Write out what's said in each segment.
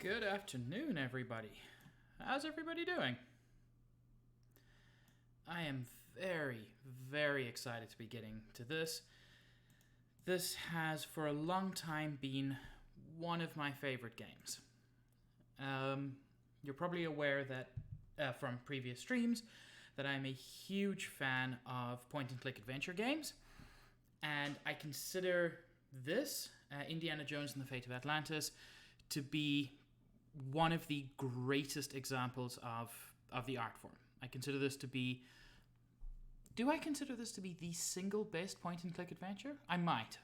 Good afternoon, everybody. How's everybody doing? I am very, very excited to be getting to this. This has for a long time been one of my favorite games. You're probably aware that from previous streams that I'm a huge fan of point-and-click adventure games, and I consider this, Indiana Jones and the Fate of Atlantis, to be one of the greatest examples of the art form. I consider this to be... Do I consider this to be the single best point-and-click adventure? I might.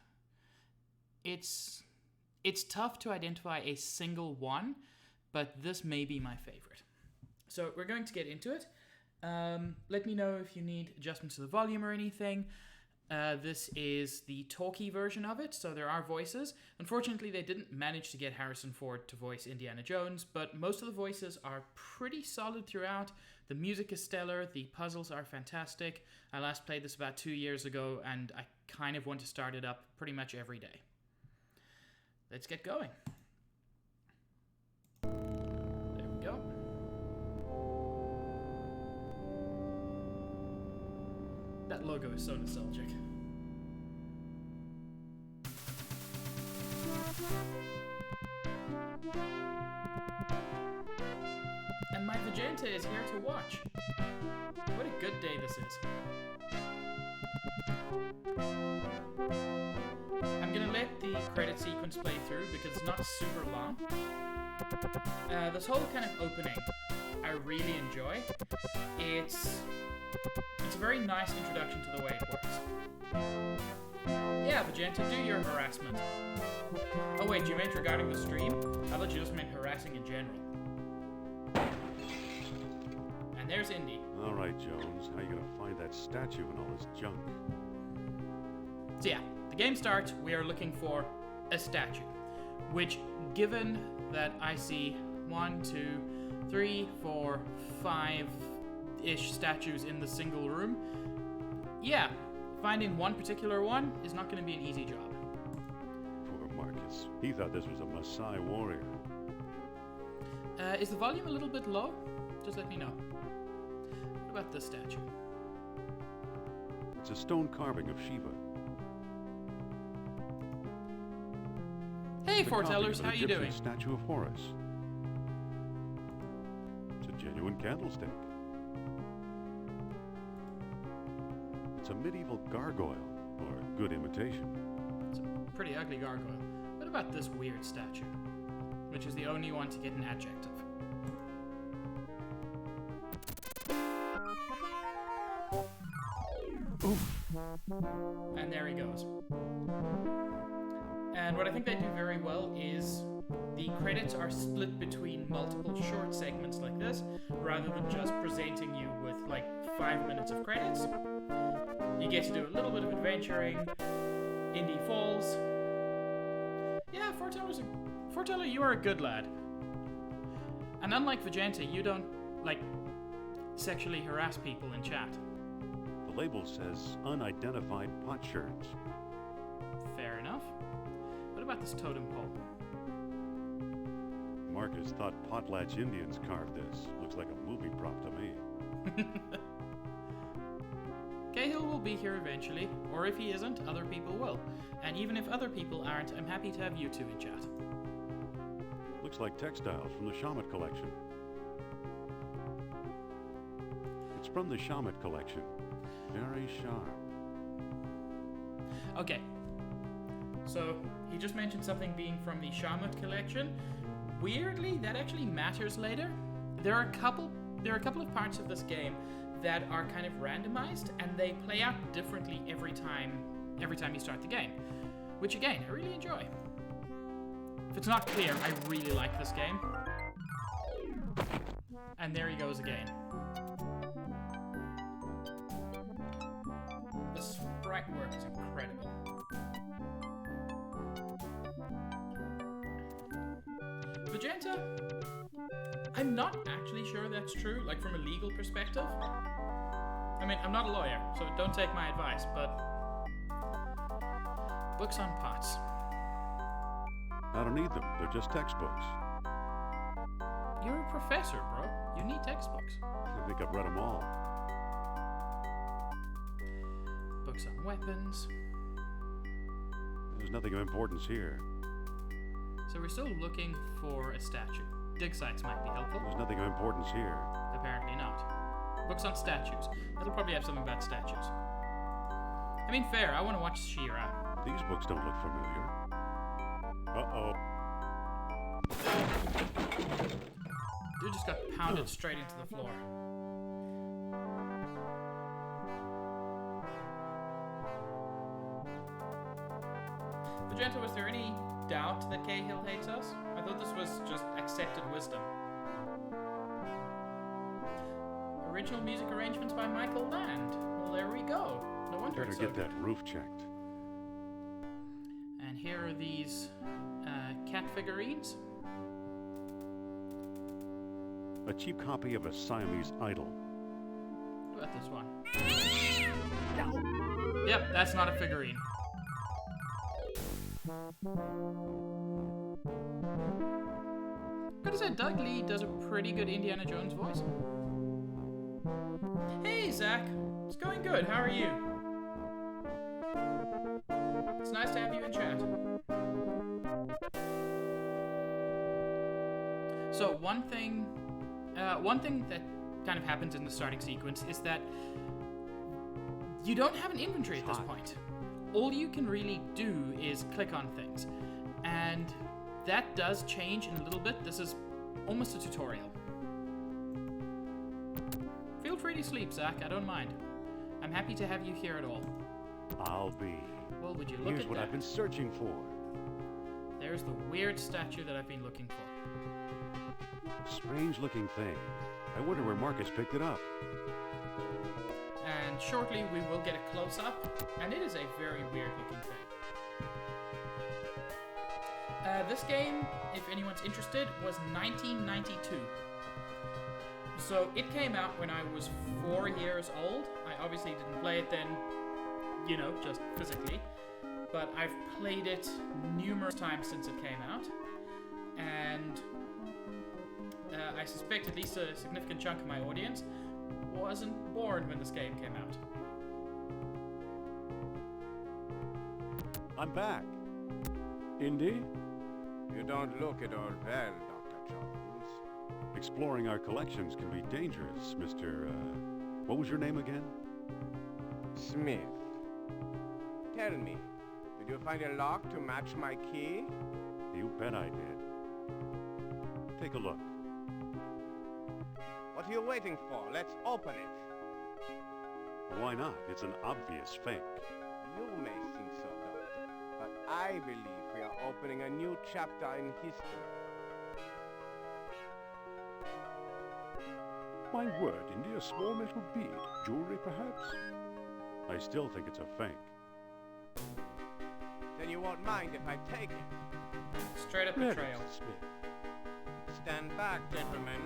It's tough to identify a single one, but this may be my favorite. So we're going to get into it. Let me know if you need adjustments to the volume or anything. This is the talkie version of it, so there are voices. Unfortunately, they didn't manage to get Harrison Ford to voice Indiana Jones, but most of the voices are pretty solid throughout. The music is stellar, the puzzles are fantastic. I last played this about 2 years ago, and I kind of want to start it up pretty much every day. Let's get going. There we go. That logo is so nostalgic. And my Vegeta is here to watch. What a good day this is. I'm gonna let the credit sequence play through because it's not super long. This whole kind of opening I really enjoy. It's a very nice introduction to the way it works. Yeah, Vegeta, do your harassment. Oh wait, you meant regarding the stream? I thought you just meant harassing in general. And there's Indy. Alright, Jones, how you gonna find that statue and all this junk? So yeah, the game starts, we are looking for a statue. Which, given that I see 1, 2, 3, 4, 5-ish statues in the single room, yeah, finding one particular one is not going to be an easy job. Poor Marcus. He thought this was a Maasai warrior. Is the volume a little bit low? Just let me know. What about this statue? It's a stone carving of Shiva. Hey, foretellers, how you doing? It's a statue of Horus. It's a genuine candlestick. It's a medieval gargoyle, or a good imitation. It's a pretty ugly gargoyle. What about this weird statue? Which is the only one to get an adjective. Oof. And there he goes. And what I think they do very well is the credits are split between multiple short segments like this, rather than just presenting you with like 5 minutes of credits. You get to do a little bit of adventuring. Indy falls. Yeah, Foreteller, you are a good lad. And unlike Vegeta, you don't, like, sexually harass people in chat. The label says unidentified potsherds. Fair enough. What about this totem pole? Marcus thought Potlatch Indians carved this. Looks like a movie prop to me. Cahill will be here eventually, or if he isn't, other people will. And even if other people aren't, I'm happy to have you two in chat. Looks like textiles from the Shamet collection. It's from the Shamet collection. Very sharp. Okay. So, he just mentioned something being from the Shamet collection. Weirdly, that actually matters later. There are a couple of parts of this game that are kind of randomized, and they play out differently every time you start the game. Which again, I really enjoy. If it's not clear, I really like this game. And there he goes again. The sprite work is incredible. Vegeta, I'm not actually sure that's true, like from a legal perspective. I mean, I'm not a lawyer, so don't take my advice, but... Books on pots. I don't need them. They're just textbooks. You're a professor, bro. You need textbooks. I think I've read them all. Books on weapons. There's nothing of importance here. So we're still looking for a statue. Dig sites might be helpful. There's nothing of importance here. Apparently not. Books on statues. That'll probably have something about statues. I mean, fair. I want to watch She-Ra. These books don't look familiar. Uh-oh. Dude just got pounded straight into the floor. Magenta, was there any doubt that Cahill hates us? I thought this was just accepted wisdom. Original music arrangements by Michael Land. Well, there we go. No wonder Better it's so get good. that roof checked. And here are these cat figurines. A cheap copy of a Siamese idol. What about this one? Yep, that's not a figurine. Gotta say, Doug Lee does a pretty good Indiana Jones voice. Hey, Zach. It's going good. How are you? It's nice to have you in chat. So one thing that kind of happens in the starting sequence is that you don't have an inventory at this point. All you can really do is click on things, and that does change in a little bit. This is almost a tutorial. Feel free to sleep, Zach. I don't mind. I'm happy to have you here at all. I'll be. Well, would you look Here's at what that? I've been searching for. There's the weird statue that I've been looking for. Strange looking thing. I wonder where Marcus picked it up. And shortly we will get a close-up, and it is a very weird-looking thing. This game, if anyone's interested, was 1992. So it came out when I was 4 years old. I obviously didn't play it then, you know, just physically. But I've played it numerous times since it came out. And I suspect at least a significant chunk of my audience wasn't born when this game came out. I'm back. Indy? You don't look at all well, Dr. Jones. Exploring our collections can be dangerous, Mr. What was your name again? Smith. Tell me, did you find a lock to match my key? You bet I did. Take a look. What are you waiting for? Let's open it. Why not? It's an obvious fake. You may think so, Doctor, but I believe we are opening a new chapter in history. My word, Indy, a small metal bead. Jewelry, perhaps? I still think it's a fake. Then you won't mind if I take it. Straight up betrayal. Smith. Stand back, gentlemen.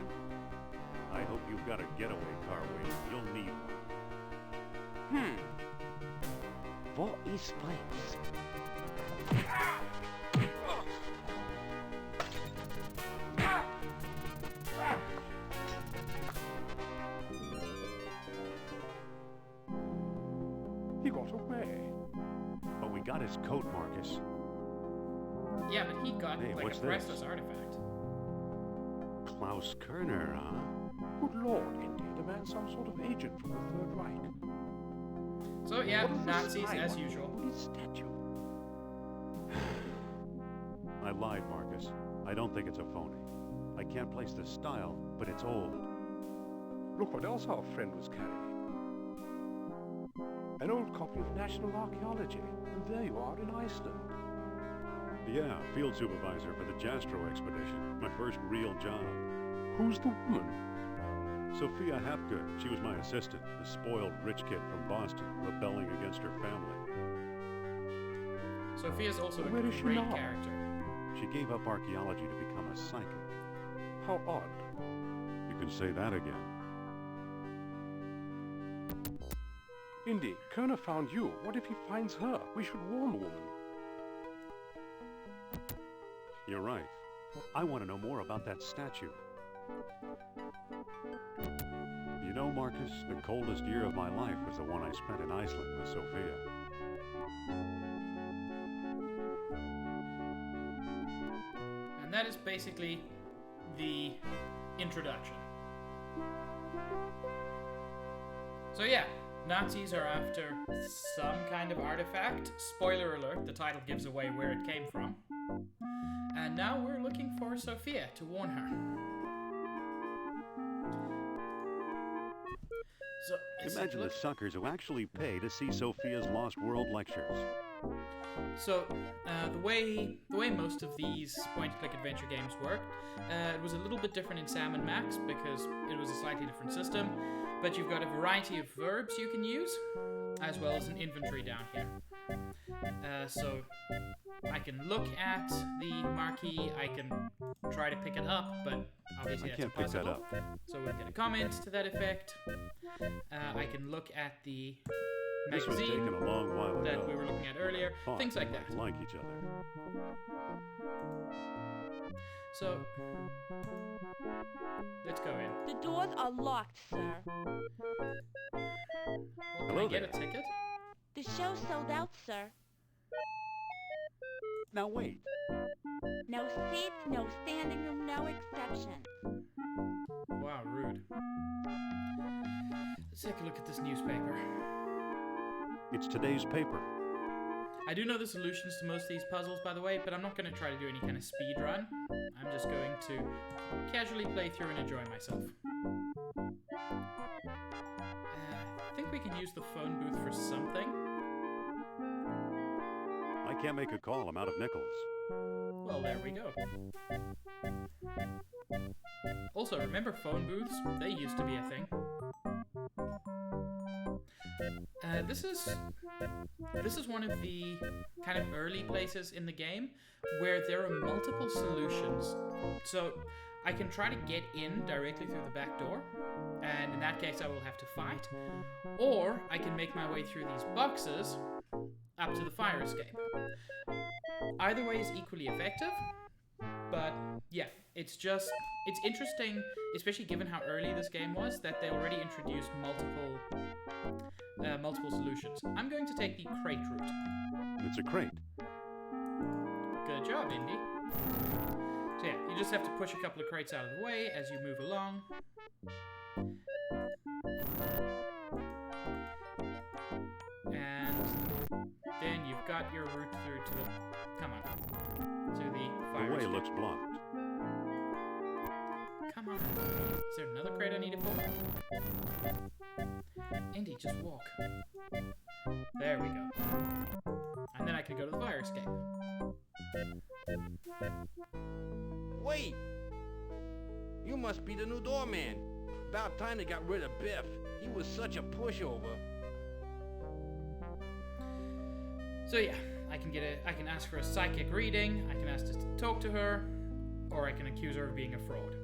I hope you've got a getaway car waiting. You'll need one. What is place? He got away. But we got his coat, Marcus. Yeah, but he got Hey, like what's a priceless this? artifact. Klaus Kerner, huh? Good lord, Indy, the man's some sort of agent from the Third Reich. So yeah, What is this Nazis sign as on the usual. holy statue? I lied, Marcus. I don't think it's a phony. I can't place the style, but it's old. Look what else our friend was carrying. An old copy of National Archaeology. And there you are in Iceland. Yeah, field supervisor for the Jastro expedition. My first real job. Who's the woman? Sophia Hapgood. She was my assistant, a spoiled rich kid from Boston, rebelling against her family. Sophia's also a Where is she great now? character. She gave up archaeology to become a psychic. How odd. You can say that again. Indy, Kerner found you. What if he finds her? We should warn the woman. You're right. I want to know more about that statue. You know, Marcus, the coldest year of my life was the one I spent in Iceland with Sophia. And that is basically the introduction. So yeah, Nazis are after some kind of artifact. Spoiler alert, the title gives away where it came from. And now we're looking for Sophia to warn her. So, Imagine the suckers who actually pay to see Sophia's Lost World lectures. So, the way most of these point-and-click adventure games work, it was a little bit different in Sam and Max because it was a slightly different system. But you've got a variety of verbs you can use, as well as an inventory down here. So I can look at the marquee, I can try to pick it up, but obviously that's impossible. Pick that up. So we'll get a comment to that effect. I can look at the This was magazine taken a long while ago. that we were looking at earlier, Thought things like they that. might like each other. So let's go in. The doors are locked, sir. Well, can Hello I get there. a ticket? The show's sold out, sir. Now wait. No seats, no standing room, no exception. Wow, rude. Let's take a look at this newspaper. It's today's paper. I do know the solutions to most of these puzzles, by the way, but I'm not going to try to do any kind of speed run. I'm just going to casually play through and enjoy myself. I think we can use the phone booth for something. I can't make a call. I'm out of nickels. Well, there we go. Also, remember phone booths? They used to be a thing. This is one of the kind of early places in the game where there are multiple solutions. So I can try to get in directly through the back door, and in that case I will have to fight. Or I can make my way through these boxes up to the fire escape. Either way is equally effective, but yeah, it's interesting, especially given how early this game was, that they already introduced multiple solutions. I'm going to take the crate route. It's a crate. Good job, Indy. So yeah, you just have to push a couple of crates out of the way as you move along. And then you've got your route through to the... Come on. To the fire The way escape. looks blocked. Come on. Is there another crate I need to pull? Indy, just walk. There we go. And then I can go to the fire escape. Wait! You must be the new doorman. About time they got rid of Biff. He was such a pushover. So yeah, I can ask for a psychic reading, I can ask to talk to her, or I can accuse her of being a fraud.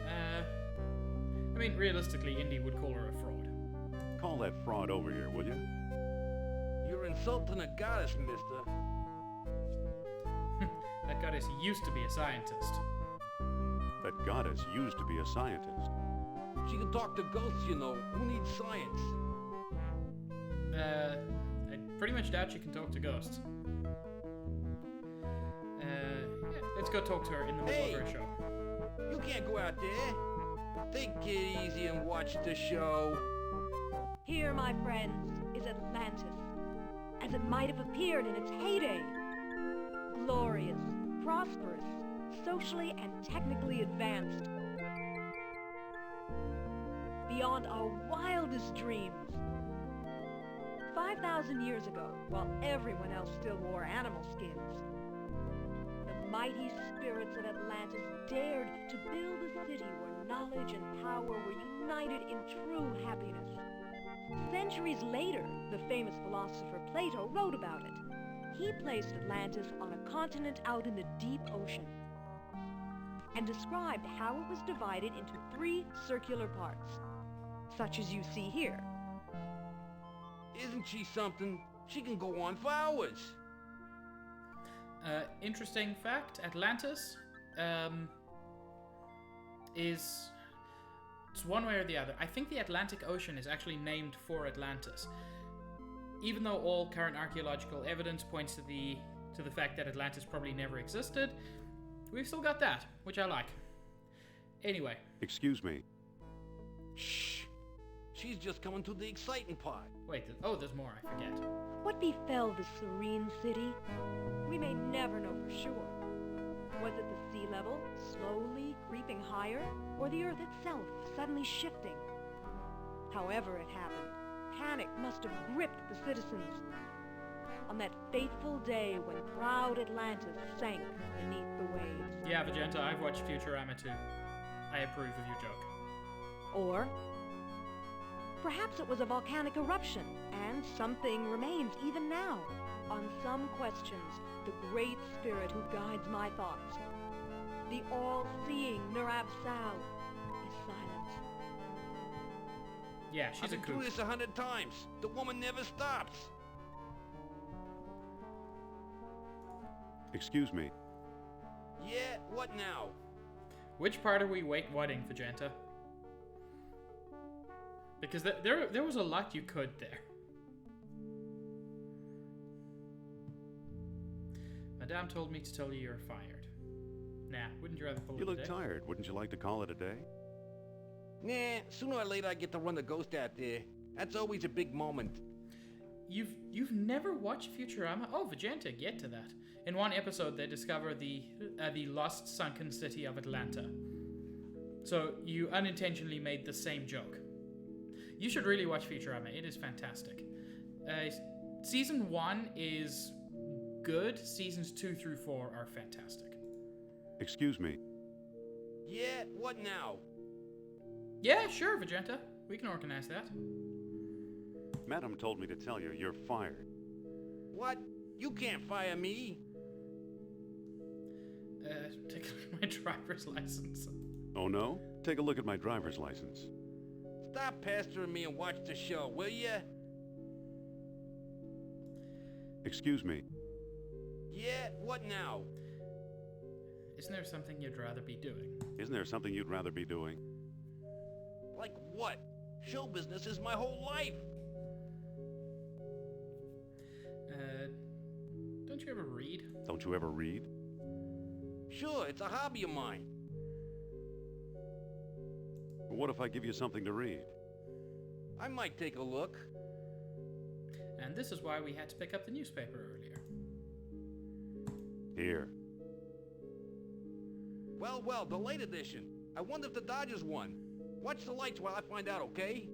I mean, realistically, Indy would call her a fraud. Call that fraud over here, will you? You're insulting a goddess, mister. That goddess used to be a scientist. That goddess used to be a scientist. She can talk to ghosts, you know. Who needs science? I pretty much doubt she can talk to ghosts. Yeah, let's go talk to her in the middle of her show. You can't go out there. Take it easy and watch the show. Here, my friends, is Atlantis, as it might have appeared in its heyday. Glorious, prosperous, socially and technically advanced. Beyond our wildest dreams. 5,000 years ago, while everyone else still wore animal skins, the mighty spirits of Atlantis dared to build a city where knowledge and power were united in true happiness. Centuries later, the famous philosopher Plato wrote about it. He placed Atlantis on a continent out in the deep ocean and described how it was divided into 3 circular parts, such as you see here. Isn't she something? She can go on for hours. Interesting fact, Atlantis is... It's one way or the other. I think the Atlantic Ocean is actually named for Atlantis. Even though all current archaeological evidence points to the fact that Atlantis probably never existed, we've still got that, which I like. Anyway. Excuse me. Shh. She's just coming to the exciting part. Wait, there's more, I forget. What befell the serene city? We may never know for sure. Was it the sea level slowly creeping higher, or the earth itself suddenly shifting? However it happened, panic must have gripped the citizens. On that fateful day when proud Atlantis sank beneath the waves. Yeah, Vegeta, I've watched Futurama too. I approve of your joke. Or perhaps it was a volcanic eruption, and something remains even now. On some questions, the great spirit who guides my thoughts, the all-seeing Nurab Sao, is silent. Yeah, she's I've a been through kook. this 100 times. The woman never stops. Excuse me. Yeah, what now? Which part are we waiting, Vegeta? Because there was a lot you could there. Madame told me to tell you you're fired. Nah, wouldn't you rather pull it You look today? tired. Wouldn't you like to call it a day? Nah, sooner or later I get to run the ghost out there. That's always a big moment. You've never watched Futurama? Oh, Vegeta, get to that. In one episode, they discover the lost sunken city of Atlanta. So you unintentionally made the same joke. You should really watch Futurama. It is fantastic. Season 1 is good. Seasons 2 through 4 are fantastic. Excuse me. Yeah, what now? Yeah, sure, Vegeta. We can organize that. Madam told me to tell you you're fired. What? You can't fire me. Take a look at my driver's license. Oh no? Take a look at my driver's license. Stop pestering me and watch the show, will ya? Excuse me. Yeah, what now? Isn't there something you'd rather be doing? Isn't there something you'd rather be doing? Like what? Show business is my whole life. Don't you ever read? Don't you ever read? Sure, it's a hobby of mine. What if I give you something to read? I might take a look. And this is why we had to pick up the newspaper earlier. Here. Well, the late edition. I wonder if the Dodgers won. Watch the lights while I find out, okay?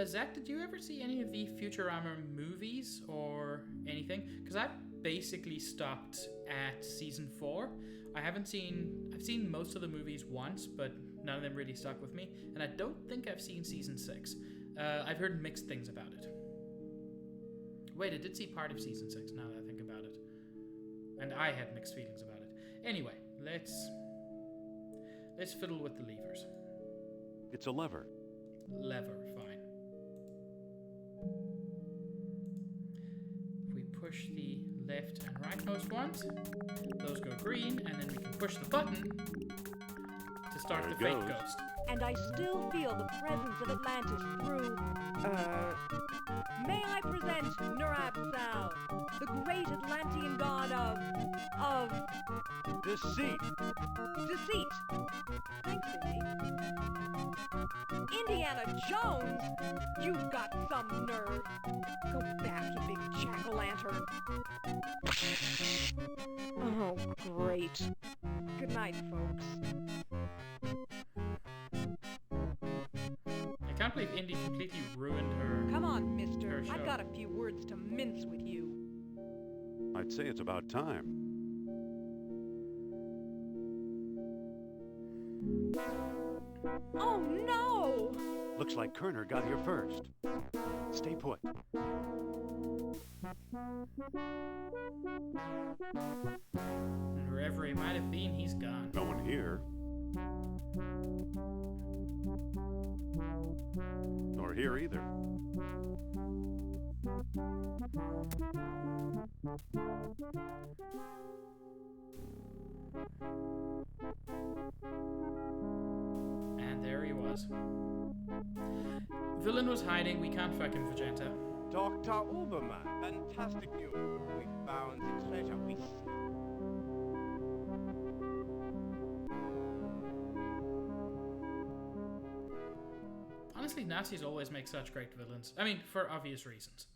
Zach, did you ever see any of the Futurama movies or anything? Because I basically stopped at season 4. I've seen most of the movies once, but none of them really stuck with me. And I don't think I've seen season 6. I've heard mixed things about it. Wait, I did see part of season 6 now that I think about it. And I had mixed feelings about it. Anyway, let's fiddle with the levers. It's a lever. Lever, fine. If we push the left and rightmost ones, those go green, and then we can push the button to start There the it fake goes. ghost. And I still feel the presence of Atlantis through... May I present Nurab Sao, the great Atlantean god of Deceit! deceit. Thanks, Indy. Indiana Jones? You've got some nerve. Go back, you big jack-o'-lantern. Oh, great. Good night, folks. I can't believe Indy completely ruined her. Come on, mister. Fair I've show. got a few words to mince with you. I'd say it's about time. Oh, no! Looks like Kerner got here first. Stay put. And wherever he might have been, he's gone. No one here. Nor here either. And there he was. Villain was hiding. We can't fuck him, Vegeta. Dr. Uberman, fantastic news. We found the treasure we seek. Honestly, Nazis always make such great villains. I mean, for obvious reasons.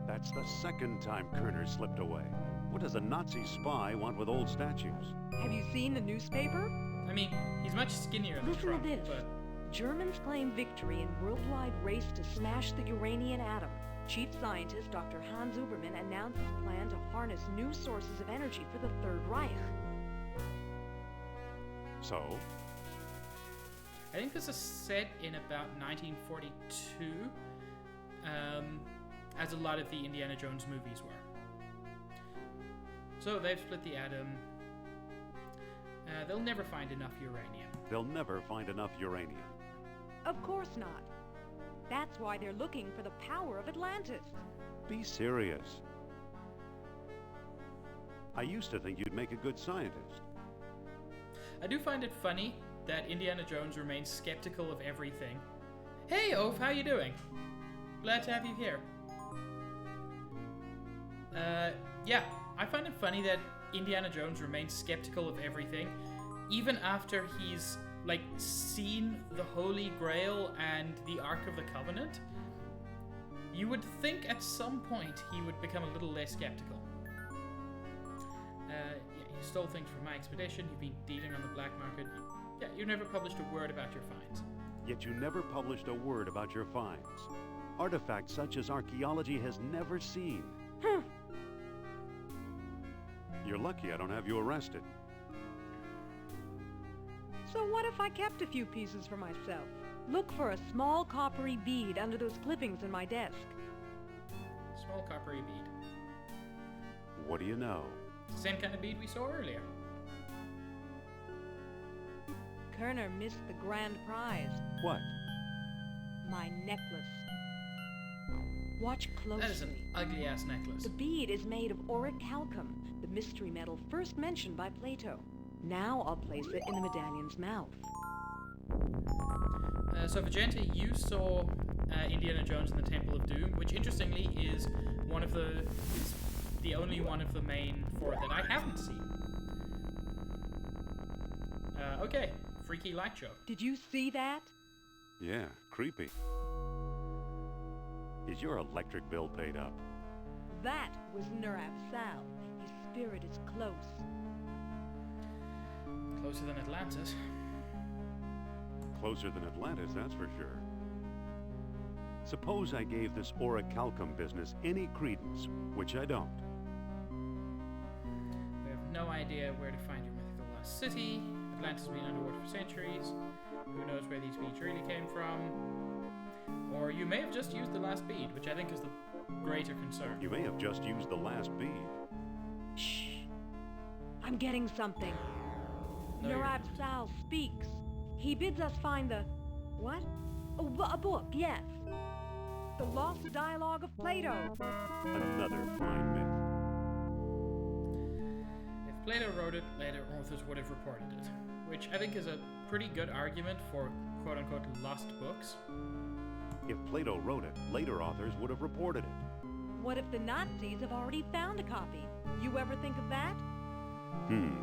That's the second time Kerner slipped away. What does a Nazi spy want with old statues? Have you seen the newspaper? I mean, he's much skinnier than Listen Trump, to this. but Germans claim victory in worldwide race to smash the uranium atom. Chief scientist Dr. Hans Uberman announced his plan to harness new sources of energy for the Third Reich. So? I think this is set in about 1942, as a lot of the Indiana Jones movies were. So they've split the atom. They'll never find enough uranium. They'll never find enough uranium. Of course not. That's why they're looking for the power of Atlantis. Be serious. I used to think you'd make a good scientist. I do find it funny that Indiana Jones remains skeptical of everything. Hey, Oaf, how you doing? Glad to have you here. Yeah, I find it funny that Indiana Jones remains skeptical of everything, even after he's, like, seen the Holy Grail and the Ark of the Covenant. You would think at some point he would become a little less skeptical. Yeah, you stole things from my expedition, you've been dealing on the black market. You never published a word about your finds. Yet you never published a word about your finds. Artifacts such as archaeology has never seen. You're lucky I don't have you arrested. So what if I kept a few pieces for myself? Look for a small coppery bead under those clippings in my desk. Small coppery bead. What do you know? It's the same kind of bead we saw earlier. Kerner missed the grand prize. What? My necklace. Watch closely. That is an ugly-ass necklace. The bead is made of orichalcum, the mystery metal first mentioned by Plato. Now I'll place it in the medallion's mouth. So Vegeta, you saw Indiana Jones and the Temple of Doom, which interestingly is the only one of the main four that I haven't seen. Okay, freaky light show. Did you see that? Yeah, creepy. Is your electric bill paid up? That was Nurab Sal. His spirit is close. Closer than Atlantis. Closer than Atlantis, that's for sure. Suppose I gave this orichalcum business any credence, which I don't. We have no idea where to find your mythical lost city. Atlantis has been underwater for centuries. Who knows where these beads really came from? Or you may have just used the last bead, which I think is the greater concern. You may have just used the last bead. Shh. I'm getting something. No, you're Nurab not. Sal speaks. He bids us find the... What? Oh, a book, yes. The Lost Dialogue of Plato. Another fine myth. If Plato wrote it, later authors would have reported it. Which I think is a pretty good argument for quote-unquote lost books. If Plato wrote it, later authors would have reported it. What if the Nazis have already found a copy? You ever think of that? You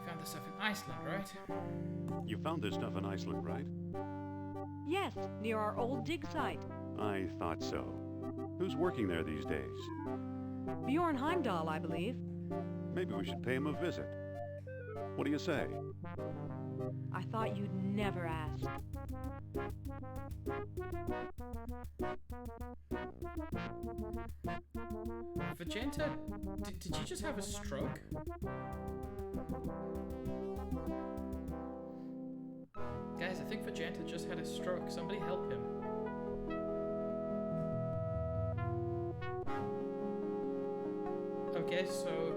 found this stuff in Iceland, right? You found this stuff in Iceland, right? Yes, near our old dig site. I thought so. Who's working there these days? Bjorn Heimdall, I believe. Maybe we should pay him a visit. What do you say? I thought you'd never ask. Vegeta, did you just have a stroke? Guys, I think Vegeta just had a stroke. Somebody help him. Okay, so...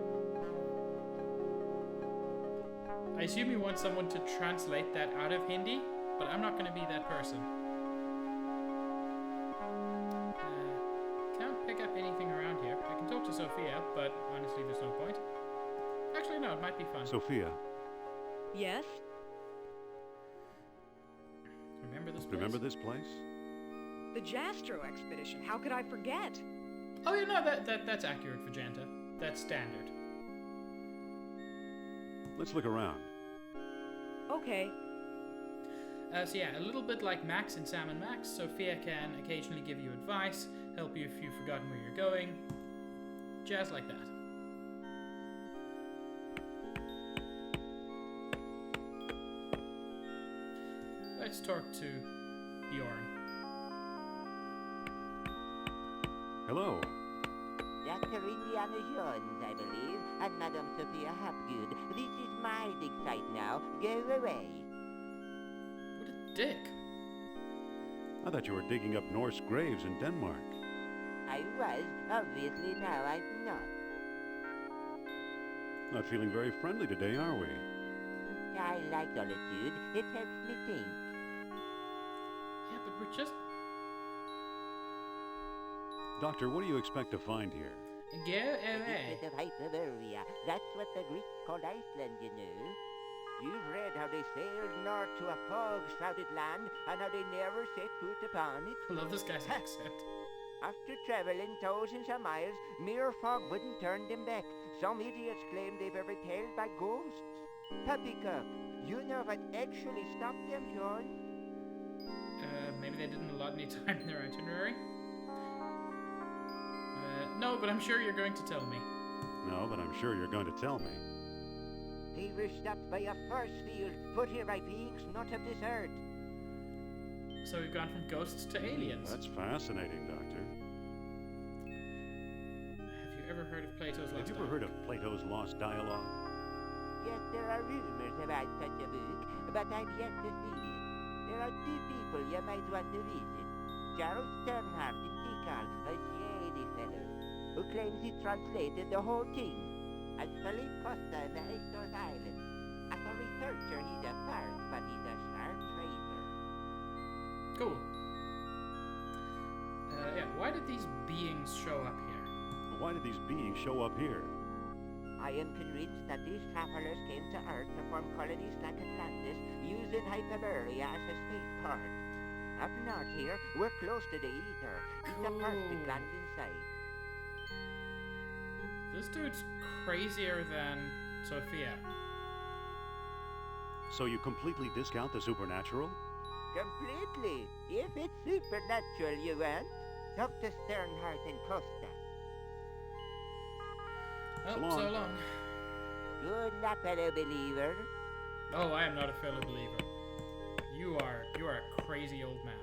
I assume you want someone to translate that out of Hindi, but I'm not going to be that person. Can't pick up anything around here. I can talk talk to Sophia, but honestly, there's no point. Actually, no, it might be fun. Sophia, Yes? Remember this place? remember this place? The Jastro expedition. How could I forget? Oh, yeah, no, that's accurate for Janta. That's standard. Let's look around. Okay. So yeah, a little bit like Max in Sam and Max, Sophia can occasionally give you advice, help you if you've forgotten where you're going. Jazz like that. Let's talk to Bjorn. Hello. Dr. Indiana Jones, I believe, and Madame Sophia Hapgood. This is my dig site now. Go away. What a dick. I thought you were digging up Norse graves in Denmark. I was. Obviously now I'm not. Not feeling very friendly today, are we? I like solitude. It helps me think. Yeah, but we're just... Doctor, what do you expect to find here? Go A away. bit of Hyperborea. That's what the Greeks called Iceland, you know. You've read how they sailed north to a fog-shrouded land and how they never set foot upon it. I love this guy's accent. After traveling thousands of miles, mere fog wouldn't turn them back. Some idiots claim they were repelled by ghosts. Poppycock, you know what actually stopped them, John? Maybe they didn't allot any time in their itinerary? No, but I'm sure you're going to tell me. No, but I'm sure you're going to tell me. They were stopped by a force field put here by beings not of this earth. So we've gone from ghosts to aliens. That's fascinating, Doctor. Have you ever heard of Plato's Lost Have you ever heard of Plato's Lost Dialogue? Yes, there are rumors about such a book, but I've yet to see it. There are two people you might want to visit. Charles Sternhardt in Tikal, a shady fellow, who claims he translated the whole thing. And Philip Costa in the Hector's Island. As a researcher, he's a farce, but he's a sharp traitor. Cool. Yeah, why did these beings show up here? Why did these beings show up here? I am convinced that these travelers came to Earth to form colonies like Atlantis, using Hyperborea as a spaceport. Up north here, we're close to the ether. It's a perfect Cool. landing site. This dude's crazier than Sophia. So you completely discount the supernatural? Completely. If it's supernatural you want, talk to Sternhardt and Costa. Oh, So long. so long. Good luck, fellow believer. Oh, I am not a fellow believer. You are a crazy old man.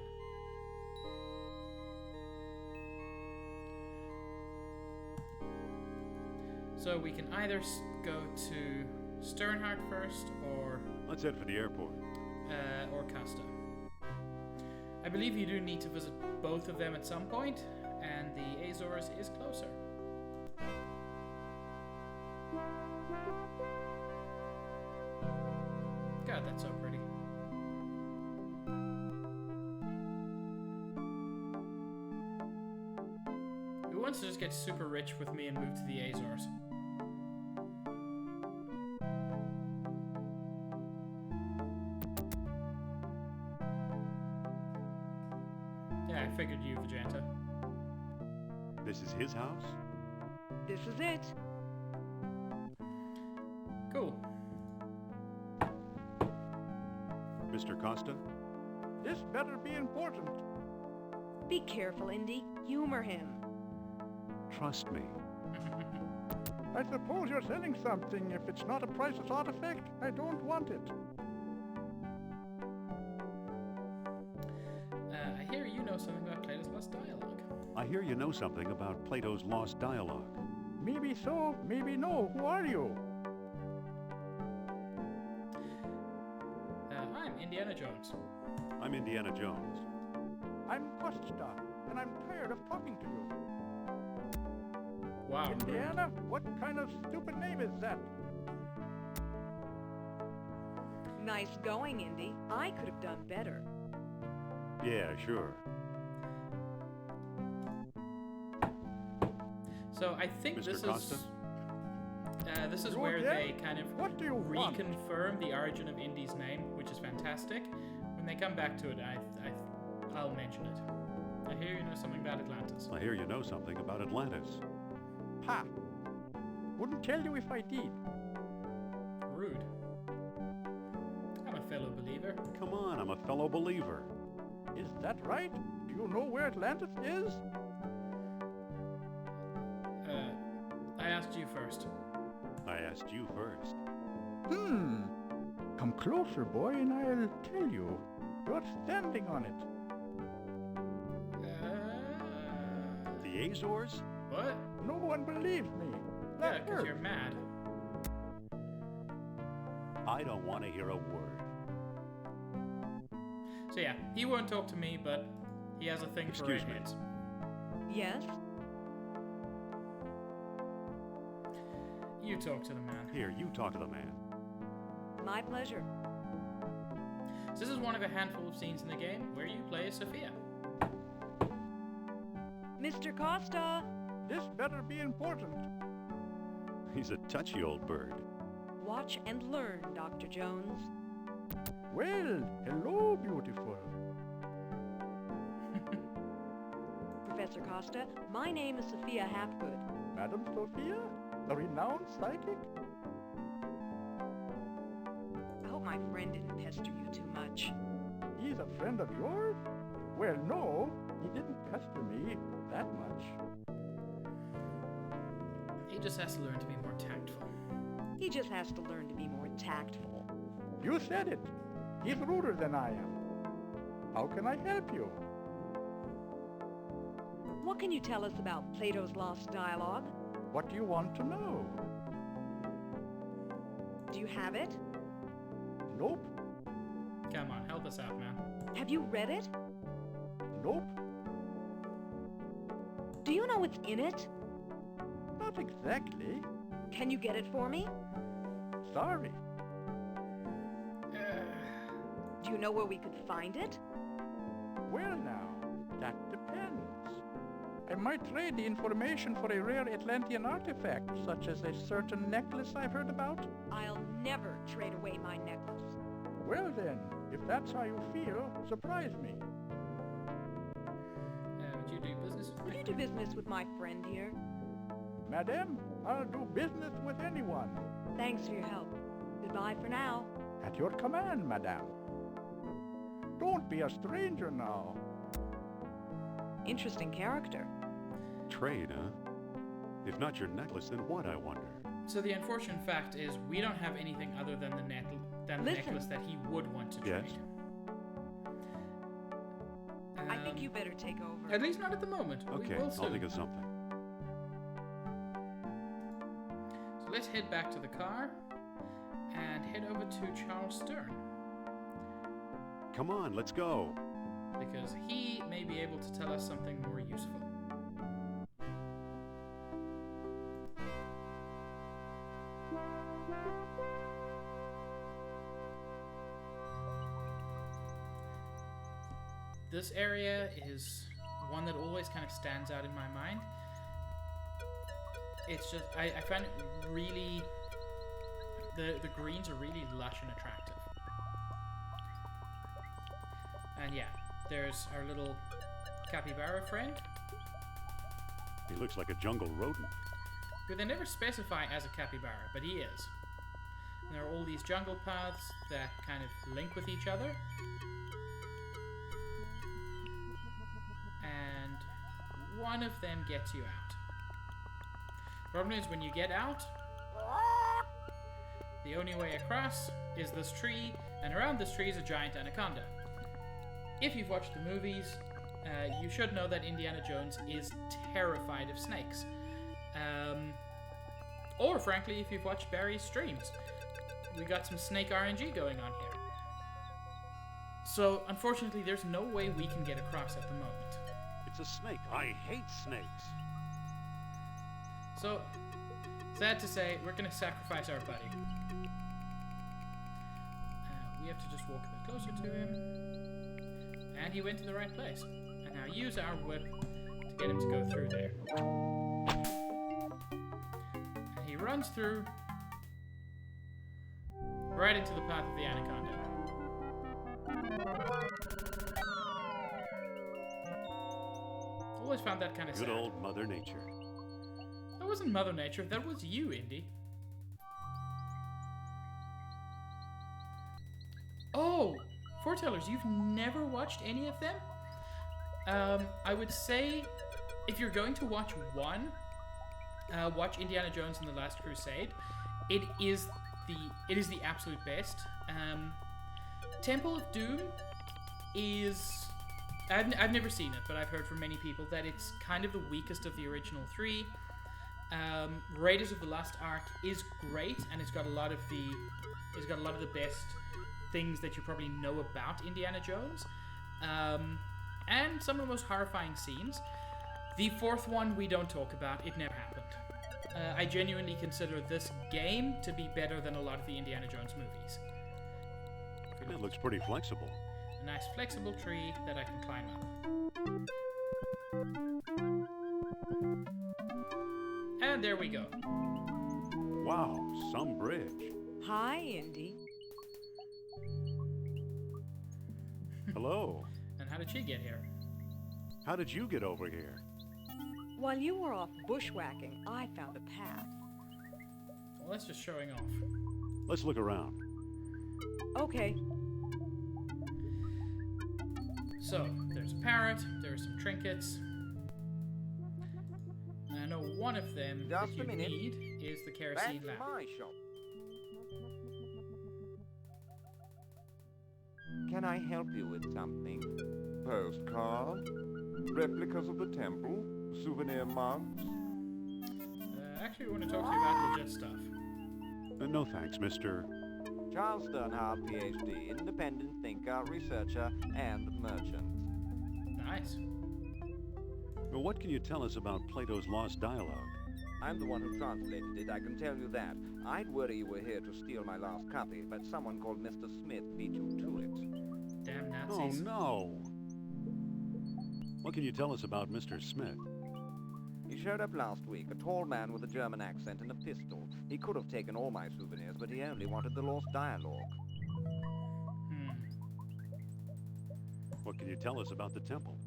So we can either go to Sternhardt first, or Let's head for the airport. Costa. I believe you do need to visit both of them at some point, and the Azores is closer. God, that's so pretty. Who wants to just get super rich with me and move to the Azores? Yeah, I figured you, Vajanta. This is his house? This is it. Cool. Mr. Costa? This better be important. Be careful, Indy. Humor him. Trust me. I suppose you're selling something. If it's not a priceless artifact, I don't want it. I hear you know something about Plato's Lost Dialogue. I hear you know something about Plato's Lost Dialogue. Maybe so, maybe no. Who are you? I'm Indiana Jones. I'm Indiana Jones. I'm Costa, and I'm tired of talking to you. Wow. Indiana? What kind of stupid name is that? Nice going, Indy. I could have done better. Yeah, sure. So I think Mr. this Costa? this is You where again? they kind of What do you want? reconfirm the origin of Indy's name, which is fantastic. When they come back to it, I'll mention it. I hear you know something about Atlantis. I hear you know something about Atlantis. Ha! Wouldn't tell you if I did. Rude. I'm a fellow believer. Come on, I'm a fellow believer. Is that right? Do you know where Atlantis is? I asked you first. I asked you first. Come closer, boy, and I'll tell you. You're standing on it. The Azores? What? No one believes me. Yeah, That because hurts. you're mad. I don't want to hear a word. So yeah, he won't talk to me, but he has a thing Excuse for me. redheads. Yes? You talk to the man. Here, you talk to the man. My pleasure. So this is one of a handful of scenes in the game where you play as Sophia. Mr. Costa! This better be important. He's a touchy old bird. Watch and learn, Dr. Jones. Well, hello, beautiful. Professor Costa, my name is Sophia Hapgood. Madam Sophia? A renowned psychic? I hope my friend didn't pester you too much. He's a friend of yours? Well, no, he didn't pester me that much. He just has to learn to be more tactful. He just has to learn to be more tactful. You said it. He's ruder than I am. How can I help you? What can you tell us about Plato's Lost Dialogue? What do you want to know? Do you have it? Nope, Come on, help us out, man. Have you read it? nope, Do you know what's in it? not exactly. Can you get it for me? Sorry. Do you know where we could find it? Well now, that depends. I might trade the information for a rare Atlantean artifact, such as a certain necklace I've heard about. I'll never trade away my necklace. Well then, if that's how you feel, surprise me. Would you do business with Would me? you do business with my friend here? Madam, I'll do business with anyone. Thanks for your help. Goodbye for now. At your command, madame. Don't be a stranger now. Interesting character. Trade, huh? If not your necklace, then what, I wonder? So the unfortunate fact is we don't have anything other than the Listen. necklace that he would want to Yes? trade. I think you better take over. At least not at the moment. Okay, We will I'll soon. think of something. So let's head back to the car and head over to Charles Stern, Come on, let's go. because he may be able to tell us something more useful. This area is one that always kind of stands out in my mind. It's just, I find it really, the greens are really lush and attractive. And yeah, there's our little capybara friend, He looks like a jungle rodent. who they never specify as a capybara, but he is. And there are all these jungle paths that kind of link with each other. And one of them gets you out. Problem is, when you get out, the only way across is this tree, and around this tree is a giant anaconda. If you've watched the movies, you should know that Indiana Jones is terrified of snakes. Or frankly, if you've watched Barry's streams, we got some snake RNG going on here. So, unfortunately, there's no way we can get across at the moment. It's a snake. I hate snakes. So, sad to say, we're going to sacrifice our buddy. We have to just walk a bit closer to him. And he went to the right place. And now use our whip to get him to go through there. runs through right into the path of the anaconda. Always found that kind of sad. Good old Mother Nature. That wasn't Mother Nature, that was you, Indy. Oh! Foretellers, you've never watched any of them? I would say, if you're going to watch one, watch Indiana Jones and the Last Crusade. It is the absolute best. Temple of Doom is... I've never seen it, but I've heard from many people that it's kind of the weakest of the original three. Raiders of the Lost Ark is great, and it's got a lot of the best things that you probably know about Indiana Jones, and some of the most horrifying scenes. The fourth one we don't talk about. It never happened. I genuinely consider this game to be better than a lot of the Indiana Jones movies. It looks pretty flexible. A nice flexible tree that I can climb up. And there we go. Wow, some bridge. Hi, Indy. Hello. And how did she get here? How did you get over here? While you were off bushwhacking, I found a path. Well, that's just showing off. Let's look around. Okay. So, there's a parrot, there's some trinkets. And I know one of them that Just you a minute. need is the kerosene That's lamp. my shop. Can I help you with something? Postcard? Replicas of the temple? Souvenir mugs? Actually, we want to talk to you about legit stuff. No thanks, Mr. Charles Sternhardt, PhD, independent thinker, researcher, and merchant. Nice. Well, what can you tell us about Plato's Lost Dialogue? I'm the one who translated it, I can tell you that. I'd worry you were here to steal my last copy, but someone called Mr. Smith beat you to it. Damn Oh, Nazis. no. What can you tell us about Mr. Smith? He showed up last week, a tall man with a German accent and a pistol. He could have taken all my souvenirs, but he only wanted the lost dialogue. What can you tell us about the temple?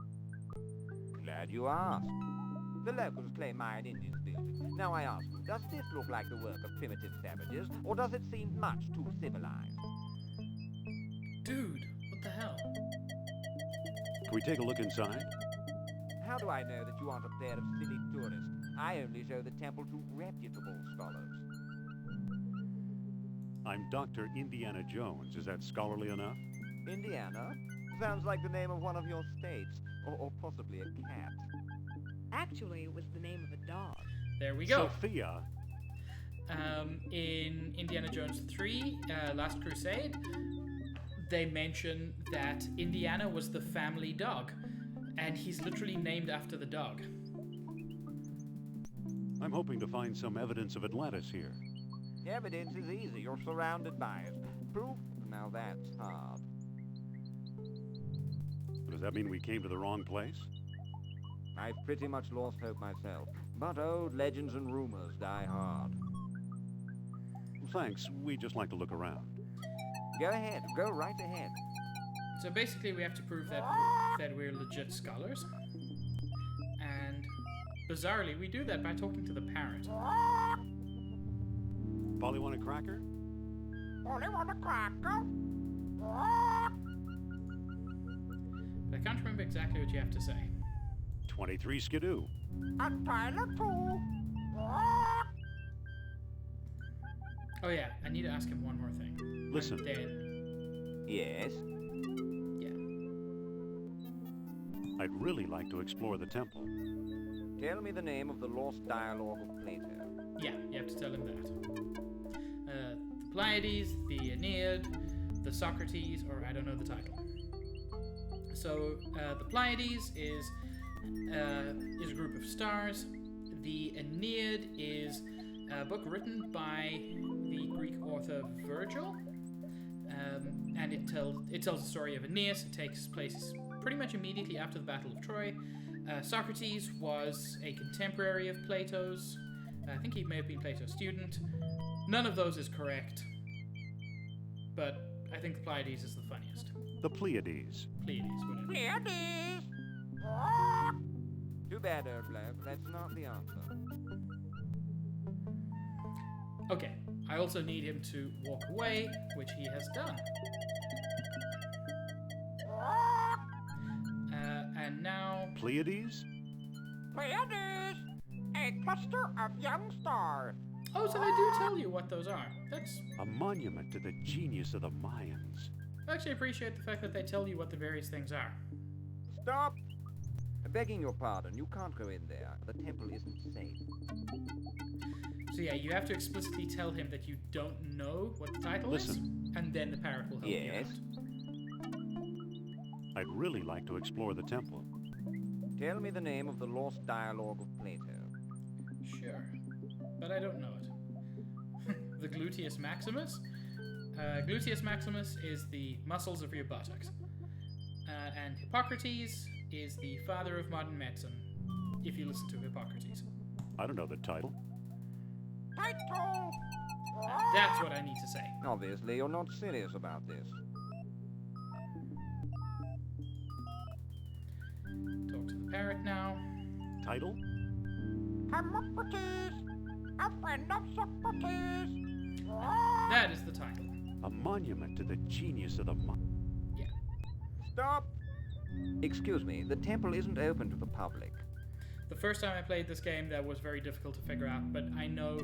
Glad you asked. The locals claim Mayan Indians built it. Now I ask you, does this look like the work of primitive savages, or does it seem much too civilized? Dude, what the hell? Can we take a look inside? How do I know that you aren't a pair of silly tourists? I only show the temple to reputable scholars. I'm Dr. Indiana Jones. Is that scholarly enough? Indiana? Sounds like the name of one of your states, or possibly a cat. Actually, it was the name of a dog. There we go. Sophia. In Indiana Jones 3, Last Crusade, they mention that Indiana was the family dog, and he's literally named after the dog. I'm hoping to find some evidence of Atlantis here. Evidence is easy. You're surrounded by it. Proof? Now that's hard. Does that mean we came to the wrong place? I've pretty much lost hope myself, but old legends and rumors die hard. Thanks. We just like to look around. Go ahead. Go right ahead. So basically, we have to prove that we're legit scholars. And bizarrely, we do that by talking to the parrot. Polly want a cracker? Only want a cracker? But I can't remember exactly what you have to say. 23 skidoo. A Tyler too? Oh yeah, I need to ask him one more thing. Listen. I'm dead. Yes? Yeah. I'd really like to explore the temple. Tell me the name of the lost dialogue of Plato. Yeah, you have to tell him that. The Pleiades, the Aeneid, the Socrates, or I don't know the title. So the Pleiades is a group of stars. The Aeneid is a book written by the Greek author Virgil, and it tells the story of Aeneas. It takes place pretty much immediately after the Battle of Troy. Socrates was a contemporary of Plato's, I think he may have been Plato's student. None of those is correct. But I think the Pleiades is the funniest. The Pleiades. Pleiades, whatever. Pleiades! Too bad, old bloke. That's not the answer. Okay, I also need him to walk away, which he has done. And now... Pleiades? Pleiades! A cluster of young stars. Oh, so they do tell you what those are. That's... A monument to the genius of the Mayans. I actually appreciate the fact that they tell you what the various things are. Stop! Begging your pardon, you can't go in there. The temple isn't safe. So yeah, you have to explicitly tell him that you don't know what the title is, and then the parrot will help you Yes? out. I'd really like to explore the temple. Tell me the name of the lost dialogue of Plato. Sure, but I don't know it. The gluteus maximus? Gluteus maximus is the muscles of your buttocks. And Hippocrates is the father of modern medicine, if you listen to Hippocrates. I don't know the title. Title! That's what I need to say. Obviously, you're not serious about this. Talk to the parrot now. Title? Hippocrates! A friend of Socrates! That is the title. A monument to the genius of the Yeah. Stop! Excuse me, the temple isn't open to the public. The first time I played this game, that was very difficult to figure out, but I know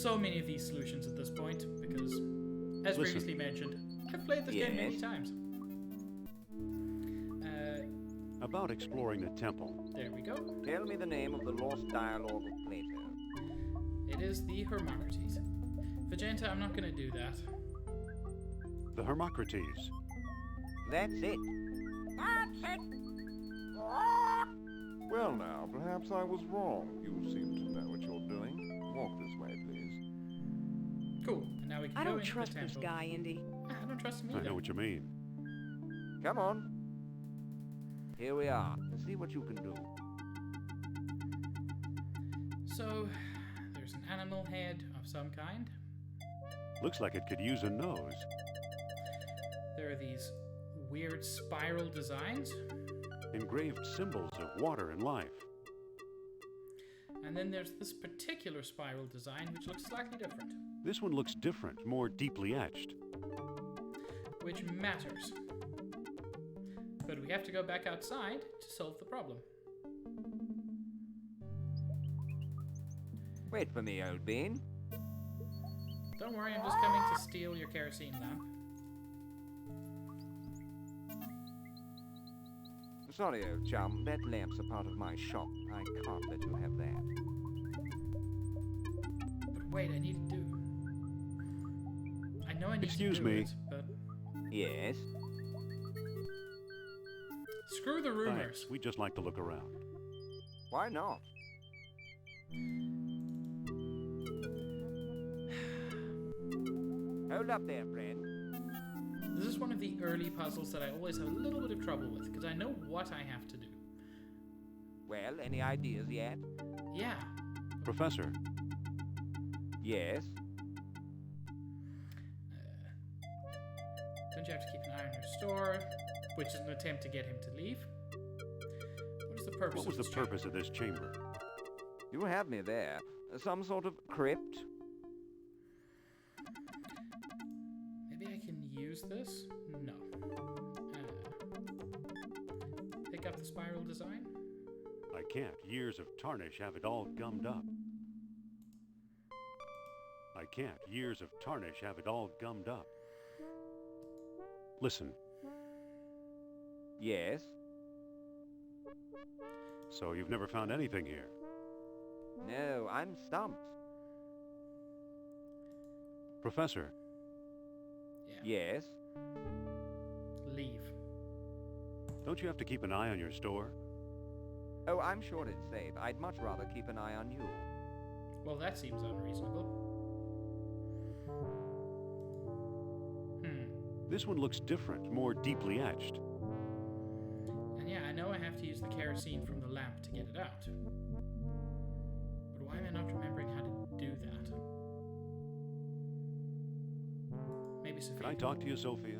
so many of these solutions at this point, because, as previously mentioned, I've played this game many times. About exploring the temple. There we go. Tell me the name of the lost dialogue of Plato. It is the Hermocrates. Vegeta, I'm not going to do that. The Hermocrates. That's it. That's it. Well now, perhaps I was wrong. You seem to know what you're doing. Walk this way, please. Cool. And now we can I go don't into trust the this temple. guy, Indy. I don't trust him I either. know what you mean. Come on. Here we are. Let's see what you can do. So, there's an animal head of some kind. Looks like it could use a nose. There are these weird spiral designs. Engraved symbols of water and life. And then there's this particular spiral design, which looks slightly different. This one looks different, more deeply etched. Which matters. But we have to go back outside to solve the problem. Wait for me, old bean. Don't worry, I'm just coming to steal your kerosene lamp. Sorry, old chum. That lamp's a part of my shop. I can't let you have that. But wait, I need to do... I know I need Excuse to do me. it, but... Yes? Screw the rumors. Thanks. We'd just like to look around. Why not? Hold up there, friend. This is one of the early puzzles that I always have a little bit of trouble with, because I know what I have to do. Well, any ideas yet? Yeah. Professor, Yes? Don't you have to keep an eye on your store? Which is an attempt to get him to leave. What is the purpose what was of the this purpose of this chamber? You have me there. Some sort of crypt? Maybe I can use this? No. Pick up the spiral design? I can't. Years of tarnish have it all gummed up. I can't. Years of tarnish have it all gummed up. Listen, Yes? so you've never found anything here? No, I'm stumped. Professor, Yeah. Yes? Leave. don't you have to keep an eye on your store? Oh, I'm sure it's safe. I'd much rather keep an eye on you. Well, that seems unreasonable. This one looks different, more deeply etched. And yeah, I know I have to use the kerosene from the lamp to get it out. But why am I not remembering Absolutely, Sophia. Can I talk to you, Sophia?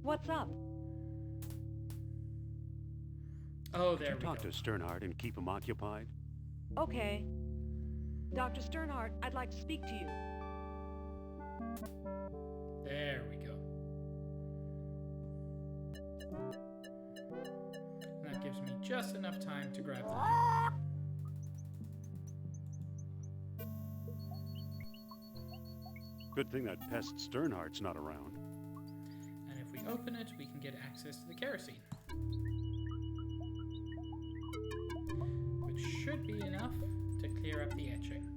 What's up? Oh, Could there you we talk go. to Sternhardt and keep him occupied? Okay. Dr. Sternhardt, I'd like to speak to you. There we go. And that gives me just enough time to grab that. Good thing that pest Sternhardt's not around. And if we open it, we can get access to the kerosene. Which should be enough to clear up the etching.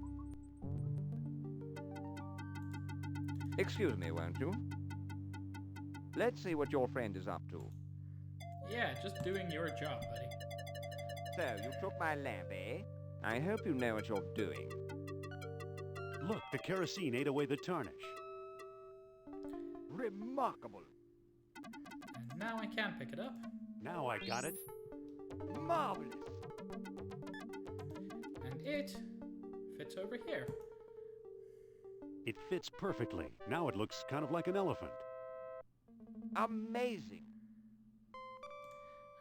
Excuse me, won't you? Let's see what your friend is up to. Yeah, just doing your job, buddy. So, you took my lamp, eh? I hope you know what you're doing. Look, the kerosene ate away the tarnish. Remarkable. And now I can pick it up. Now I got it. Marvelous. And it fits over here. It fits perfectly. Now it looks kind of like an elephant. Amazing.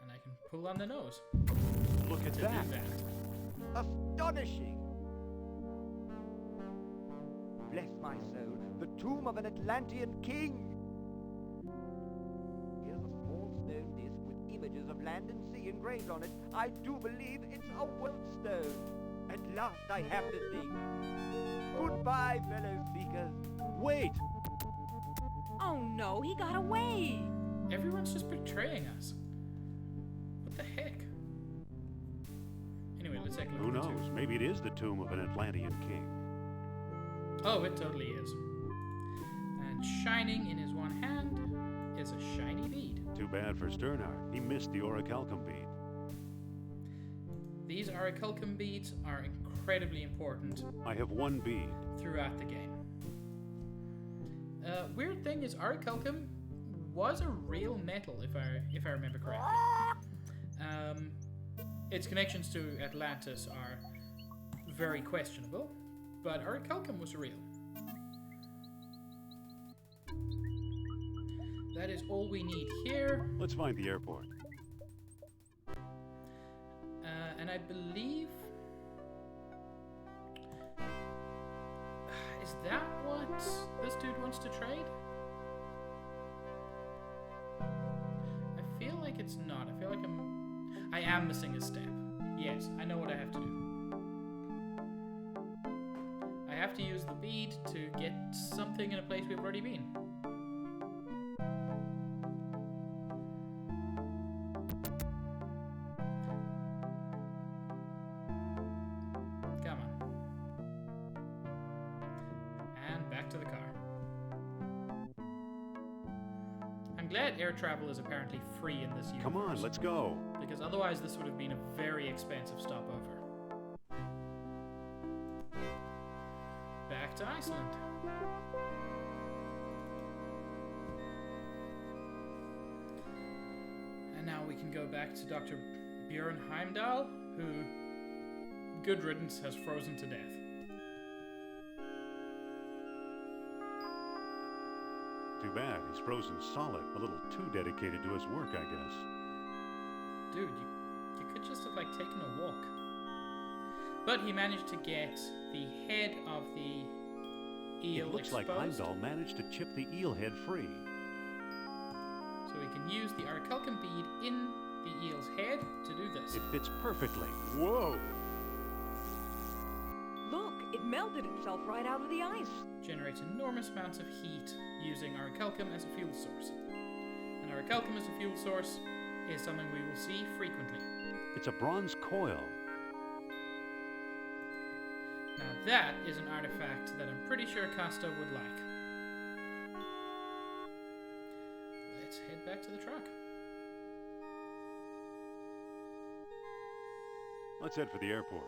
And I can pull on the nose Look at to that. do that. Astonishing. Bless my soul, the tomb of an Atlantean king. Here's a small stone disc with images of land and sea engraved on it. I do believe it's a world stone. At last I have the thing. Goodbye, fellow seekers. Wait! Oh no, he got away! Everyone's just betraying us. What the heck? Anyway, let's take a look Who at the knows? tomb. Maybe it is the tomb of an Atlantean king. Oh, it totally is. And shining in his one hand is a shiny bead. Too bad for Sternhardt. He missed the orichalcum bead. These orichalcum beads are incredibly important I have one bead. throughout the game. Weird thing is, orichalcum was a real metal, if I remember correctly. Its connections to Atlantis are very questionable, but orichalcum was real. That is all we need here, Let's find the airport. and I believe... Is that what this dude wants to trade? I feel like it's not. I feel like I am missing a step. Yes, I know what I have to do. I have to use the bead to get something in a place we've already been. Come on. And back to the car. I'm glad air travel is apparently free in this universe. Come on, let's go. Because otherwise this would have been a very expensive stopover. Back to Iceland. And now we can go back to Dr. Björn Heimdall, who, good riddance, has frozen to death. Too bad. He's frozen solid. A little too dedicated to his work, I guess. Dude, you could just have, like, taken a walk. But he managed to get the head of the eel It looks exposed. like Heimdall managed to chip the eel head free. So we can use the orichalcum bead in the eel's head to do this. It fits perfectly. Whoa! Look, it melted itself right out of the ice. Generates enormous amounts of heat using orichalcum as a fuel source. And orichalcum as a fuel source is something we will see frequently. It's a bronze coil. Now that is an artifact that I'm pretty sure Costa would like. Let's head back to the truck. Let's head for the airport.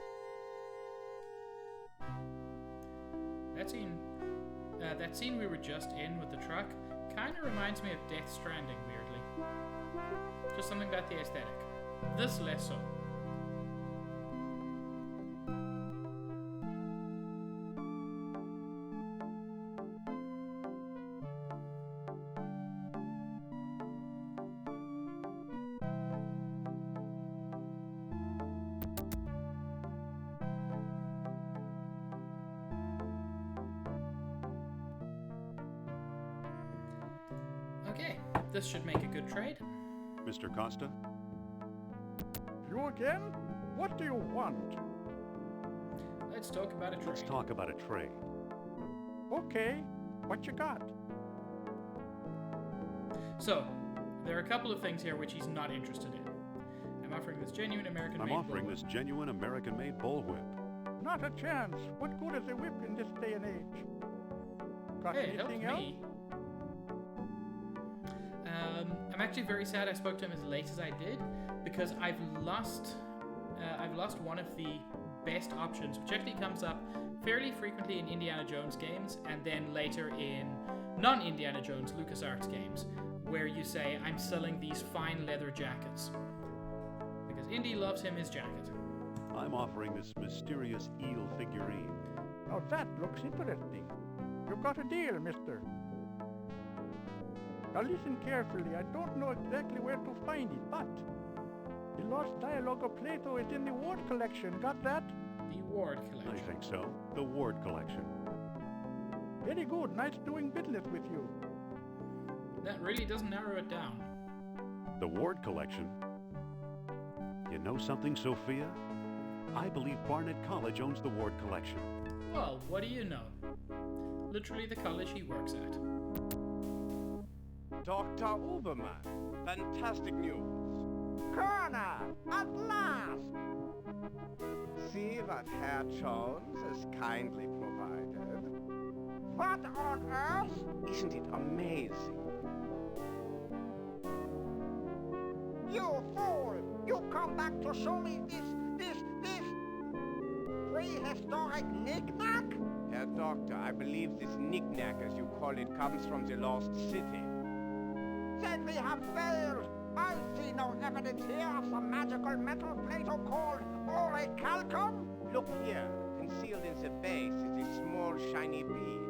That scene we were just in with the truck kind of reminds me of Death Stranding, weirdly. Just something about the aesthetic. This less so. this should make a good trade. Mr. Costa? You again? What do you want? Let's talk about a trade. Let's talk about a trade. Okay, what you got? So, there are a couple of things here which he's not interested in. I'm offering this genuine American-made bullwhip. Not a chance. What good is a whip in this day and age? Got Hey, it helped anything else? me. I'm actually very sad I spoke to him as late as I did, because I've lost one of the best options, which actually comes up fairly frequently in Indiana Jones games, and then later in non-Indiana Jones LucasArts games, where you say, I'm selling these fine leather jackets. Because Indy loves him his jacket. I'm offering this mysterious eel figurine. Now that looks interesting. You've got a deal, mister. Now listen carefully. I don't know exactly where to find it, but the lost dialogue of Plato is in the Ward collection. Got that? The Ward collection. I think so. The Ward collection. Very good. Nice doing business with you. That really doesn't narrow it down. The Ward collection? You know something, Sophia? I believe Barnett College owns the Ward collection. Well, what do you know? Literally the college he works at. Dr. Obermann, fantastic news. Colonel, at last! See what Herr Jones has kindly provided. What on earth? Isn't it amazing? You fool! You come back to show me this prehistoric knick-knack? Herr Doctor, I believe this knick-knack, as you call it, comes from the lost city. Then we have failed. I see no evidence here of some magical metal Plato called orichalcum. Look here. Concealed in the base is a small shiny bead.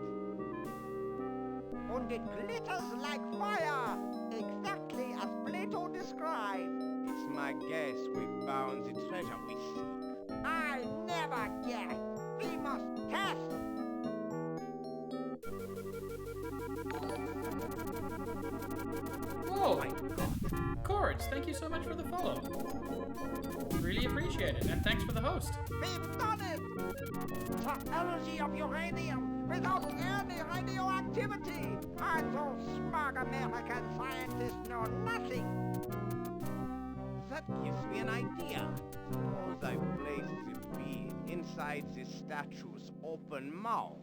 And it glitters like fire, exactly as Plato described. It's my guess we found the treasure we seek. I never guess. We must test. Whoa! Cords, thank you so much for the follow. Really appreciate it, and thanks for the host. We've done it! The energy of uranium without any radioactivity! And those smug American scientists know nothing! That gives me an idea. Suppose I place the bead inside the statue's open mouth.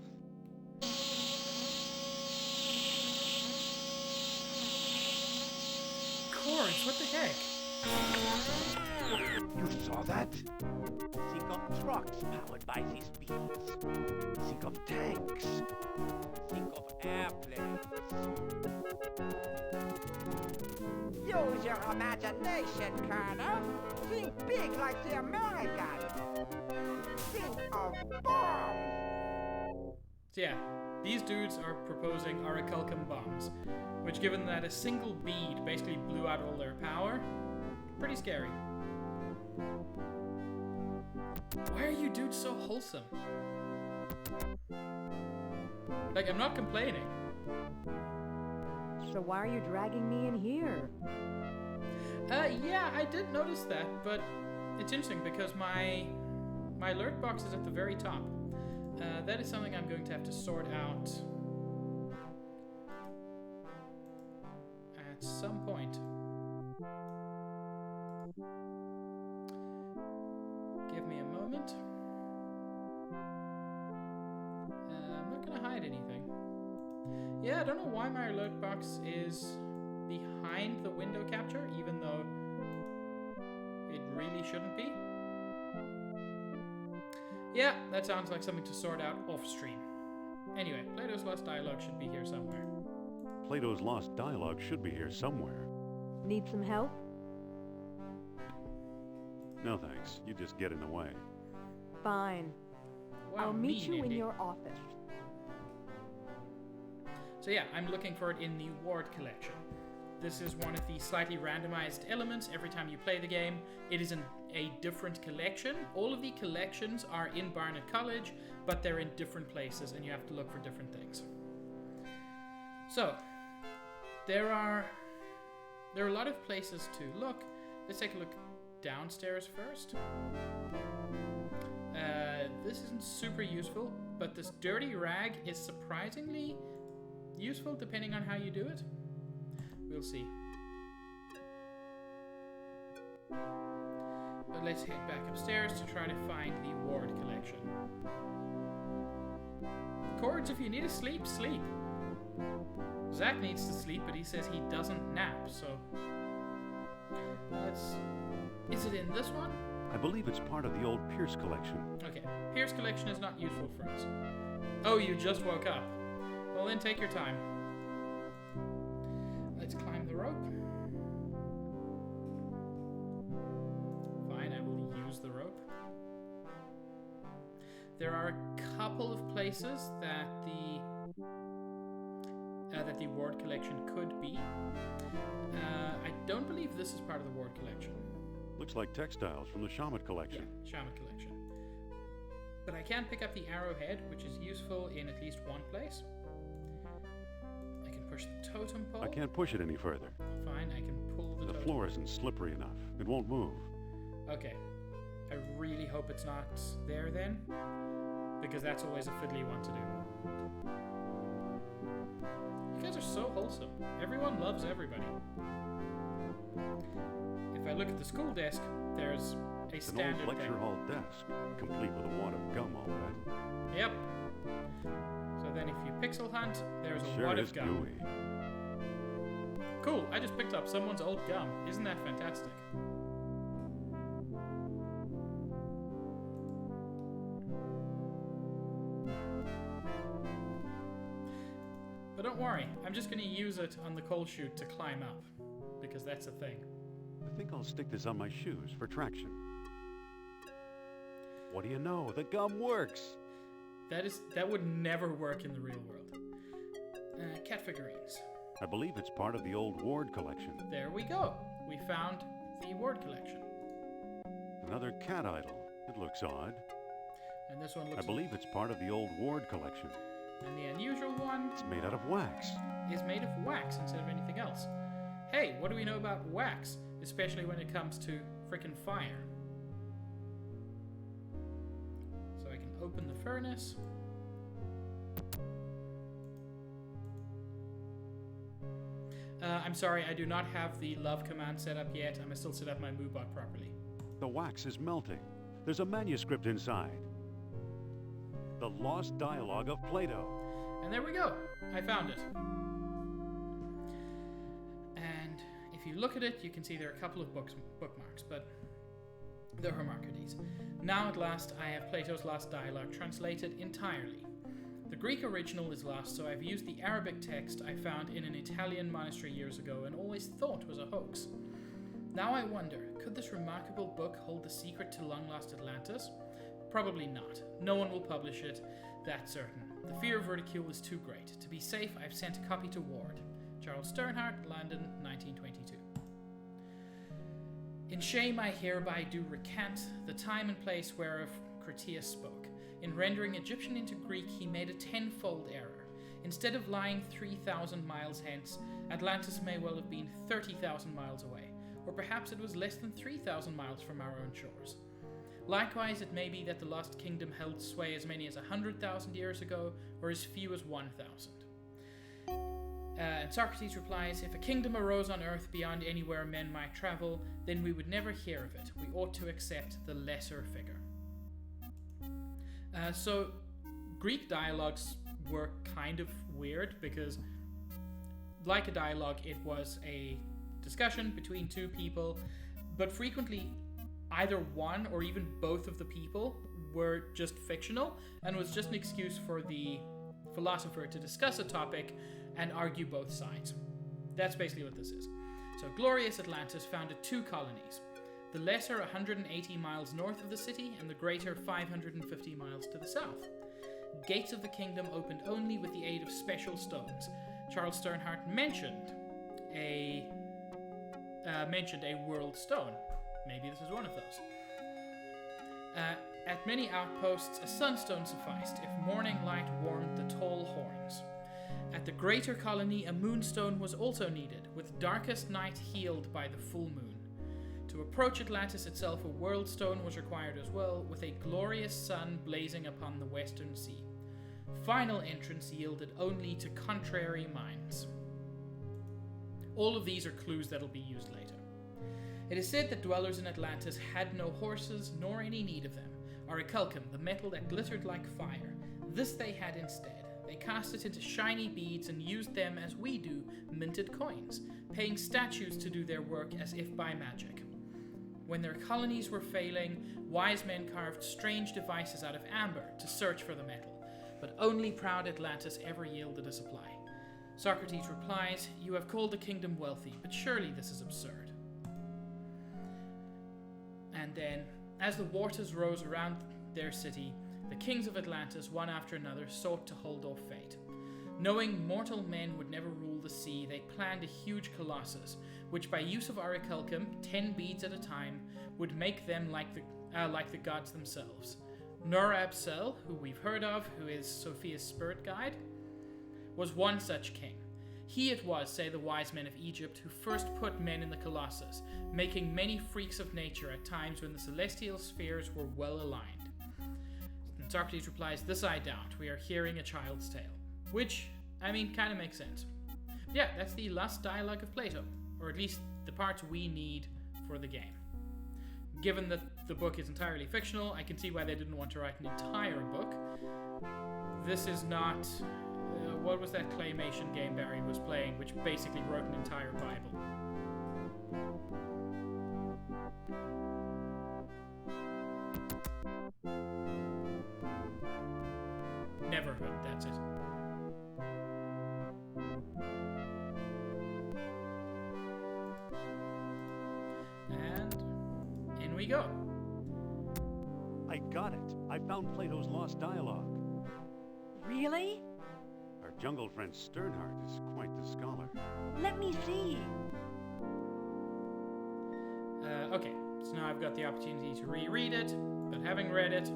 Cords, what the heck? You saw that? Think of trucks powered by these beams. Think of tanks. Think of airplanes. Use your imagination, Colonel. Think big like the Americans. Think of bombs. So yeah, these dudes are proposing orichalcum bombs, which given that a single bead basically blew out all their power, pretty scary. Why are you dudes so wholesome? Like, I'm not complaining. So why are you dragging me in here? Yeah, I did notice that, but it's interesting because my alert box is at the very top. That is something I'm going to have to sort out at some point. Give me a moment. I'm not going to hide anything. Yeah, I don't know why my alert box is behind the window capture, even though it really shouldn't be. Yeah, that sounds like something to sort out off-stream. Anyway, Plato's Lost Dialogue should be here somewhere. Plato's Lost Dialogue should be here somewhere. Need some help? No thanks, you just get in the way. Fine. Wow, I'll meet mean, you in Indy. your office. So yeah, I'm looking for it in the Ward collection. This is one of the slightly randomized elements every time you play the game. It is a different collection. All of the collections are in Barnett College, but they're in different places and you have to look for different things. So, there are there are a lot of places to look. Let's take a look downstairs first. This isn't super useful, but this dirty rag is surprisingly useful depending on how you do it. We'll see. But let's head back upstairs to try to find the Ward collection. Cords, if you need to sleep, sleep. Zach needs to sleep, but he says he doesn't nap, so... Is it in this one? I believe it's part of the old Pierce collection. Okay, Pierce collection is not useful for us. Oh, you just woke up. Well then, take your time. Let's climb the rope. Fine, I will use the rope. There are a couple of places that the Ward collection could be. I don't believe this is part of the Ward collection. Looks like textiles from the Shaman collection. Yeah, Shaman collection. But I can pick up the arrowhead, which is useful in at least one place. I can push the totem pole. I can't push it any further. Fine, I can pull the totem. The floor isn't slippery enough. It won't move. Okay. I really hope it's not there then, because that's always a fiddly one to do. You guys are so wholesome. Everyone loves everybody. If I look at the school desk, there's a standard An old lecture hall desk, complete with a wad of gum all right. Yep. So then if you pixel hunt, there's a Sure wad is of gum. gooey. Cool, I just picked up someone's old gum. Isn't that fantastic? But don't worry, I'm just going to use it on the coal chute to climb up, because that's a thing. I think I'll stick this on my shoes for traction. What do you know? The gum works! That would never work in the real world. Cat figurines. I believe it's part of the old Ward collection. There we go. We found the Ward collection. Another cat idol. It looks odd. And this one looks... I believe it's part of the old Ward collection. And the unusual one... It's made out of wax. ...is made of wax instead of anything else. Hey, what do we know about wax? Especially when it comes to frickin' fire. So I can open the furnace. I'm sorry, I do not have the love command set up yet. I must still set up my MooBot properly. The wax is melting. There's a manuscript inside. The Lost Dialogue of Plato. And there we go. I found it. And if you look at it, you can see there are a couple of bookmarks, but they're Hermocrates. Now at last, I have Plato's Lost Dialogue translated entirely. The Greek original is lost, so I've used the Arabic text I found in an Italian monastery years ago and always thought was a hoax. Now I wonder, could this remarkable book hold the secret to long-lost Atlantis? Probably not. No one will publish it, that's certain. The fear of ridicule is too great. To be safe, I've sent a copy to Ward. Charles Sternhardt, London, 1922. In shame I hereby do recant the time and place whereof Critias spoke. In rendering Egyptian into Greek, he made a tenfold error. Instead of lying 3,000 miles hence, Atlantis may well have been 30,000 miles away, or perhaps it was less than 3,000 miles from our own shores. Likewise, it may be that the lost kingdom held sway as many as 100,000 years ago, or as few as 1,000. And Socrates replies, if a kingdom arose on earth beyond anywhere men might travel, then we would never hear of it. We ought to accept the lesser figure. So, Greek dialogues were kind of weird because, like a dialogue, it was a discussion between two people, but frequently either one or even both of the people were just fictional and was just an excuse for the philosopher to discuss a topic and argue both sides. That's basically what this is. So, glorious Atlantis founded two colonies. The lesser 180 miles north of the city and the greater 550 miles to the south. Gates of the kingdom opened only with the aid of special stones. Charles Sternhardt mentioned a world stone. Maybe this is one of those. At many outposts, a sunstone sufficed if morning light warmed the tall horns. At the greater colony, a moonstone was also needed, with darkest night healed by the full moon. To approach Atlantis itself, a world stone was required as well, with a glorious sun blazing upon the western sea. Final entrance yielded only to contrary minds. All of these are clues that'll be used later. It is said that dwellers in Atlantis had no horses, nor any need of them. Aurichalcum, the metal that glittered like fire. This they had instead. They cast it into shiny beads and used them as we do minted coins, paying statues to do their work as if by magic. When their colonies were failing, wise men carved strange devices out of amber to search for the metal, but only proud Atlantis ever yielded a supply. Socrates replies, "You have called the kingdom wealthy, but surely this is absurd." And then, as the waters rose around their city, the kings of Atlantis, one after another, sought to hold off fate. Knowing mortal men would never rule the sea, they planned a huge colossus, which by use of aurichalcum, 10 beads at a time, would make them like the gods themselves. Nur-Ab-Sel, who we've heard of, who is Sophia's spirit guide, was one such king. He it was, say the wise men of Egypt, who first put men in the colossus, making many freaks of nature at times when the celestial spheres were well aligned. And Socrates replies, "This I doubt. We are hearing a child's tale." Which, kind of makes sense. Yeah, that's the last dialogue of Plato, or at least the parts we need for the game. Given that the book is entirely fictional, I can see why they didn't want to write an entire book. This is not... what was that claymation game Barry was playing, which basically wrote an entire Bible? Neverhood, that's it. And in we go. I got it. I found Plato's lost dialogue. Really? Our jungle friend Sternhardt is quite the scholar. Let me see. Okay, so now I've got the opportunity to reread it, but having read it,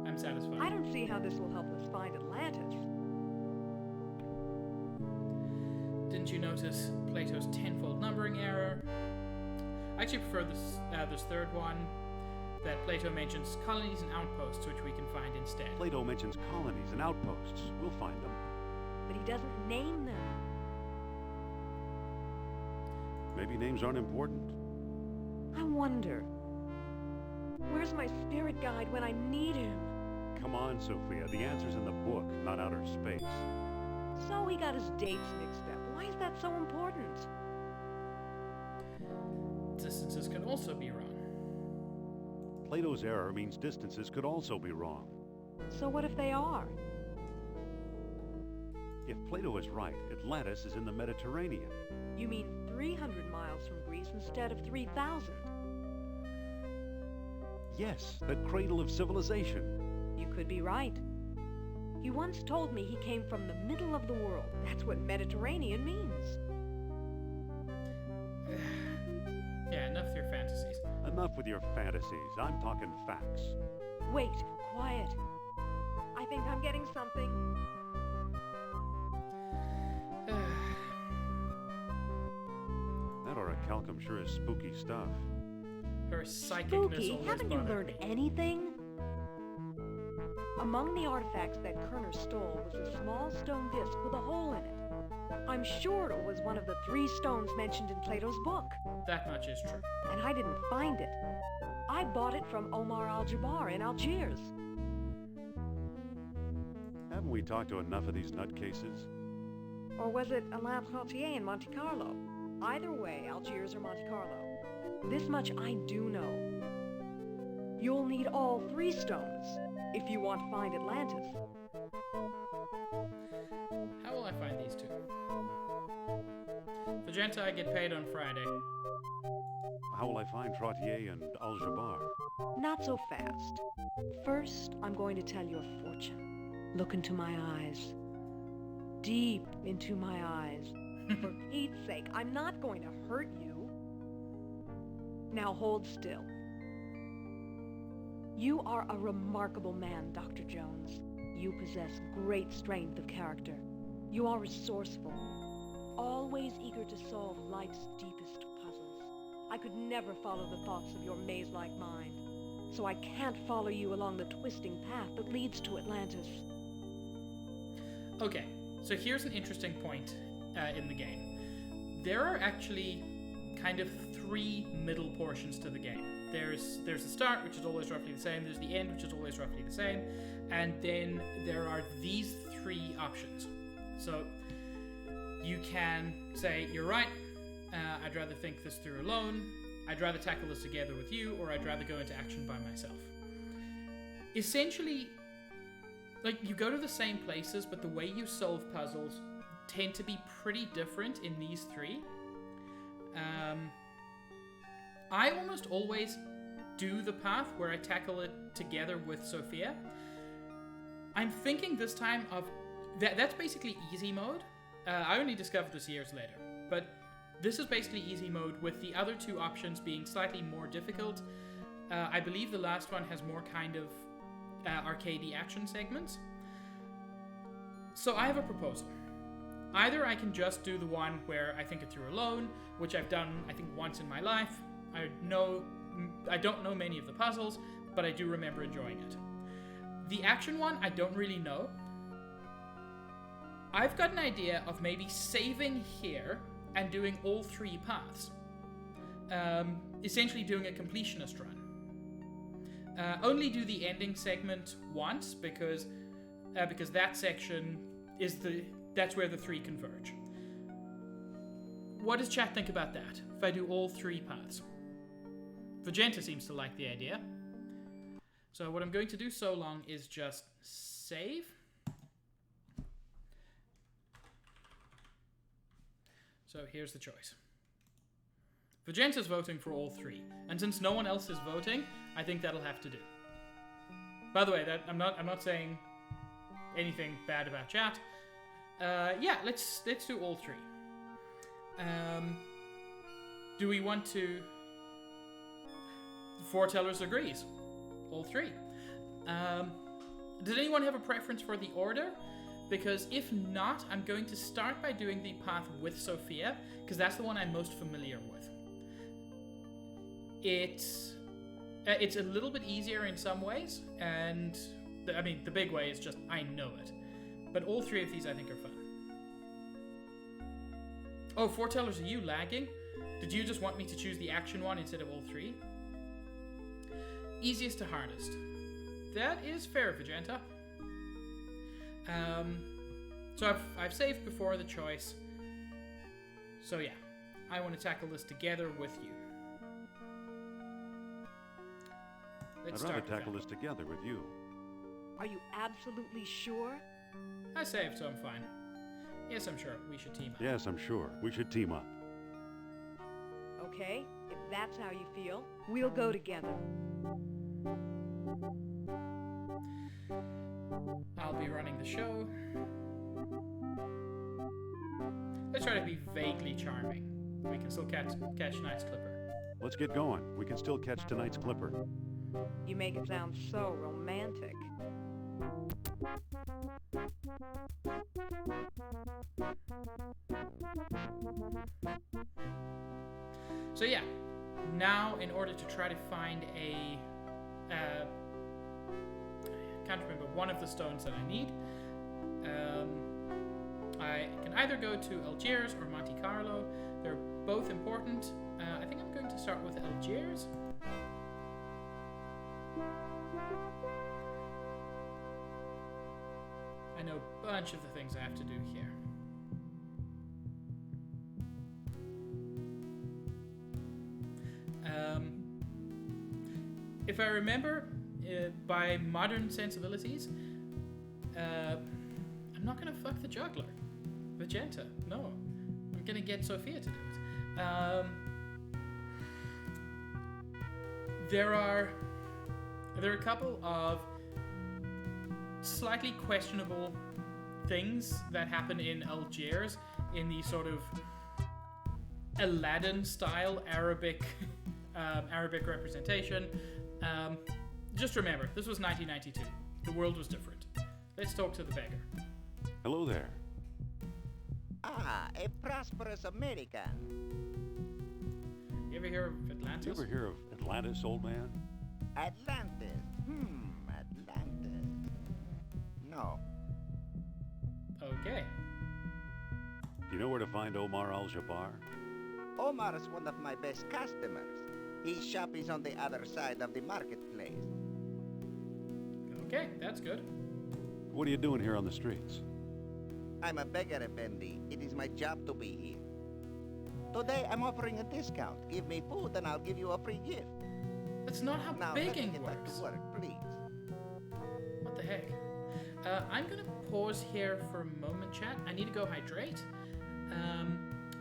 I'm satisfied. I don't see how this will help us find Atlantis. Didn't you notice Plato's tenfold numbering error? I actually prefer this third one, that Plato mentions colonies and outposts, which we can find instead. Plato mentions colonies and outposts. We'll find them. But he doesn't name them. Maybe names aren't important. I wonder, where's my spirit guide when I need him? Come on, Sophia. The answer's in the book, not outer space. So he got his dates mixed up. Why is that so important? Distances can also be wrong. Plato's error means distances could also be wrong. So what if they are? If Plato is right, Atlantis is in the Mediterranean. You mean 300 miles from Greece instead of 3,000? Yes, the cradle of civilization. You could be right. He once told me he came from the middle of the world. That's what Mediterranean means. Yeah, enough with your fantasies. Enough with your fantasies. I'm talking facts. Wait, quiet. I think I'm getting something. That aurichalcum sure is spooky stuff. Her psychicness Spooky? always Haven't you bothered learned me. anything? Among the artifacts that Kerner stole was a small stone disc with a hole in it. I'm sure it was one of the 3 stones mentioned in Plato's book. That much is true. And I didn't find it. I bought it from Omar al-Jabbar in Algiers. Haven't we talked to enough of these nutcases? Or was it Alain Trottier in Monte Carlo? Either way, Algiers or Monte Carlo. This much I do know. You'll need all 3 stones if you want to find Atlantis. How will I find these 2? Magenta, I get paid on Friday. How will I find Trottier and Al-Jabbar? Not so fast. First, I'm going to tell you a fortune. Look into my eyes. Deep into my eyes. For Pete's sake, I'm not going to hurt you. Now hold still. You are a remarkable man, Dr. Jones. You possess great strength of character. You are resourceful, always eager to solve life's deepest puzzles. I could never follow the thoughts of your maze-like mind, so I can't follow you along the twisting path that leads to Atlantis. Okay, so here's an interesting point in the game. There are actually kind of 3 middle portions to the game. There's the start, which is always roughly the same. There's the end, which is always roughly the same. And then there are these 3 options. So you can say, you're right, I'd rather think this through alone, I'd rather tackle this together with you, or I'd rather go into action by myself. Essentially, like, you go to the same places, but the way you solve puzzles tend to be pretty different in these 3. I almost always do the path where I tackle it together with Sophia. I'm thinking this time of... That's basically easy mode. I only discovered this years later. But this is basically easy mode, with the other 2 options being slightly more difficult. I believe the last one has more kind of arcadey action segments. So I have a proposal. Either I can just do the one where I think it through alone, which I've done, I think, once in my life. I don't know many of the puzzles, but I do remember enjoying it. The action one, I don't really know. I've got an idea of maybe saving here and doing all 3 paths. Essentially doing a completionist run. Only do the ending segment once, because that section is that's where the 3 converge. What does chat think about that, if I do all 3 paths? Vegeta seems to like the idea. So what I'm going to do so long is just save. So here's the choice. Vegeta's voting for all 3, and since no one else is voting, I think that'll have to do. By the way, that I'm not saying anything bad about chat. Yeah, let's do all 3. Do we want to... Foretellers agrees. All 3. Did anyone have a preference for the order? Because if not, I'm going to start by doing the path with Sophia, because that's the one I'm most familiar with. It's a little bit easier in some ways, and the big way is just I know it. But all 3 of these I think are fun. Oh, Foretellers, are you lagging? Did you just want me to choose the action one instead of all 3? Easiest to hardest. That is fair, Vegeta. So I've saved before the choice. So yeah, I want to tackle this together with you. I'd rather tackle this together with you. Are you absolutely sure? I saved, so I'm fine. Yes, I'm sure. We should team up. Yes, I'm sure. We should team up. Okay, if that's how you feel, we'll go together. I'll be running the show. Let's try to be vaguely charming. We can still catch tonight's clipper. Let's get going. We can still catch tonight's clipper. You make it sound so romantic. So yeah, now in order to try to find a... I can't remember one of the stones that I need. I can either go to Algiers or Monte Carlo. They're both important. I think I'm going to start with Algiers. I know a bunch of the things I have to do here. If I remember, by modern sensibilities, I'm not gonna fuck the juggler, Vegeta. No, I'm gonna get Sophia to do it. There are a couple of slightly questionable things that happen in Algiers in the sort of Aladdin-style Arabic representation. Just remember, this was 1992. The world was different. Let's talk to the beggar. Hello there. Ah, a prosperous American. You ever hear of Atlantis? You ever hear of Atlantis, old man? Atlantis. Atlantis. No. Okay. Do you know where to find Omar al-Jabbar? Omar is one of my best customers. His shop is on the other side of the marketplace. Okay, that's good. What are you doing here on the streets? I'm a beggar, Effendi. It is my job to be here. Today, I'm offering a discount. Give me food and I'll give you a free gift. That's not how Now, let's begging get back works. to work, please. What the heck? I'm gonna pause here for a moment, chat. I need to go hydrate.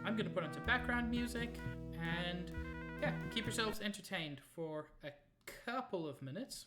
I'm gonna put on some background music and yeah, keep yourselves entertained for a couple of minutes.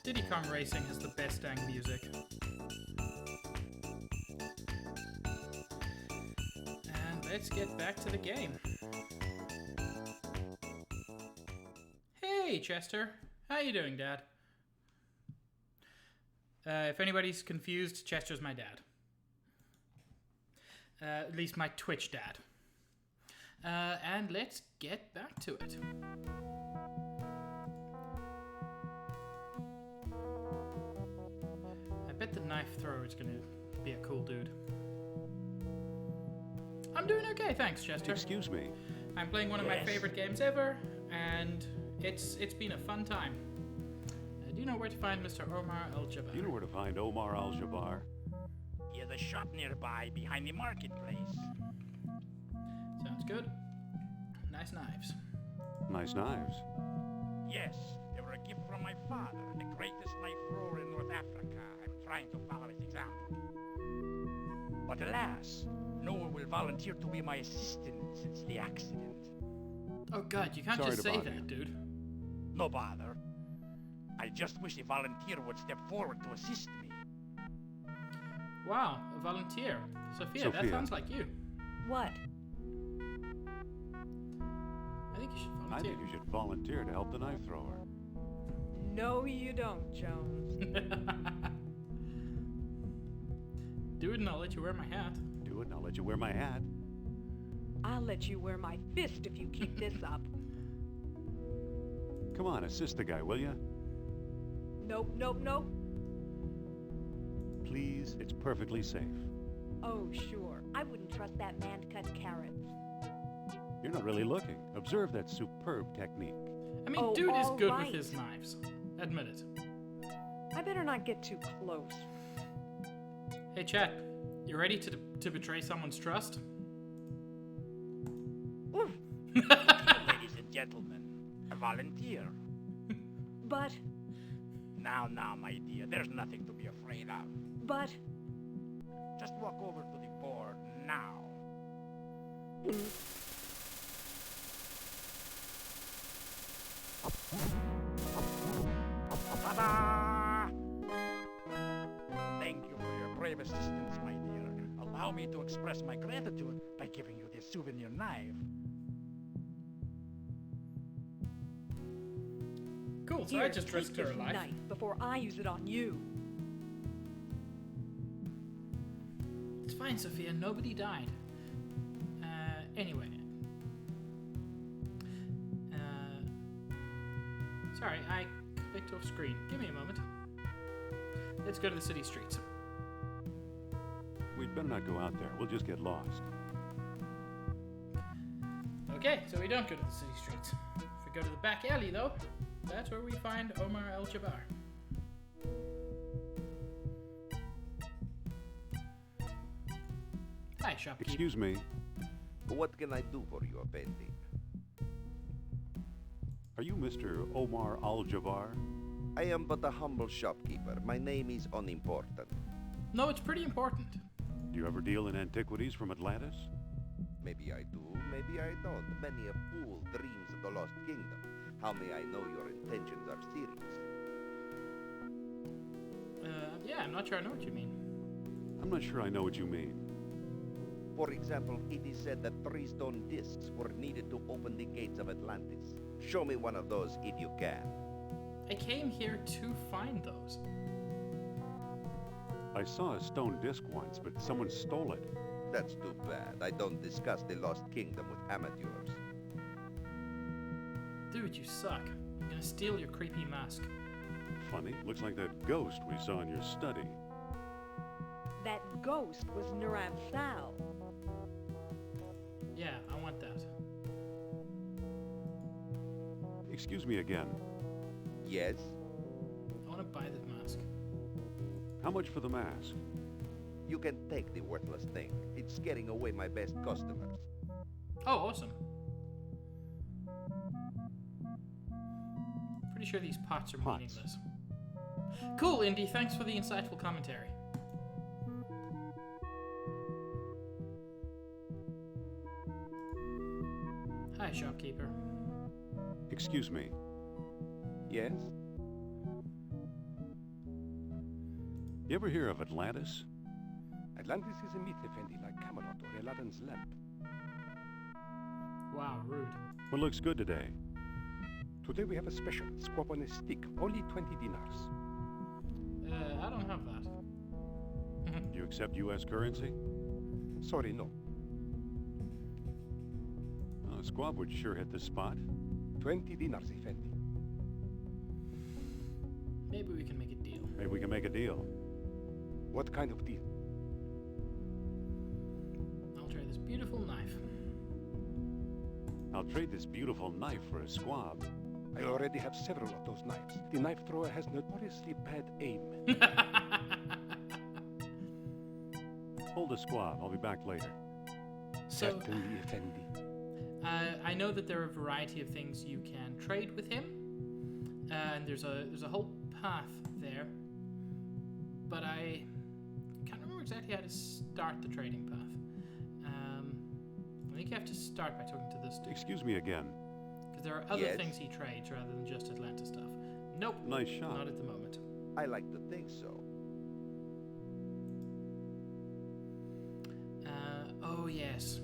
Diddy Kong Racing has the best dang music. And let's get back to the game. Hey, Chester. How you doing, Dad? If anybody's confused, Chester's my dad. At least my Twitch dad. And let's get back to it. I bet the knife thrower is gonna be a cool dude. I'm doing okay, thanks, Chester. Excuse me. I'm playing one of my favorite games ever, and it's been a fun time. Do you know where to find Mr. Omar al-Jabbar? Do you know where to find Omar al-Jabbar? He has a shop nearby behind the marketplace. Sounds good. Nice knives. Nice knives. Yes, they were gift from my father, the greatest knife thrower in North Africa. I'm trying to follow his example. But alas, no one will volunteer to be my assistant since the accident. Oh god, you can't Sorry just to say bother that, you. dude. No bother. I just wish a volunteer would step forward to assist me. Wow, a volunteer. Sophia, that Sophia. sounds like you. What? I think you should I volunteer. think you should volunteer to help the knife thrower. No, you don't, Jones. Do it and I'll let you wear my hat. Do it and I'll let you wear my hat. I'll let you wear my fist if you keep this up. Come on, assist the guy, will you? Nope, nope, nope. Please, it's perfectly safe. Oh, sure. I wouldn't trust that man to cut carrots. You're not really looking. Observe that superb technique. I mean, Oh, dude is all good right. with his knives. Admit it. I better not get too close. Hey, Chat, you ready to betray someone's trust? Oof. Ladies and gentlemen, a volunteer. But, Now, my dear, there's nothing to be afraid of. but... Just walk over to the board now. Ta-da! Thank you for your brave assistance, my dear. Allow me to express my gratitude by giving you this souvenir knife. Cool, so I Here, just take risked her this life. knife before I use it on you. It's fine, Sophia, nobody died. Anyway. Sorry, I clicked off screen. Give me a moment. Let's go to the city streets. We'd better not go out there. We'll just get lost. Okay, so we don't go to the city streets. If we go to the back alley, though, that's where we find Omar Al-Jabbar. Hi, shopkeeper. Excuse me. What can I do for you, Effendi? Are you Mr. Omar Al-Jabbar? I am but a humble shopkeeper. My name is unimportant. No, it's pretty important. Do you ever deal in antiquities from Atlantis? Maybe I do, maybe I don't. Many a fool dreams of the Lost Kingdom. How may I know your intentions are serious? Yeah, I'm not sure I know what you mean. I'm not sure I know what you mean. For example, it is said that 3 stone discs were needed to open the gates of Atlantis. Show me one of those if you can. I came here to find those. I saw a stone disc once, but someone stole it. That's too bad. I don't discuss the Lost Kingdom with amateurs. Dude, you suck. I'm gonna steal your creepy mask. Funny, looks like that ghost we saw in your study. That ghost was Nuram Sal. Yeah, I want that. Excuse me again. Yes? I want to buy that mask. How much for the mask? You can take the worthless thing. It's scaring away my best customers. Oh, awesome. Pretty sure these pots are meaningless. Cool, Indy. Thanks for the insightful commentary. Hi, shopkeeper. Excuse me. Yes? You ever hear of Atlantis? Atlantis is a myth, Effendi, like Camelot or Aladdin's lamp. Wow, rude. What looks good today? Today we have a special, squab on a stick, only 20 dinars. I don't have that. Do you accept U.S. currency? Sorry, no. Oh, a squab would sure hit the spot. 20 dinars, Effendi. Maybe we can make a deal. Maybe we can make a deal. What kind of deal? I'll try this beautiful knife. I'll trade this beautiful knife for a squab. I already have several of those knives. The knife thrower has notoriously bad aim. Hold the squab. I'll be back later. So, Certainly, Effendi. I know that there are a variety of things you can trade with him. And there's a whole path there, but I can't remember exactly how to start the trading path. I think you have to start by talking to this dude. Excuse me again. Because there are other things he trades rather than just Atlantis stuff. Nope. Nice shot. Not at the moment. I like to think so. Oh yes.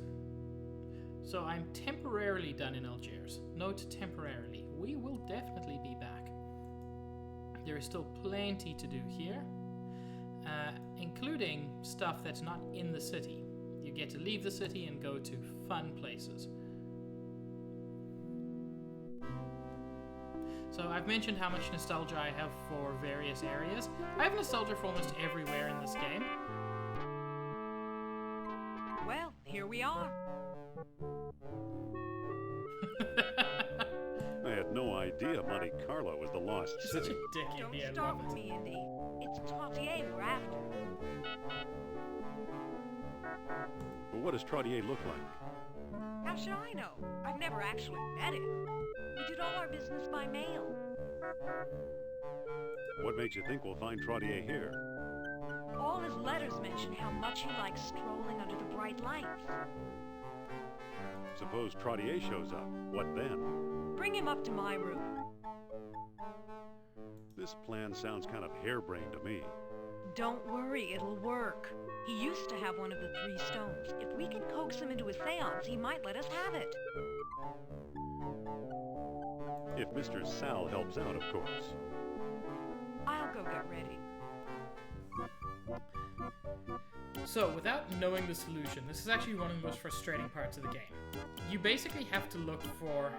So I'm temporarily done in Algiers. Note temporarily. We will definitely be back. There is still plenty to do here, including stuff that's not in the city. You get to leave the city and go to fun places. So I've mentioned how much nostalgia I have for various areas. I have nostalgia for almost everywhere in this game. Well, here we are. I had no idea Monte Carlo was the lost Such city. a dick, Don't Indy. I start love with it. me, Indy. It's Trottier we're after. But what does Trottier look like? How should I know? I've never actually met him. We did all our business by mail. What makes you think we'll find Trottier here? All his letters mention how much he likes strolling under the bright lights. Suppose Trottier shows up. What then? Bring him up to my room. This plan sounds kind of harebrained to me. Don't worry, it'll work. He used to have one of the 3 stones. If we can coax him into a seance, he might let us have it. If Mr. Sal helps out, of course. I'll go get ready. So, without knowing the solution, this is actually one of the most frustrating parts of the game. You basically have to look for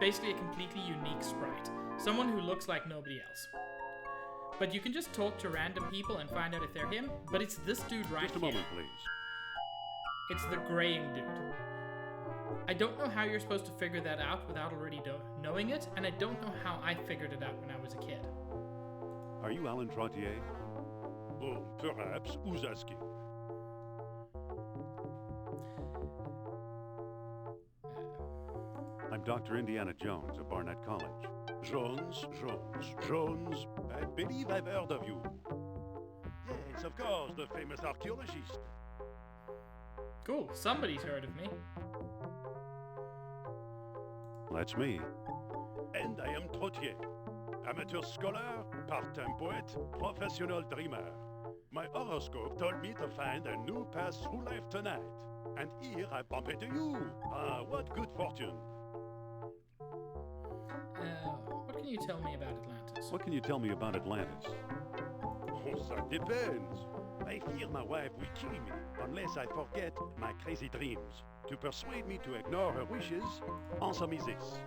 basically a completely unique sprite. Someone who looks like nobody else. But you can just talk to random people and find out if they're him, but it's this dude right here. Just a moment, please. It's the graying dude. I don't know how you're supposed to figure that out without already knowing it, and I don't know how I figured it out when I was a kid. Are you Alan Trottier? Oh, perhaps. Who's asking? I'm Dr. Indiana Jones of Barnett College. Jones. I believe I've heard of you. Yes, of course, the famous archaeologist. Cool, somebody's heard of me. That's me. And I am Trottier. Amateur scholar, part-time poet, professional dreamer. My horoscope told me to find a new path through life tonight. And here I bump into you. Ah, what good fortune. What can you tell me about Atlantis? What can you tell me about Atlantis? Oh, that depends. I fear my wife will kill me unless I forget my crazy dreams. To persuade me to ignore her wishes, answer me this.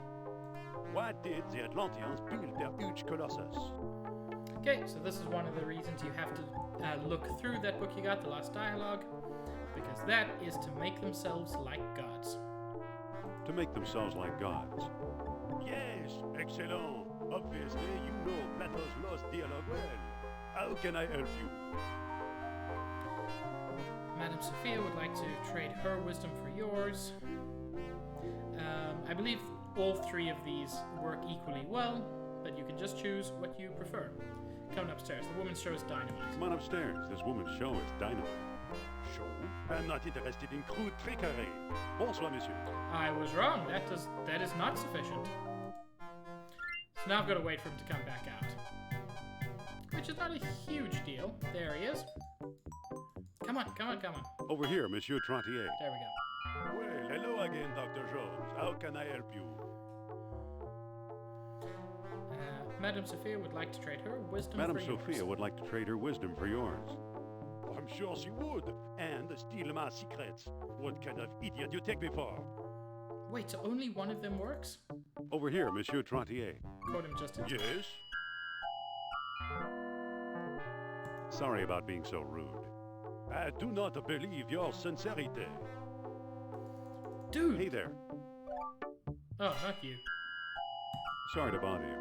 Why did the Atlanteans build their huge colossus? Okay, so this is one of the reasons you have to look through that book you got, The Last Dialogue, because that is to make themselves like gods. To make themselves like gods. Yes, excellent. Obviously, you know Plato's Lost Dialogue well. How can I help you? Madame Sophia would like to trade her wisdom for yours. I believe all 3 of these work equally well, but you can just choose what you prefer. Come upstairs. The woman's show is dynamite. Come on upstairs. This woman's show is dynamite. Show? I'm not interested in crude trickery. Bonsoir, monsieur. I was wrong. That is not sufficient. So now I've got to wait for him to come back out. Which is not a huge deal. There he is. Come on. Over here, Monsieur Trottier. There we go. Well, hello again, Dr. Jones. How can I help you? Madame Sophia would like to trade her wisdom Madame for yours. Sophia would like to trade her wisdom for yours. I'm sure she would. And steal my secrets. What kind of idiot you take me for? Wait, so only one of them works? Over here, Monsieur Trottier. Quote him just in time. Yes? Sorry about being so rude. I do not believe your sincerity. Dude! Hey there. Oh, not you. Sorry to bother you.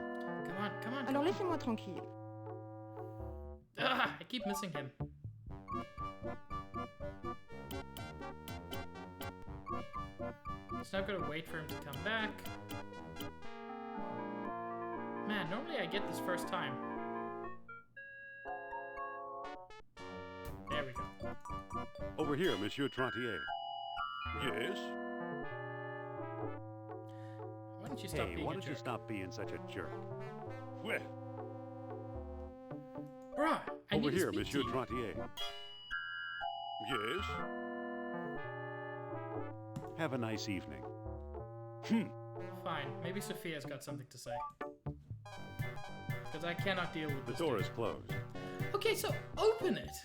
Come on. Alors laissez-moi tranquille. Ah, I keep missing him. So I've got to wait for him to come back. Man, normally I get this first time. There we go. Over here, Monsieur Trottier. Yes? Why don't you stop Hey, being why a don't you jerk? stop being such a jerk? Well, Bruh, I over need to here, speak Monsieur to you. Trottier. Yes? Have a nice evening. Fine, maybe Sophia's got something to say. Because I cannot deal with The this. door dude. is closed. Okay, so open it!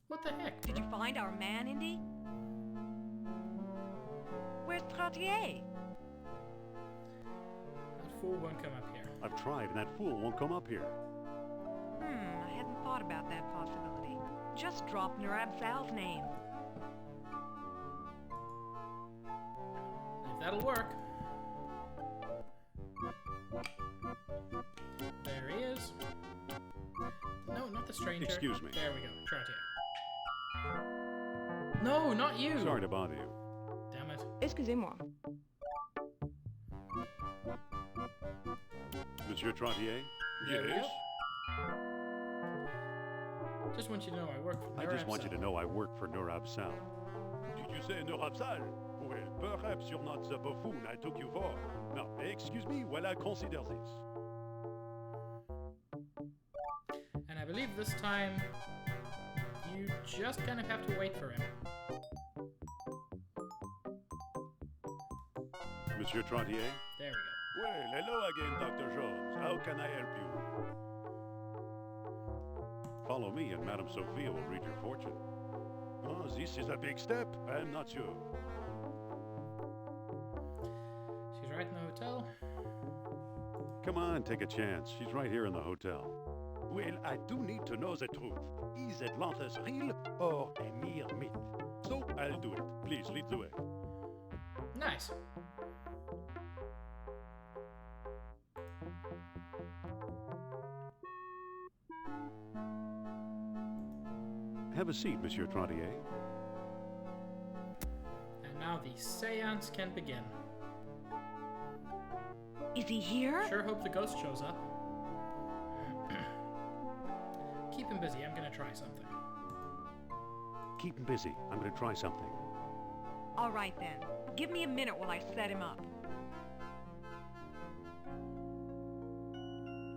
What the heck? Did you find our man, Indy? Where's Trottier? That fool won't come up here. I've tried, and that fool won't come up here. I hadn't thought about that possibility. Just drop Nurab Sal's name. If that'll work. There he is. No, not the stranger. Excuse me. There we go. Trottier. No, not you! Sorry to bother you. Damn it. Excusez-moi. Monsieur Trottier? There we Yes? Just want you to know I work for I just want you to Nurab know I work for Nurab Sal. Did you say Nurab Sal? Well, perhaps you're not the buffoon I took you for. Now, excuse me while I consider this. Sal. And I believe this time you just kind of have to wait for him. Monsieur Trottier? There we go. Well, hello again, Dr. Jones. How can I help you? Follow me and Madame Sophia will read your fortune. Oh, this is a big step. I'm not sure. She's right in the hotel. Come on, take a chance. She's right here in the hotel. Well, I do need to know the truth. Is Atlantis real or a mere myth? So I'll do it. Please lead the way. Nice. Have a seat, Monsieur Trottier. And now the seance can begin. Is he here? Sure hope the ghost shows up. Keep him busy, I'm gonna try something. Keep him busy. I'm going to try something. All right then. Give me a minute while I set him up.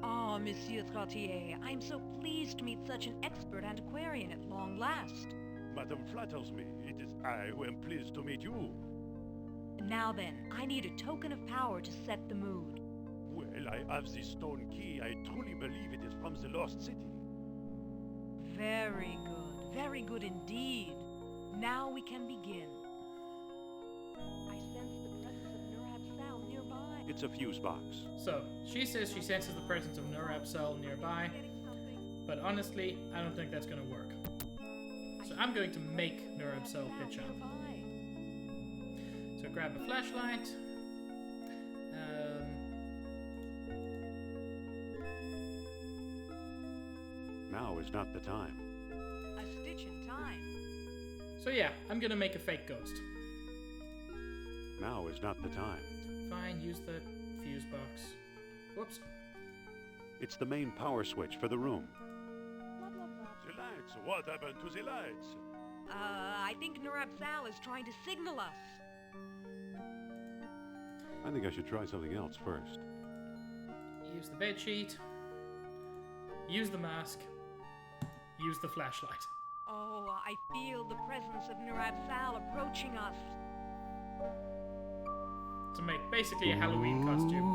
Ah, Monsieur Trottier, I'm so pleased to meet such an expert antiquarian at long last. Madame flatters me. It is I who am pleased to meet you. Now then, I need a token of power to set the mood. Well, I have this stone key. I truly believe it is from the lost city. Very good indeed. Now we can begin. I sense the presence of Nurab Sal nearby. It's a fuse box. So, she says she senses the presence of Nurab Sal nearby, but honestly, I don't think that's gonna work. So I'm going to make Nurab Sal pitch up. So grab a flashlight. Now is not the time. A stitch in time. So yeah, I'm gonna make a fake ghost. Now is not the time. Fine, use the fuse box. Whoops. It's the main power switch for the room. The lights! What happened to the lights? I think Nurab Sal is trying to signal us. I think I should try something else first. Use the bedsheet. Use the mask. Use the flashlight. Oh, I feel the presence of Nurab Sal approaching us. To make basically a Halloween costume.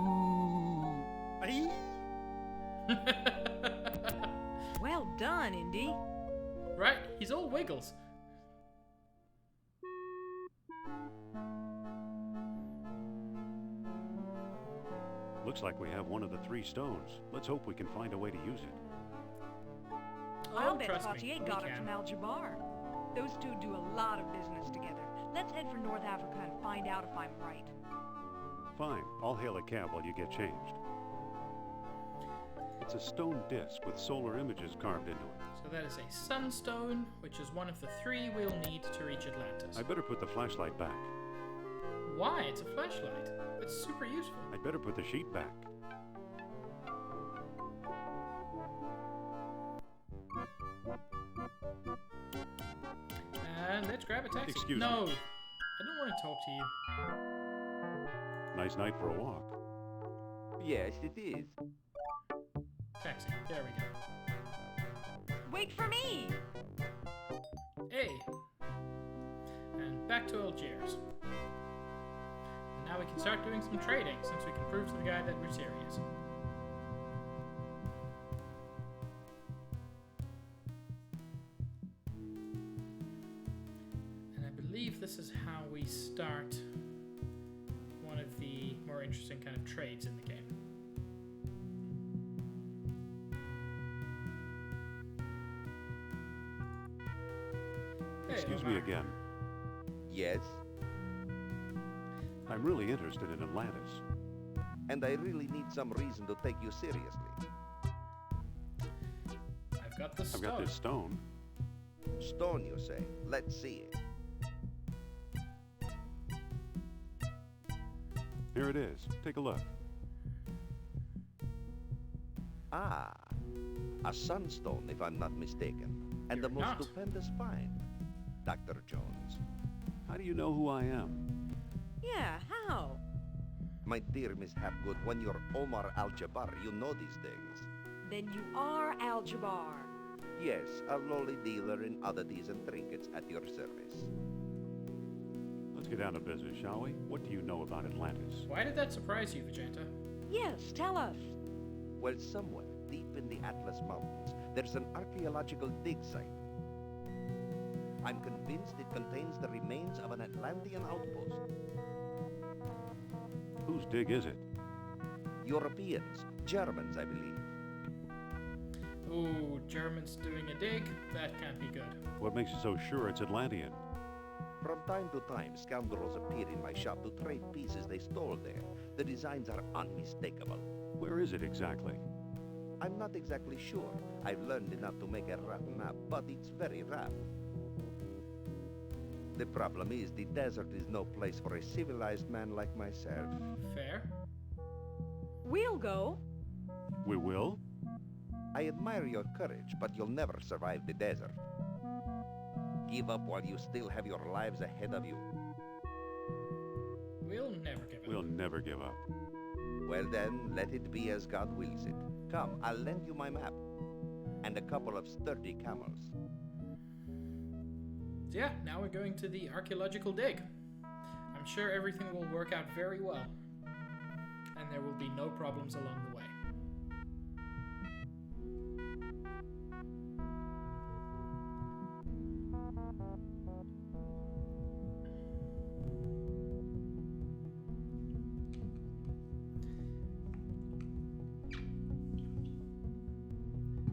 Well done, Indy. Right? He's all wiggles. Looks like we have one of the 3 stones. Let's hope we can find a way to use it. I'll bet trust me, Trottier we got it can. from Al-Jabbar. Those two do a lot of business together. Let's head for North Africa and find out if I'm right. Fine. I'll hail a cab while you get changed. It's a stone disc with solar images carved into it. So that is a sunstone, which is one of the 3 we'll need to reach Atlantis. I better put the flashlight back. Why? It's a flashlight. It's super useful. I'd better put the sheet back. Let's grab a taxi. Excuse no, me. I don't want to talk to you. Nice night for a walk. Yes, it is. Taxi. There we go. Wait for me! Hey. And back to Algiers. And now we can start doing some trading, since we can prove to the guy that we're serious. And I believe this is how we start one of the more interesting kind of trades in the game. Hey, Excuse me Omar. again. Yes, I'm really interested in Atlantis. and I really need some reason to take you seriously. I've got the I've stone. got this stone. Stone, you say? Let's see it. Here it is. Take a look. Ah, a sunstone, if I'm not mistaken. And You're the most not. stupendous find, Dr. Jones. How do you know who I am? Yeah, how? My dear Miss Hapgood, when you're Omar Al-Jabbar, you know these things. Then you are Al-Jabbar. Yes, a lowly dealer in oddities and trinkets at your service. Let's get down to business, shall we? What do you know about Atlantis? Why did that surprise you, Vegeta? Yes, tell us. Well, somewhere deep in the Atlas Mountains, there's an archaeological dig site. I'm convinced it contains the remains of an Atlantean outpost. Whose dig is it? Europeans, Germans, I believe. Ooh, Germans doing a dig? That can't be good. What makes you so sure it's Atlantean? From time to time, scoundrels appear in my shop to trade pieces they stole there. The designs are unmistakable. Where is it exactly? I'm not exactly sure. I've learned enough to make a rough map, but it's very rough. The problem is, the desert is no place for a civilized man like myself. Fair. We'll go. We will? I admire your courage, but you'll never survive the desert. Give up while you still have your lives ahead of you. We'll never give up. We'll never give up. Well then, let it be as God wills it. Come, I'll lend you my map. And a couple of sturdy camels. So yeah, now we're going to the archaeological dig. I'm sure everything will work out very well. And there will be no problems along the way.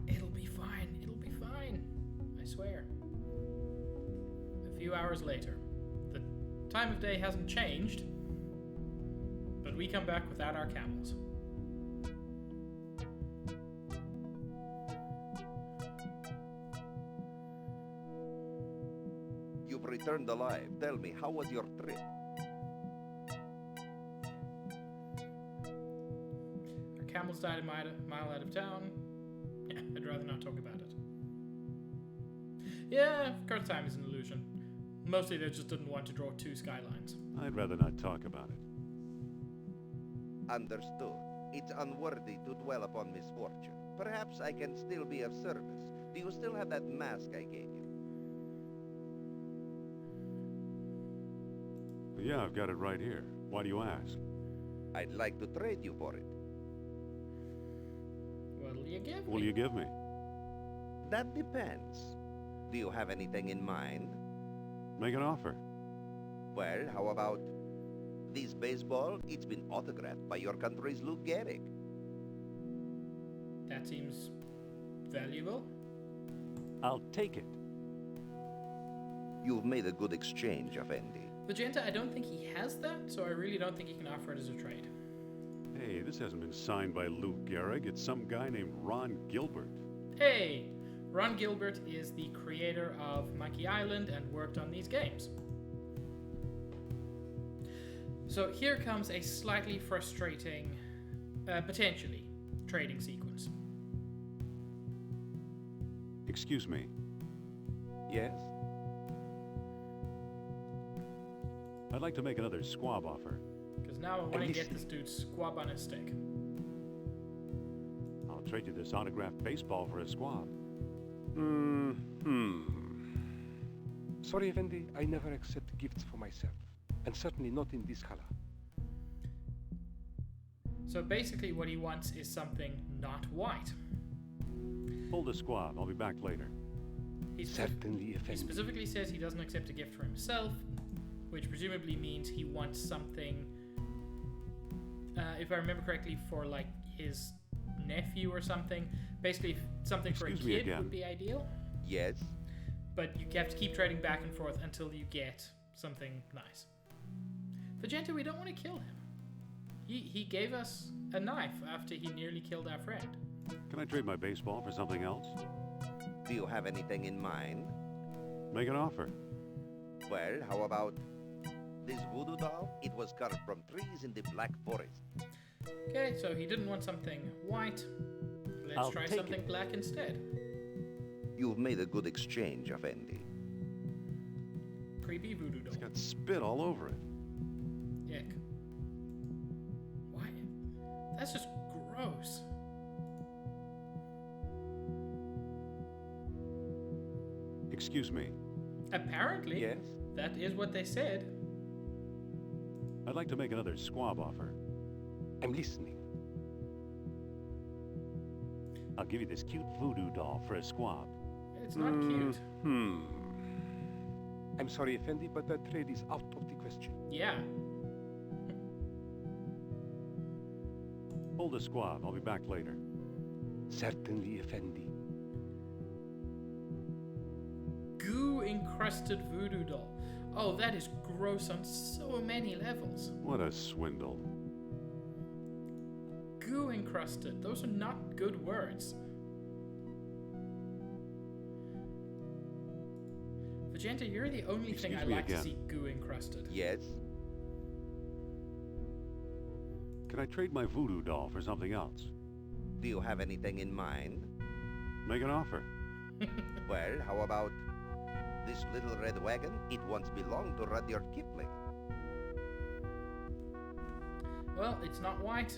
It'll be fine. It'll be fine. I swear. A few hours later. The time of day hasn't changed, but we come back without our camels. You've returned alive. Tell me, how was your trip? Our camels died a mile out of town. Yeah, I'd rather not talk about it. Yeah, of course time is an illusion. Mostly they just didn't want to draw two skylines. I'd rather not talk about it. Understood. It's unworthy to dwell upon misfortune. Perhaps I can still be of service. Do you still have that mask I gave you? Yeah, I've got it right here. Why do you ask? I'd like to trade you for it. What'll you give Will me? you give me? That depends. Do you have anything in mind? Make an offer. Well, how about this baseball? It's been autographed by your country's Lou Gehrig. That seems valuable. I'll take it. You've made a good exchange, Effendi. Magenta, I don't think he has that, so I really don't think he can offer it as a trade. Hey, this hasn't been signed by Lou Gehrig. It's some guy named Ron Gilbert. Hey! Ron Gilbert is the creator of Monkey Island and worked on these games. So here comes a slightly frustrating, potentially, trading sequence. Excuse me. Yes? I'd like to make another squab offer. Because now I want to get this dude squab on his stick. I'll trade you this autographed baseball for a squab. Sorry, Effendi, I never accept gifts for myself. And certainly not in this color. So basically what he wants is something not white. Hold the squab. I'll be back later. Certainly, He Effendi. specifically says he doesn't accept a gift for himself, which presumably means he wants something, if I remember correctly, for like his nephew or something. Basically, something for a Excuse me kid again. would be ideal. Yes? But you have to keep trading back and forth until you get something nice. Vegeta, we don't want to kill him. He gave us a knife after he nearly killed our friend. Can I trade my baseball for something else? Do you have anything in mind? Make an offer. Well, how about this voodoo doll? It was carved from trees in the Black Forest. Okay, so he didn't want something white. Let's I'll try take something it. black instead. You've made a good exchange, Effendi. Creepy voodoo doll. It's got spit all over it. Ick. Why? That's just gross. Excuse me. Apparently, Yes? that is what they said. I'd like to make another squab offer. I'm listening. I'll give you this cute voodoo doll for a squab. It's not cute. I'm sorry, Effendi, but that trade is out of the question. Yeah. Hold the squab. I'll be back later. Certainly, Effendi. Goo encrusted voodoo doll. Oh, that is gross on so many levels. What a swindle. Goo encrusted. Those are not good words. Vegeta, you're the only thing I Excuse me like to again. see goo encrusted. Yes? Can I trade my voodoo doll for something else? Do you have anything in mind? Make an offer. Well, how about this little red wagon? It once belonged to Rudyard Kipling. Well, it's not white,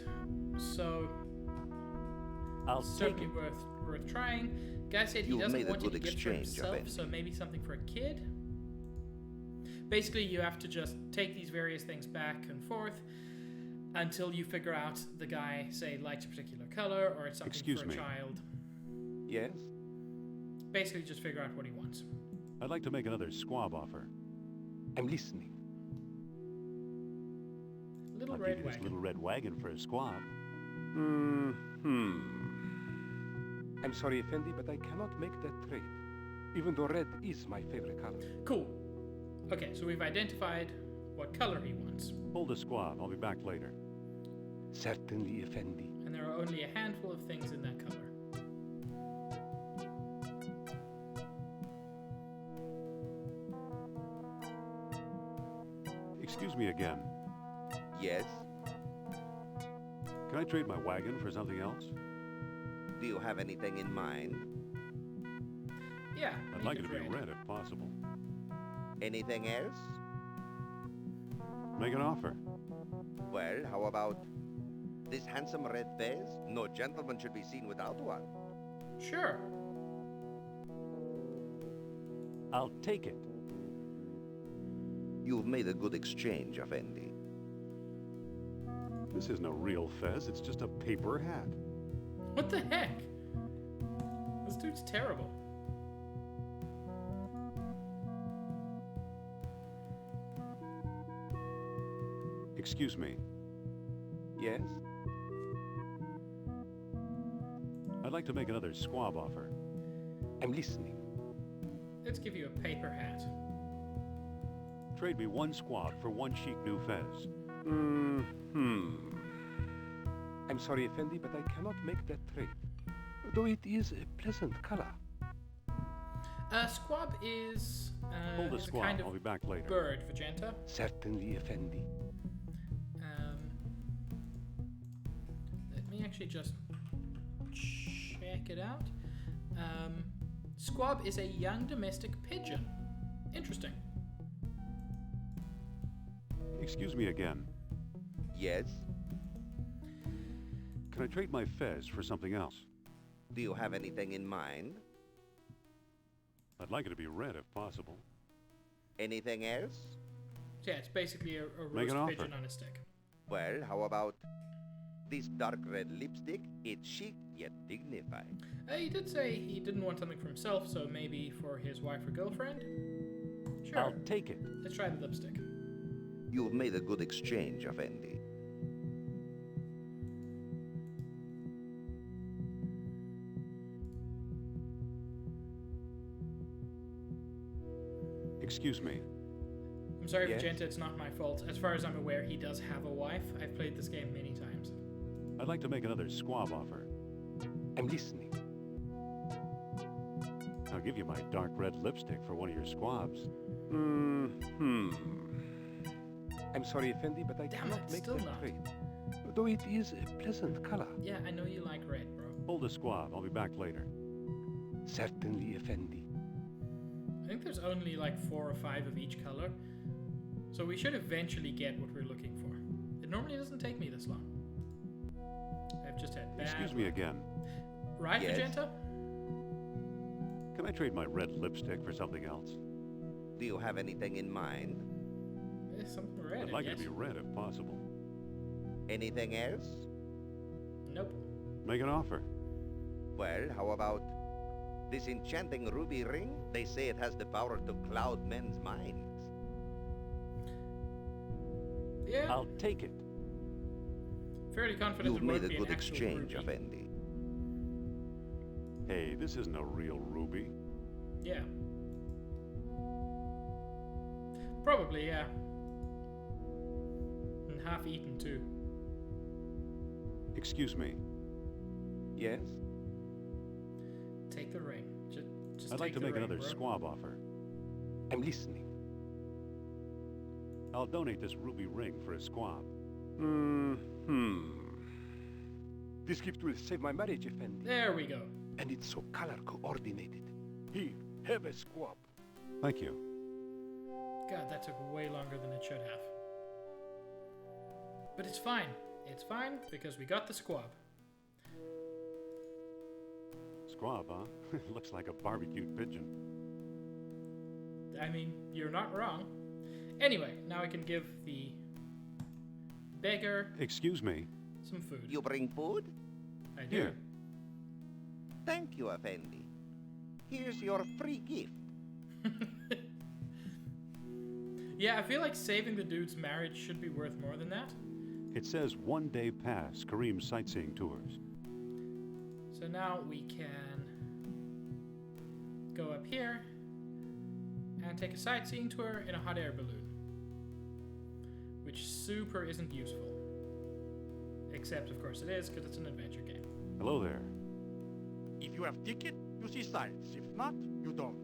so I'll certainly take it. worth trying. Guy said he You've doesn't made a want you to good gift for exchange, himself, Effendi. so maybe something for a kid. Basically, you have to just take these various things back and forth until you figure out the guy, say, likes a particular color or it's something Excuse for a me. child. Yes? Basically, just figure out what he wants. I'd like to make another squab offer. I'm listening. Little I'll red give you this wagon. little red wagon for a squab. I'm sorry, Effendi, but I cannot make that trade. Even though red is my favorite color. Cool. Okay, so we've identified what color he wants, Hold the squab. I'll be back later. Certainly, Effendi. and there are only a handful of things in that color. Excuse me again. Yes? Can I trade my wagon for something else? Do you have anything in mind? Yeah, I'd make like it to be red. red if possible. Anything else? Make an offer. Well, how about this handsome red vase? No gentleman should be seen without one. Sure. I'll take it. You've made a good exchange, Effendi. This isn't a real fez. It's just a paper hat. What the heck? This dude's terrible. Excuse me. Yes? I'd like to make another squab offer. I'm listening. Let's give you a paper hat. Trade me one squab for one chic new fez. I'm sorry, Effendi, but I cannot make that trade. Though it is a pleasant color. Squab is, Hold the is a squab. kind of I'll be back later. bird, Vegeta. Certainly, Effendi. actually just check it out. Squab is a young domestic pigeon. Interesting. Excuse me again. Yes? Can I trade my fez for something else? Do you have anything in mind? I'd like it to be red if possible. Anything else? Yeah, it's basically a Make roast an offer. pigeon on a stick. Well, how about this dark red lipstick? It's chic yet dignified. He did say he didn't want something for himself, so maybe for his wife or girlfriend? Sure. I'll take it. Let's try the lipstick. You've made a good exchange, Effendi. Excuse me. I'm sorry, Yes? Magenta, it's not my fault. As far as I'm aware, he does have a wife. I've played this game many times. I'd like to make another squab offer. I'm listening. I'll give you my dark red lipstick for one of your squabs. I'm sorry, Effendi, but I Damn cannot it, make still that not. trade. Though it is a pleasant color. Yeah, I know you like red, bro. Hold the squab. I'll be back later. Certainly, Effendi. I think there's only like 4 or 5 of each color. So we should eventually get what we're looking for. It normally doesn't take me this long. I've just had bad Excuse me luck. again. Right, Yes? Magenta? Can I trade my red lipstick for something else? Do you have anything in mind? Something red, I'd I like it guess. to be red if possible. Anything else? Nope. Make an offer. Well, how about this enchanting ruby ring? They say it has the power to cloud men's minds. Yeah, I'll take it. fairly confident You've it made won't a be good an actual exchange, ruby. Effendi. Hey, this isn't a real ruby. Yeah. Probably, yeah. And half eaten too. Excuse me. Yes? Take the ring. Just I'd like take to the make ring, another bro. squab offer. I'm listening. I'll donate this ruby ring for a squab. This gift will save my marriage, Effendi. There we go. And it's so color coordinated. Here, have a squab. Thank you. God, that took way longer than it should have. But it's fine. It's fine because we got the squab. Squab, huh? Looks like a barbecued pigeon. I mean, you're not wrong. Anyway, now I can give the beggar Excuse me. some food. You bring food? I do. Here. Thank you, Effendi. Here's your free gift. Yeah, I feel like saving the dude's marriage should be worth more than that. It says 1-day pass, Kareem's sightseeing tours. So now we can go up here and take a sightseeing tour in a hot air balloon. Which super isn't useful. Except, of course, it is, because it's an adventure game. Hello there. If you have ticket, you see sights. If not, you don't.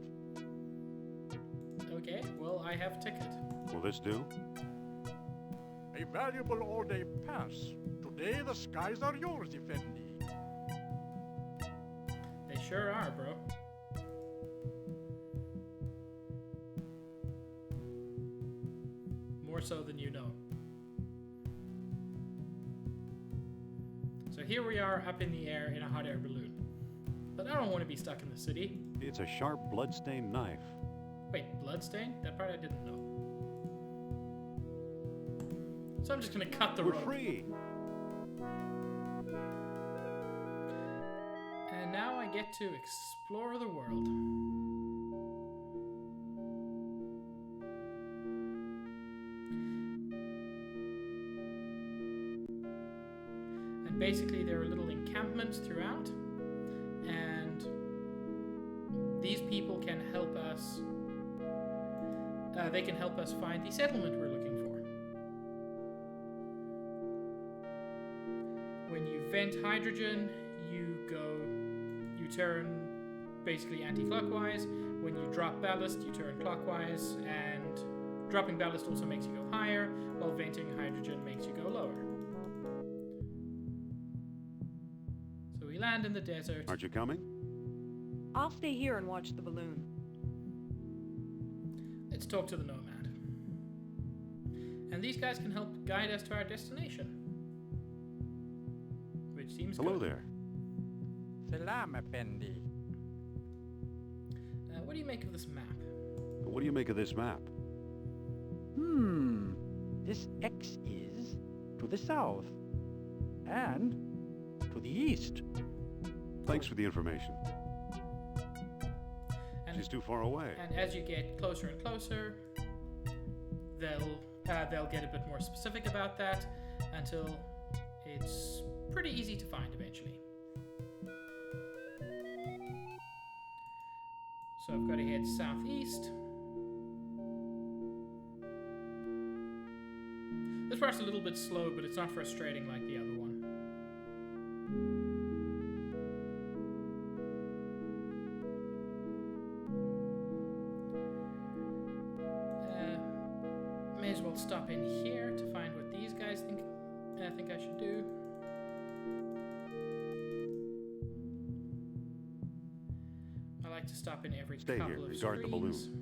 Okay, well, I have ticket. Will this do? A valuable all-day pass. Today the skies are yours, Effendi. They sure are, bro. More so than you know. So here we are up in the air in a hot air balloon. But I don't want to be stuck in the city. It's a sharp blood-stained knife. Wait, bloodstain? That part I didn't know. So I'm just gonna cut the We're rope. free. And now I get to explore the world. And basically there are little encampments throughout. And these people can help us. They can help us find the settlement we're looking for. When you vent hydrogen, you turn basically anti-clockwise. When you drop ballast, you turn clockwise, and dropping ballast also makes you go higher, while venting hydrogen makes you go lower. land in the desert. Aren't you coming? I'll stay here and watch the balloon. Let's talk to the nomad. And these guys can help guide us to our destination. Which seems Hello good. there. Salam, Effendi. What do you make of this map? What do you make of this map? This X is to the south and to the east. Thanks for the information. And, She's too far away. and as you get closer and closer, they'll get a bit more specific about that until it's pretty easy to find eventually. So I've got to head southeast. This part's a little bit slow, but it's not frustrating like the other one. May as well stop in here to find what these guys think I should do. I like to stop in every Stay couple here, of regard the balloon. screens.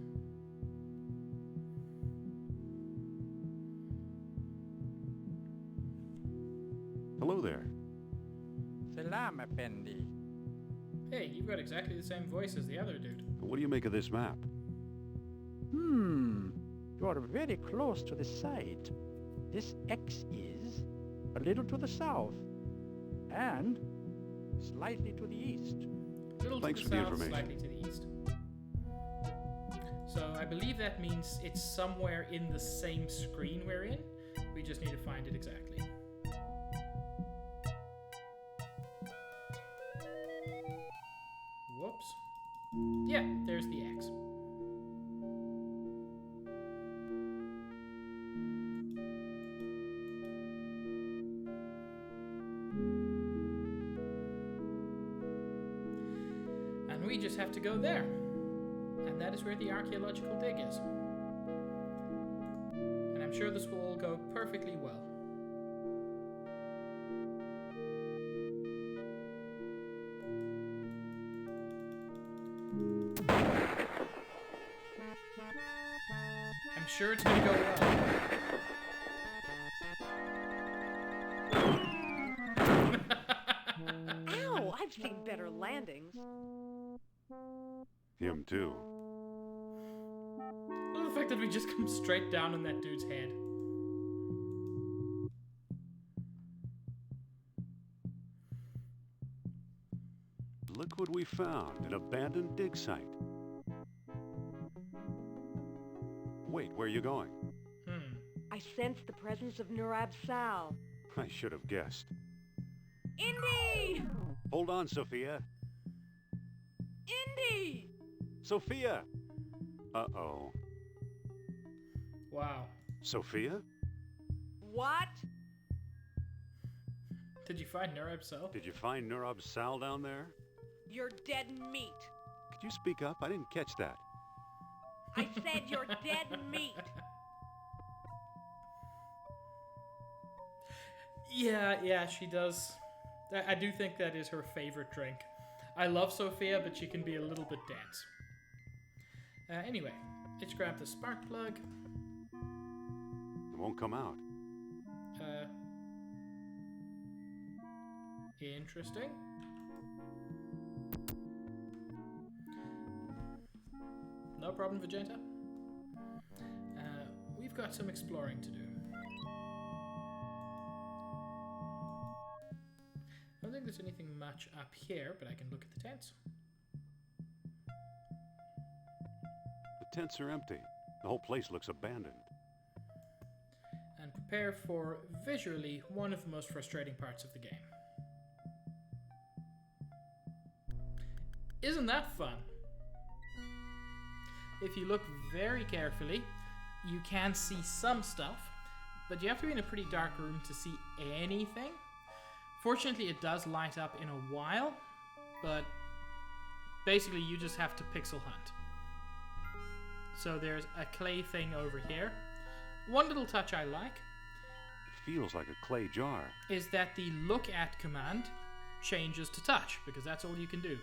Hello there. Salam, Effendi. Hey, you've got exactly the same voice as the other dude. What do you make of this map? You are very close to the site. This X is a little to the south and slightly to the east. Little Thanks to for the the south, information. slightly to the east. So I believe that means it's somewhere in the same screen we're in. We just need to find it exactly. Whoops. Yeah, there's the X. And we just have to go there. And that is where the archaeological dig is. And I'm sure this will all go perfectly well. I'm sure it's gonna go well. Ow! I've seen better landings. Him too. I love the fact that we just come straight down on that dude's head. Look what we found, an abandoned dig site. Wait, where are you going? I sense the presence of Nurab Sal. I should have guessed. Indy! Hold on, Sophia. Indy! Sophia! Uh-oh. Wow. Sophia? What? Did you find Nurab Sal? Did you find Nurab Sal down there? You're dead meat. Could you speak up? I didn't catch that. I said you're dead meat. Yeah, she does. I do think that is her favorite drink. I love Sophia, but she can be a little bit dense. Anyway, let's grab the spark plug. It won't come out. Interesting. No problem, Vegeta. We've got some exploring to do. I don't think there's anything much up here, but I can look at the tents. The tents are empty. The whole place looks abandoned. And prepare for visually one of the most frustrating parts of the game. Isn't that fun? If you look very carefully, you can see some stuff, but you have to be in a pretty dark room to see anything. Fortunately, it does light up in a while, but basically you just have to pixel hunt. So there's a clay thing over here. One little touch I like It feels like a clay jar. is that the look at command changes to touch, because that's all you can do.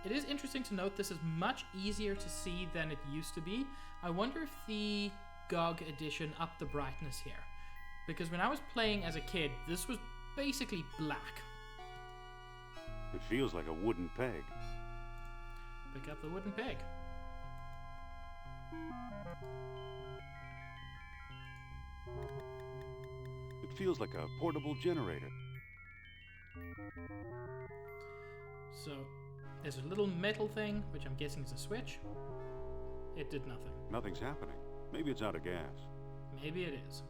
It is interesting to note this is much easier to see than it used to be. I wonder if the GOG edition upped the brightness here, because when I was playing as a kid, this was basically black. It feels like a wooden peg. Pick up the wooden peg. It feels like a portable generator. So, there's a little metal thing, which I'm guessing is a switch. It did nothing. Nothing's happening. Maybe it's out of gas. Maybe it is.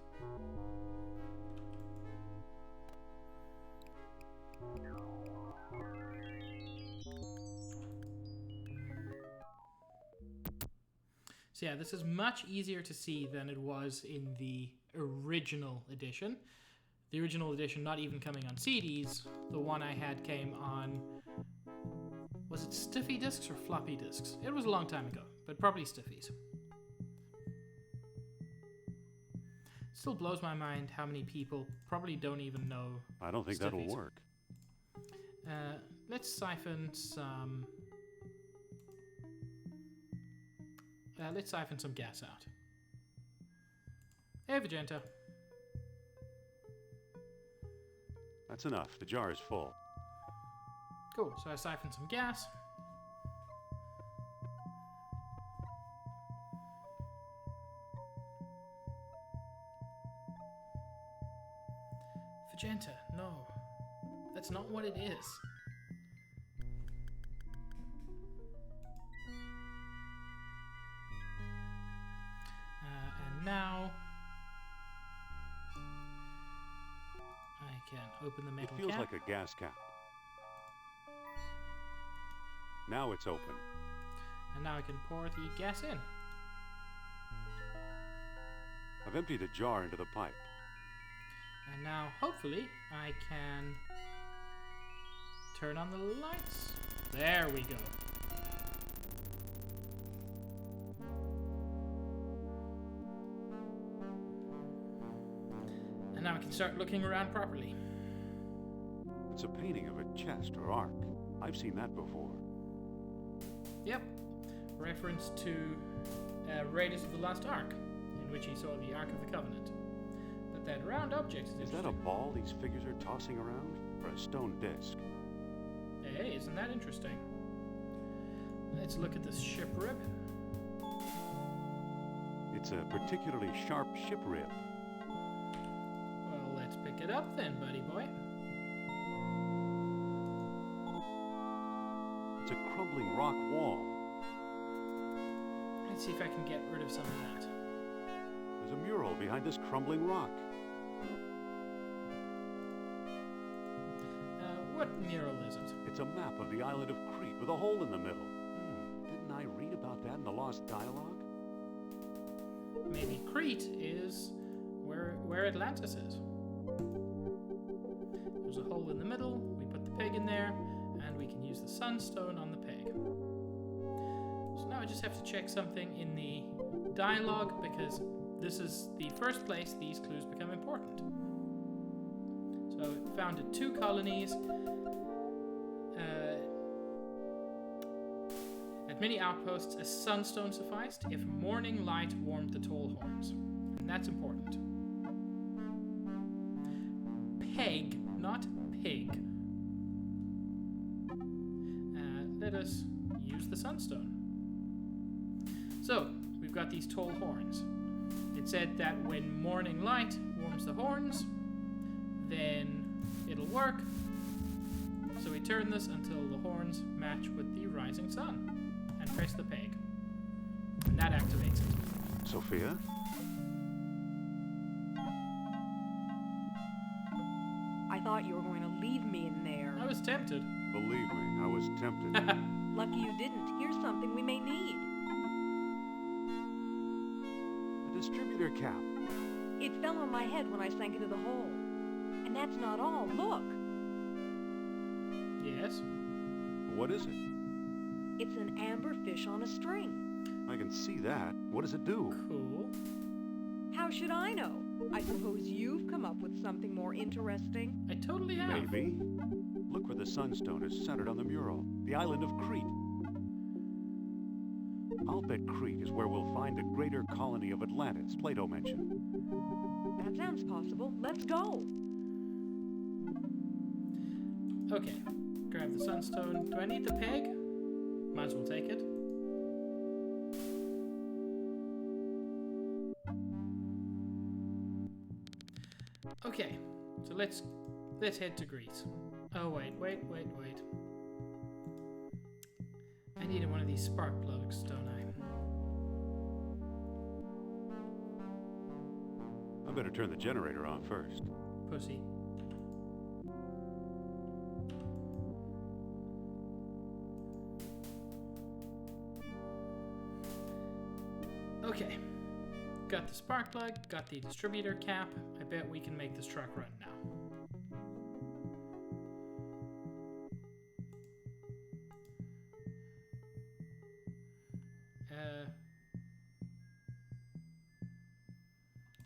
So yeah, this is much easier to see than it was in the original edition. The original edition not even coming on CDs. The one I had came on... Was it stiffy discs or floppy discs? It was a long time ago, but probably stiffies. Still blows my mind how many people probably don't even know I don't think stiffies. that'll work. Let's siphon some... let's siphon some gas out. Hey, Vegeta. That's enough. The jar is full. Cool, so I siphoned some gas. Vegeta, no. That's not what it is. And now... I can open the metal It feels cap. like a gas cap. Now it's open. And now I can pour the gas in. I've emptied the jar into the pipe. And now, hopefully, I can turn on the lights. There we go. And now I can start looking around properly. It's a painting of a chest or ark. I've seen that before. Yep. Reference to Raiders of the Lost Ark, in which he saw the Ark of the Covenant. But that round object Is that a ball these figures are tossing around? Or a stone disc? Hey, isn't that interesting? Let's look at this ship rib. It's a particularly sharp ship rib. Well, let's pick it up then, buddy boy. It's a crumbling rock wall. Let's see if I can get rid of some of that. There's a mural behind this crumbling rock. What mural is it? It's a map of the island of Crete with a hole in the middle. Didn't I read about that in the Lost Dialogue? Maybe Crete is where Atlantis is. There's a hole in the middle, we put the peg in there, and we can use the sunstone on the peg. So now I just have to check something in the dialogue, because this is the first place these clues become important. So it founded 2 colonies. At many outposts, a sunstone sufficed if morning light warmed the tall horns. And that's important. Peg, not pig. Let us use the sunstone. So, we've got these tall horns. It said that when morning light warms the horns, then it'll work. So we turn this until the horns match with the rising sun. And press the peg. And that activates it. Sophia? I thought you were going to leave me in there. I was tempted. Believe me, I was tempted. Lucky you didn't. Here's something we may need. A distributor cap. It fell on my head when I sank into the hole. And that's not all. Look. Yes. What is it? It's an amber fish on a string. I can see that. What does it do? Cool. How How should I know? I suppose you've come up with something more interesting. I totally have. Maybe. Look where the sunstone is centered on the mural. The island of Crete. I'll bet Crete is where we'll find the greater colony of Atlantis Plato mentioned. That sounds possible. Let's go. Okay, grab the sunstone. Do I need the peg? Might as well take it. Okay, so let's head to Greece. Oh wait. I needed one of these spark plugs, don't I? I better turn the generator on first. Pussy. Okay. Got the spark plug, got the distributor cap. I bet we can make this truck run now.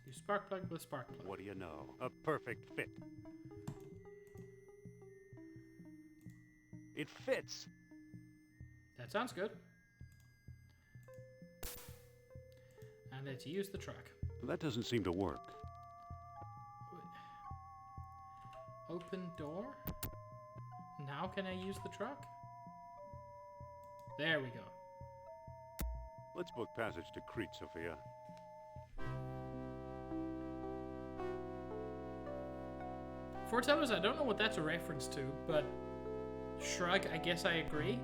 Do spark plug with spark plug. What do you know? A perfect fit. It fits. That sounds good. And let's use the truck. That doesn't seem to work. Open door? Now can I use the truck? There we go. Let's book passage to Crete, Sophia. Foretellers, I don't know what that's a reference to, but shrug, I guess I agree.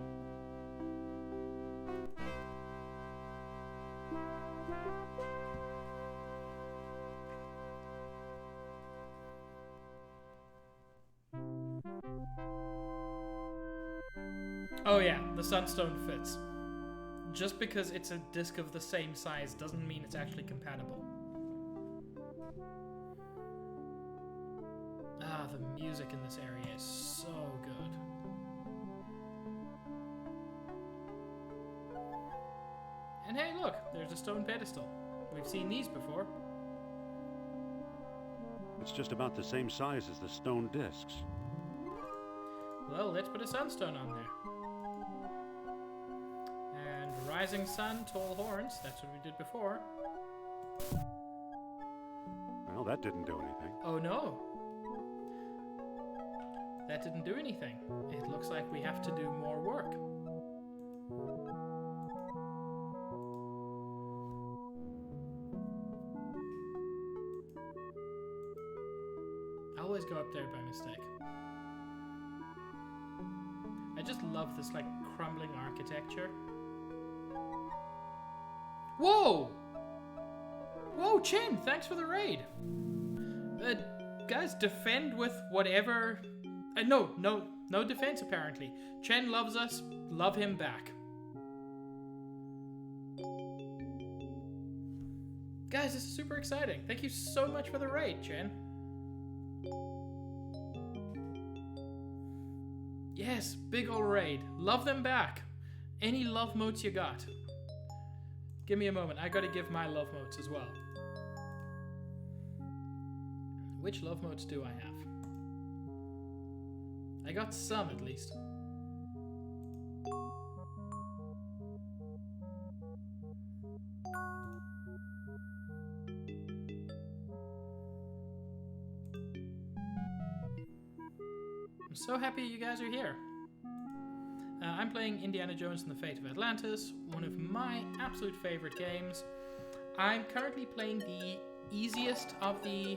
Oh yeah, the sunstone fits. Just because it's a disc of the same size doesn't mean it's actually compatible. Ah, the music in this area is so good. And hey, look, there's a stone pedestal. We've seen these before. It's just about the same size as the stone discs. Well, let's put a sunstone on there. And rising sun, tall horns. That's what we did before. Well, that didn't do anything. Oh no. That didn't do anything. It looks like we have to do more work. I always go up there by mistake. I just love this like crumbling architecture. Whoa! Whoa, Chen, thanks for the raid. Guys, defend with whatever... No defense apparently. Chen loves us, love him back. Guys, this is super exciting. Thank you so much for the raid, Chen. Yes, big ol' raid. Love them back. Any love motes you got? Give me a moment. I gotta give my love motes as well. Which love motes do I have? I got some at least. I'm so happy you guys are here. I'm playing Indiana Jones and the Fate of Atlantis, one of my absolute favorite games. I'm currently playing the easiest of the...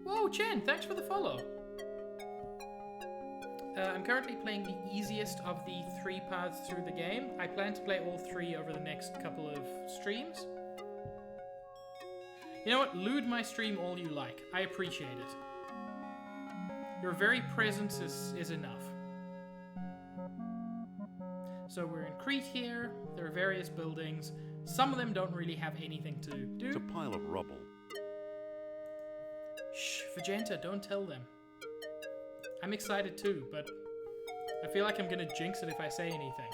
Whoa, Chen, thanks for the follow. I'm currently playing the easiest of the 3 paths through the game. I plan to play all 3 over the next couple of streams. You know what? Lewd my stream all you like. I appreciate it. Your very presence is enough. So we're in Crete here. There are various buildings. Some of them don't really have anything to do. It's a pile of rubble. Shh, Vegeta, don't tell them. I'm excited too, but I feel like I'm gonna jinx it if I say anything.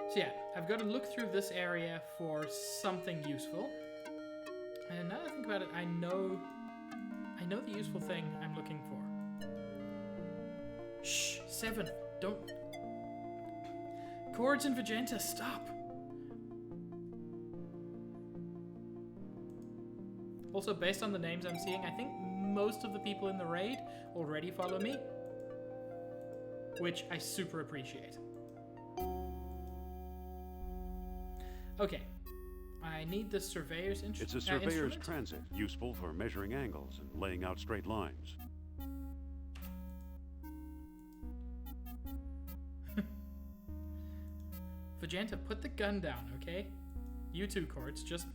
So yeah, I've got to look through this area for something useful. And now that I think about it, I know the useful thing I'm looking for. Shh, 7. Don't. Chords and Vegeta, stop. Also, based on the names I'm seeing, I think most of the people in the raid already follow me, which I super appreciate. Okay, I need the surveyor's It's a surveyor's instrument. transit, useful for measuring angles and laying out straight lines. Vegeta, put the gun down, okay? You two, Chords, just...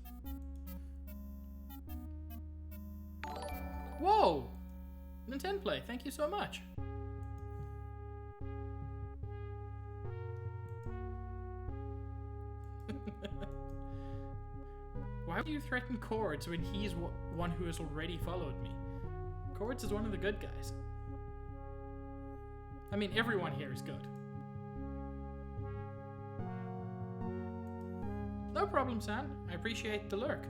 Whoa! Nintendo Play, thank you so much. Why would you threaten Chords when he's one who has already followed me? Chords is one of the good guys. I mean, everyone here is good. No problem, San. I appreciate the lurk.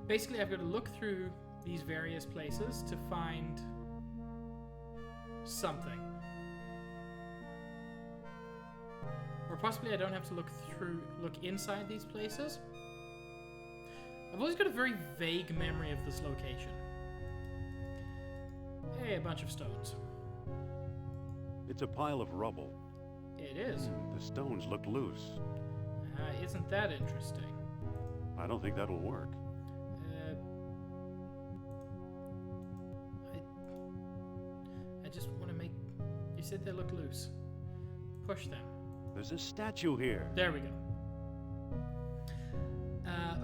Basically, I've got to look through these various places to find something. Or possibly I don't have to look inside these places. I've always got a very vague memory of this location. Hey, a bunch of stones. It's a pile of rubble. It is. The stones look loose. Isn't that interesting? I don't think that'll work. I just want to make... You said they look loose. Push them. There's a statue here. There we go.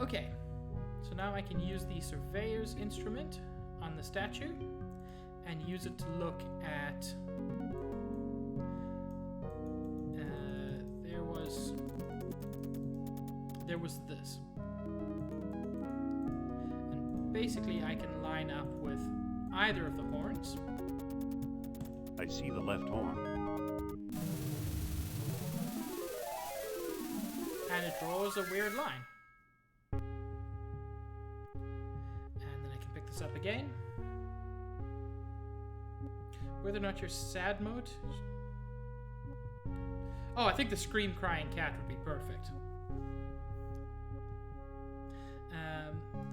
Okay. So now I can use the surveyor's instrument on the statue and use it to look at... there was this. And basically I can line up with either of the horns. I see the left horn. And it draws a weird line. And then I can pick this up again. Whether or not you're sad mode... Oh, I think the scream crying cat would be perfect.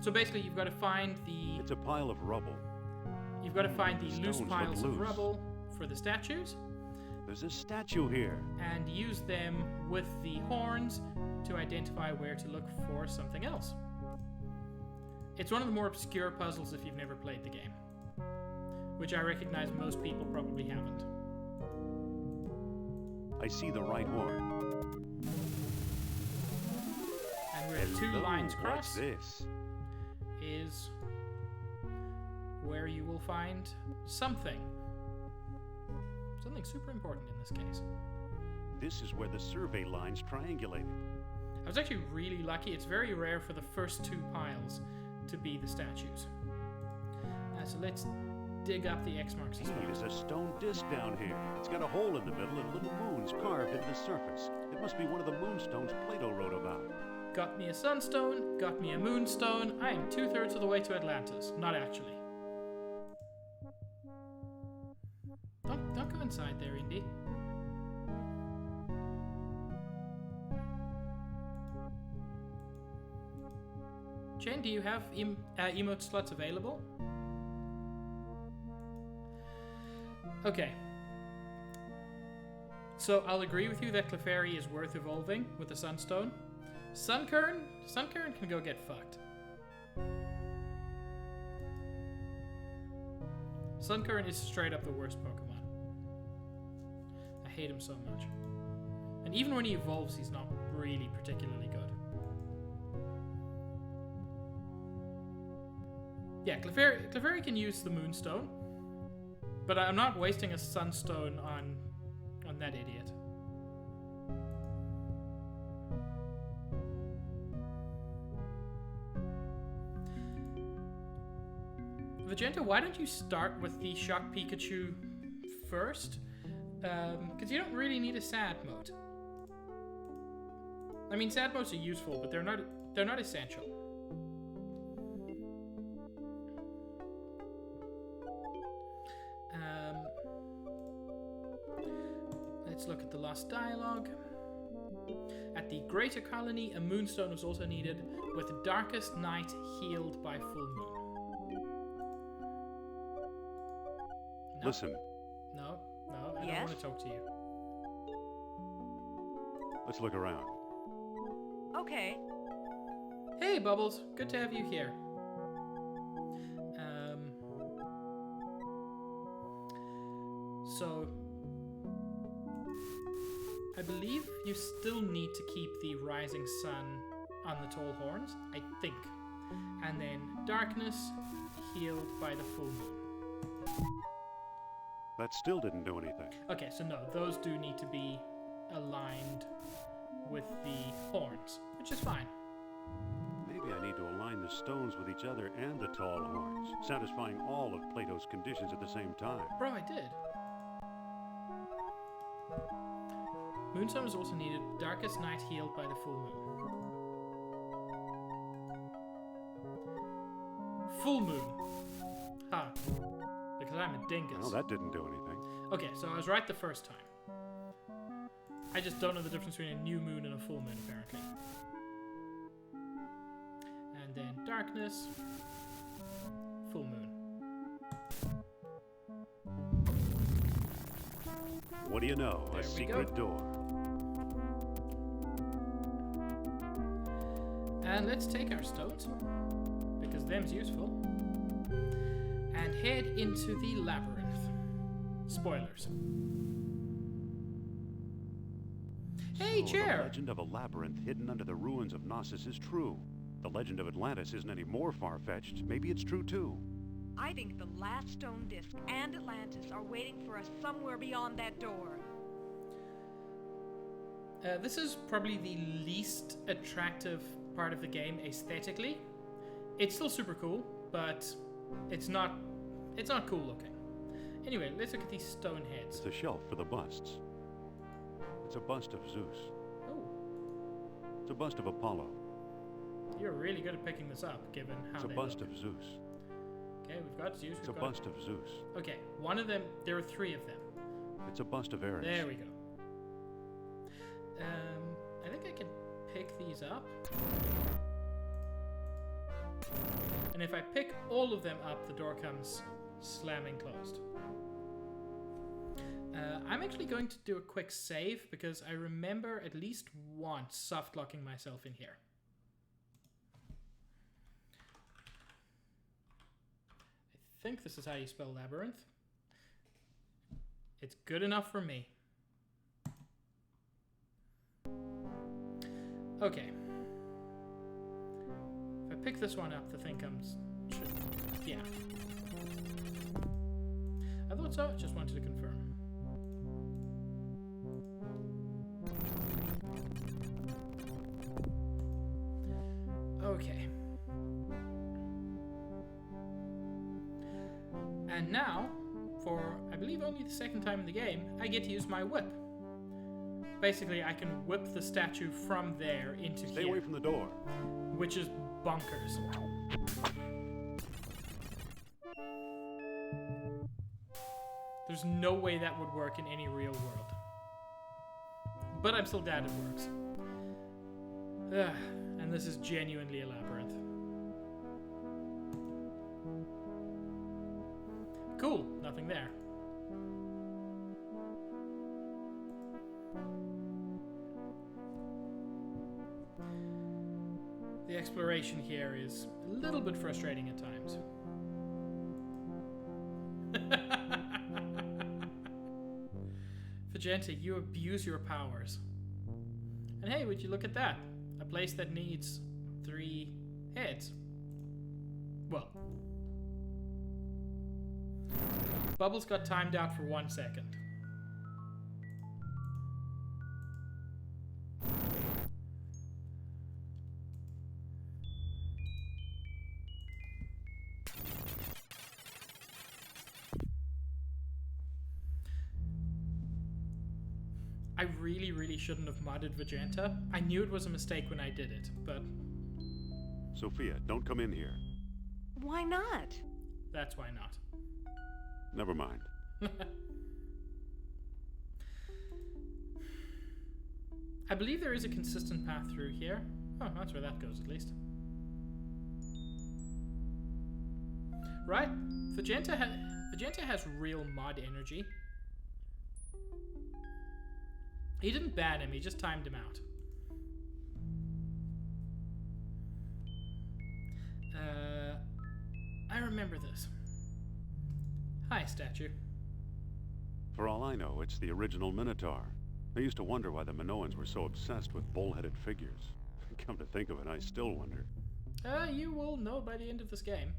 So basically you've got to find the... It's a pile of rubble. You've got to find the loose Stones piles look of loose. rubble for the statues. There's a statue here. And use them with the horns to identify where to look for something else. It's one of the more obscure puzzles if you've never played the game, which I recognize most people probably haven't. I see the right horn. And where the two Hello, lines what's cross this? is where you will find something. Something super important in this case. This is where the survey lines triangulated. I was actually really lucky. It's very rare for the first two piles to be the statues. So let's dig up the X marks as Hey, well. there's a stone disc down here. It's got a hole in the middle and little moons carved into the surface. It must be one of the moonstones Plato wrote about. Got me a sunstone, got me a moonstone. I am 2/3 of the way to Atlantis. Not actually. Don't go inside there, Indy. Jane, do you have emote slots available? Okay. So I'll agree with you that Clefairy is worth evolving with the Sunstone. Sunkern can go get fucked. Sunkern is straight up the worst Pokemon. I hate him so much. And even when he evolves, he's not really particularly good. Yeah, Clefairy can use the Moonstone, but I'm not wasting a Sunstone on that idiot. Vegeta, why don't you start with the Shock Pikachu first? Because you don't really need a sad mode. I mean, sad modes are useful, but they're not essential. Let's look at the Lost Dialogue. At the Greater Colony, a Moonstone was also needed, with the Darkest Night healed by full moon. No. Listen, No, I don't Yes? want to talk to you. let's look around. Okay. Hey, Bubbles. Good to have you here. So, I believe you still need to keep the rising sun on the tall horns, I think. And then darkness healed by the full moon. That still didn't do anything. Okay, so no, those do need to be aligned with the horns, which is fine. Maybe I need to align the stones with each other and the tall horns, satisfying all of Plato's conditions at the same time. Bro, I did. Moonstone is also needed. Darkest night healed by the full moon. Full moon. Ha. Because I'm a dingus. Well, that didn't do anything. Okay, so I was right the first time. I just don't know the difference between a new moon and a full moon, apparently. And then darkness. Full moon. What do you know? There A we secret go. door. And let's take our stones, because them's useful, and head into the labyrinth. Spoilers. Hey, So chair! The legend of a labyrinth hidden under the ruins of Knossos is true. The legend of Atlantis isn't any more far-fetched. Maybe it's true too. I think the last stone disc and Atlantis are waiting for us somewhere beyond that door. This is probably the least attractive part of the game aesthetically. It's still super cool, but it's not cool looking. Anyway, let's look at these stone heads. It's a shelf for the busts. It's a bust of Zeus. Oh, It's a bust of Apollo. you're really good at picking this up, given how It's a they bust look. of Zeus. Okay, we've got Zeus. It's a we've got... bust of Zeus. Okay, one of them. There are three of them. It's a bust of Ares. There we go. I think I can pick these up. And if I pick all of them up, the door comes slamming closed. I'm actually going to do a quick save because I remember at least once soft locking myself in here. I think this is how you spell labyrinth. It's good enough for me. Okay. If I pick this one up, the thing comes... Yeah. I thought so, just wanted to confirm. Okay. And now, for I believe only the second time in the game, I get to use my whip. Basically, I can whip the statue from there into Stay here. away from the door. Which is bonkers. There's no way that would work in any real world. But I'm still glad it works. Ugh, and this is genuinely a labyrinth. Cool, nothing there. The exploration here is a little bit frustrating at times. Vegeta, you abuse your powers. And hey, would you look at that? A place that needs 3 heads. Well. Bubbles got timed out for 1 second. I really, really shouldn't have modded Vegeta. I knew it was a mistake when I did it, but Sophia, don't come in here. Why not? that's why not. Never mind. I believe there is a consistent path through here. Oh, that's where that goes at least. Right, Vegeta has real mod energy. He didn't ban him, he just timed him out. I remember this. Hi, statue. For all I know, it's the original Minotaur. I used to wonder why the Minoans were so obsessed with bull-headed figures. Come to think of it, I still wonder. You will know by the end of this game.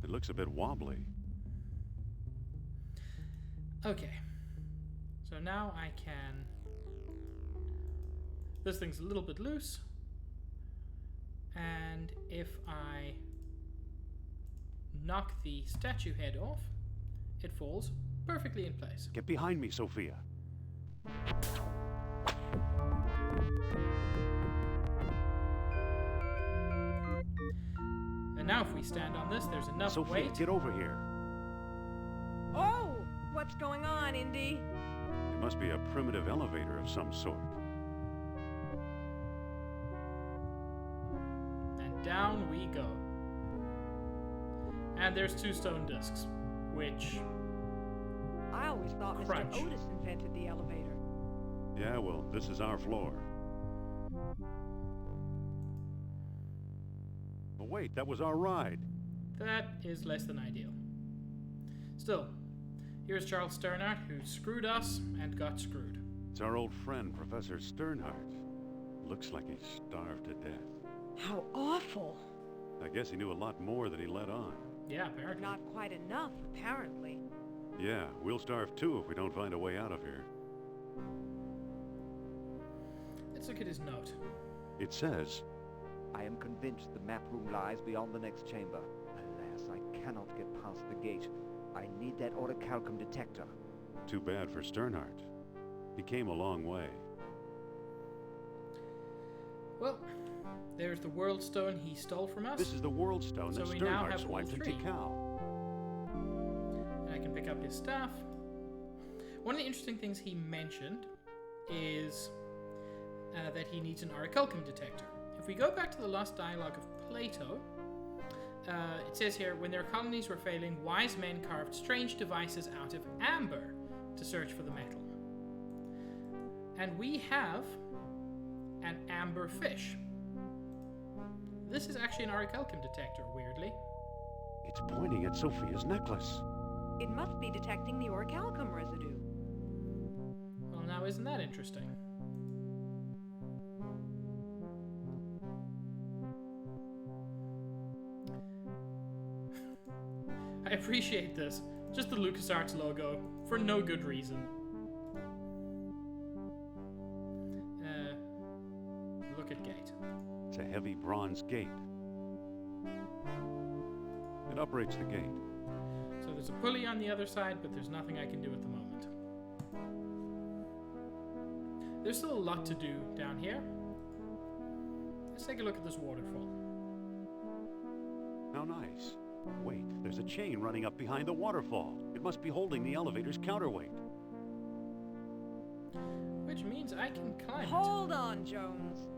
It looks a bit wobbly. Okay. So now I can... This thing's a little bit loose. And if I knock the statue head off, it falls perfectly in place. Get behind me, Sophia. And now if we stand on this, there's enough Sophia, weight. get over here. Oh! What's going on, Indy? It must be a primitive elevator of some sort. And down we go. And there's 2 stone discs, which... I always thought Crunch. Mr. Otis invented the elevator. Yeah, well, this is our floor. But wait, that was our ride. That is less than ideal. Still, here's Charles Sternhardt, who screwed us and got screwed. It's our old friend, Professor Sternhardt. Looks like he's starved to death. How awful! I guess he knew a lot more than he let on. Yeah, But apparently. not quite enough, apparently. Yeah, we'll starve too if we don't find a way out of here. Let's look at his note. It says, I am convinced the map room lies beyond the next chamber. Alas, I cannot get past the gate. I need that orichalcum detector. too bad for Sternhardt. He came a long way. Well, there's the World Stone he stole from us. This is the World Stone So that we now Sternhardt have all swiped into 3. Cal. And I can pick up his staff. One of the interesting things he mentioned is that he needs an orichalcum detector. If we go back to the Lost Dialogue of Plato, it says here, when their colonies were failing, wise men carved strange devices out of amber to search for the metal. And we have an amber fish. This is actually an orichalcum detector, weirdly. It's pointing at Sophia's necklace. It must be detecting the orichalcum residue. Well, now isn't that interesting? I appreciate this. Just the LucasArts logo, for no good reason. Look at gate. It's a heavy bronze gate. It operates the gate. So there's a pulley on the other side, but there's nothing I can do at the moment. There's still a lot to do down here. Let's take a look at this waterfall. How nice. Wait, there's a chain running up behind the waterfall. It must be holding the elevator's counterweight. Which means I can climb it. Hold on, Jones.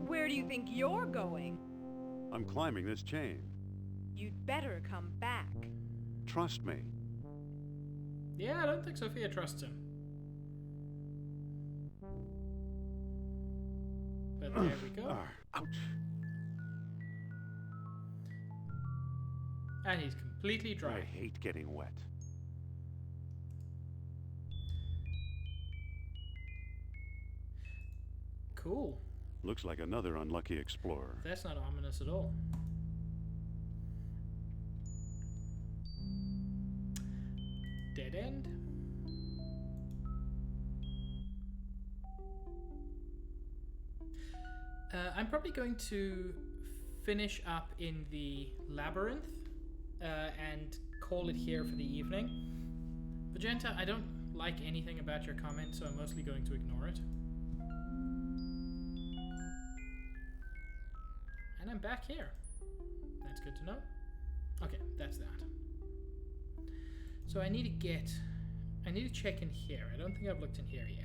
Where do you think you're going? I'm climbing this chain. You'd better come back. Trust me. Yeah, I don't think Sophia trusts him. But there we go. Ouch. And he's completely dry. I hate getting wet. Cool. Looks like another unlucky explorer. That's not ominous at all. Dead end. I'm probably going to finish up in the labyrinth and call it here for the evening. Vegeta, I don't like anything about your comment, so I'm mostly going to ignore it. And I'm back here. That's good to know. Okay, that's that. So I need to check in here. I don't think I've looked in here yet.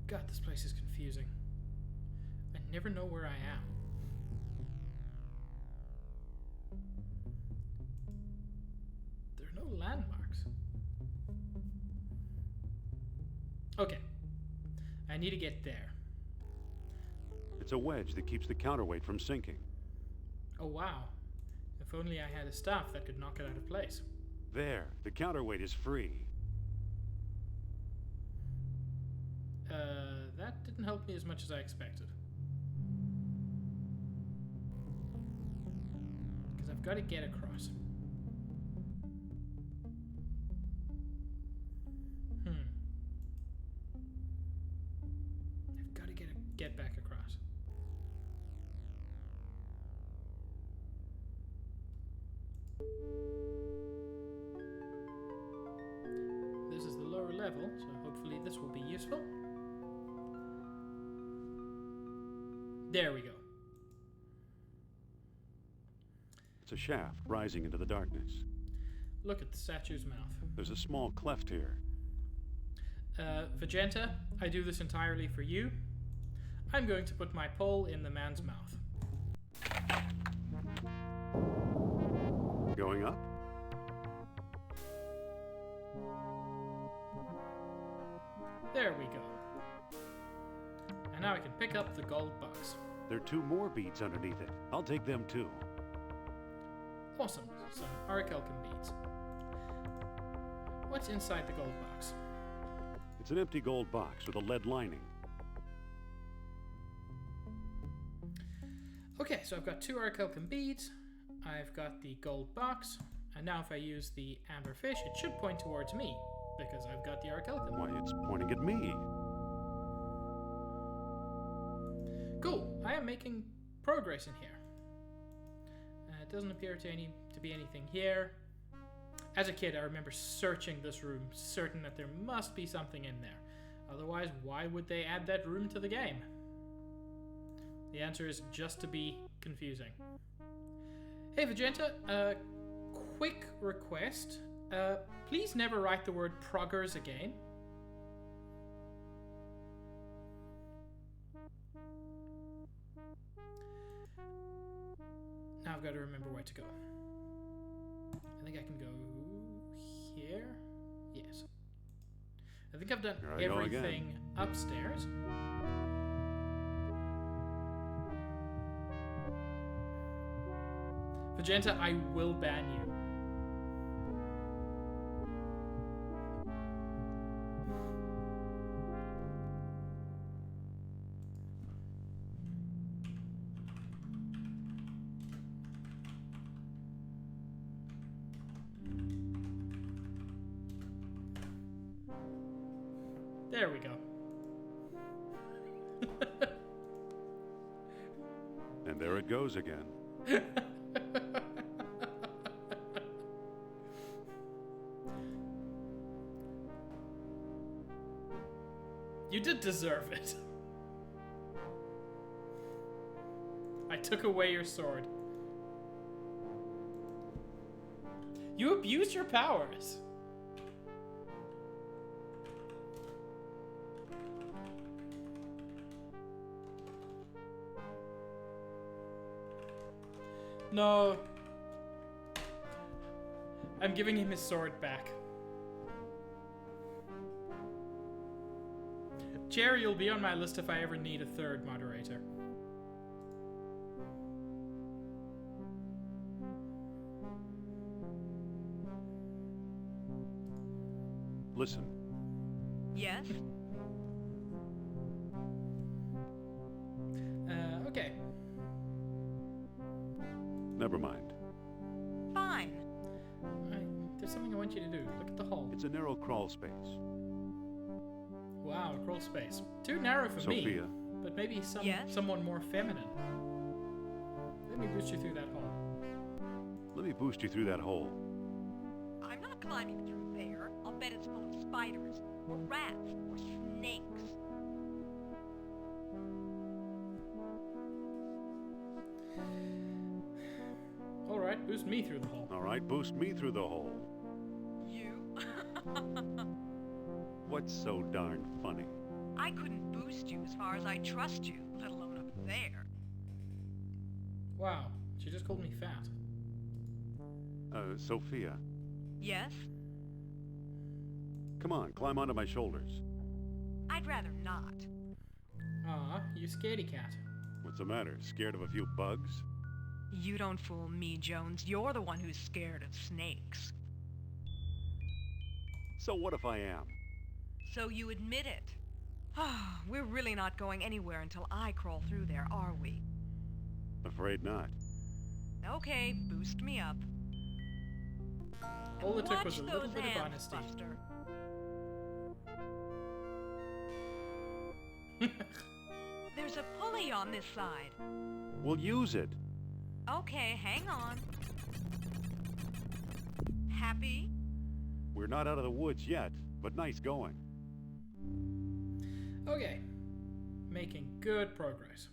God, this place is confusing. I never know where I am. There are no landmarks. Okay. I need to get there. It's a wedge that keeps the counterweight from sinking. Oh wow. If only I had a staff that could knock it out of place. There, the counterweight is free. That didn't help me as much as I expected. Because I've got to get across. I've got to get back across. This is the lower level, so hopefully this will be useful. There we go. It's a shaft rising into the darkness. Look at the statue's mouth. There's a small cleft here. Vegeta, I do this entirely for you. I'm going to put my pole in the man's mouth. Going up? There we go. And now I can pick up the gold box. There are 2 more beads underneath it. I'll take them too. Awesome. Some orichalcum beads. What's inside the gold box? It's an empty gold box with a lead lining. Okay, so I've got 2 orichalcum beads. I've got the gold box. And now if I use the amber fish, it should point towards me. Because I've got the orichalcum. Why, it's pointing at me. Cool. I am making progress in here. It doesn't appear to be anything here. As a kid, I remember searching this room, certain that there must be something in there. Otherwise, why would they add that room to the game? The answer is just to be confusing. Hey Vegeta, quick request. Please never write the word proggers again. Now I've got to remember where to go. I think I can go here. Yes. I think I've done everything upstairs. Vegeta, I will ban you. There we go. And there it goes again. You did deserve it. I took away your sword. You abused your powers. No. I'm giving him his sword back. Jerry will be on my list if I ever need a third moderator. Listen. Yes? Okay. Never mind. Fine. There's something I want you to do. Look at the hole. It's a narrow crawl space. Wow, crawl space. Too narrow for Sophia. me. But maybe Yes? someone more feminine. Let me boost you through that hole. Let me boost you through that hole. I'm not climbing through there. I'll bet it's full of spiders, or rats, or snakes. Alright, boost me through the hole. All right, boost me through the hole. You? What's so darn funny? I couldn't boost you as far as I trust you, let alone up there. Wow, she just called me fat. Sophia, Yes? come on, climb onto my shoulders. I'd rather not. Aw, you scaredy cat. What's the matter? Scared of a few bugs? You don't fool me, Jones. You're the one who's scared of snakes. So what if I am? So you admit it. We're really not going anywhere until I crawl through there, are we? Afraid not. Okay, boost me up. All it took Watch was a little those bit of hands, honesty. Buster. There's a pulley on this side. We'll use it. Okay, hang on. Happy? We're not out of the woods yet, but nice going. Okay, making good progress.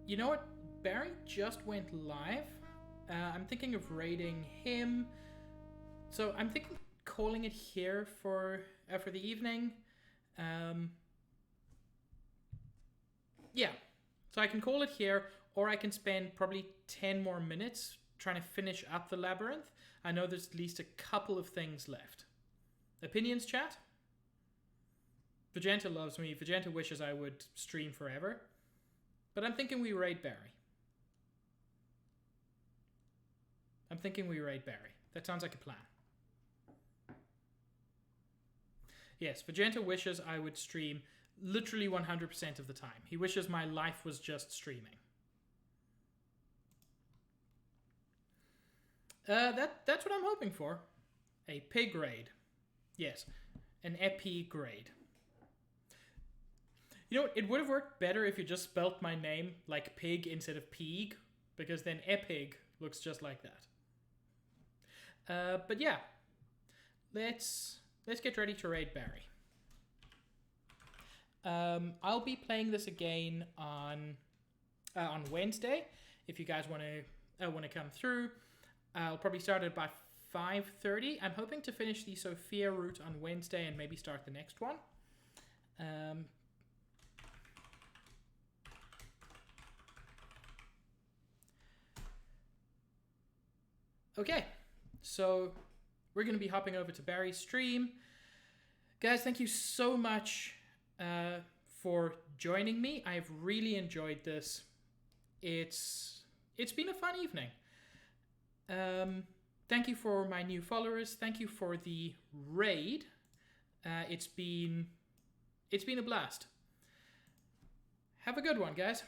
You know what? Barry just went live. I'm thinking of raiding him. So I'm thinking calling it here for the evening. Yeah, so I can call it here, or I can spend probably 10 more minutes trying to finish up the labyrinth. I know there's at least a couple of things left. Opinions, chat? Vegeta loves me. Vegeta wishes I would stream forever. But I'm thinking we raid Barry. That sounds like a plan. Yes, Vegeta wishes I would stream literally 100% of the time. He wishes my life was just streaming. That's what I'm hoping for. A pig raid. Yes, an EP raid. You know, it would have worked better if you just spelt my name like pig instead of peeg, because then epig looks just like that. But yeah, let's get ready to raid Barry. I'll be playing this again on Wednesday. If you guys want to come through, I'll probably start at about 5:30. I'm hoping to finish the Sophia route on Wednesday and maybe start the next one. Okay, so we're going to be hopping over to Barry's stream. Guys, thank you so much for joining me. I've really enjoyed this. It's been a fun evening. Thank you for my new followers. Thank you for the raid. It's been a blast. Have a good one, guys.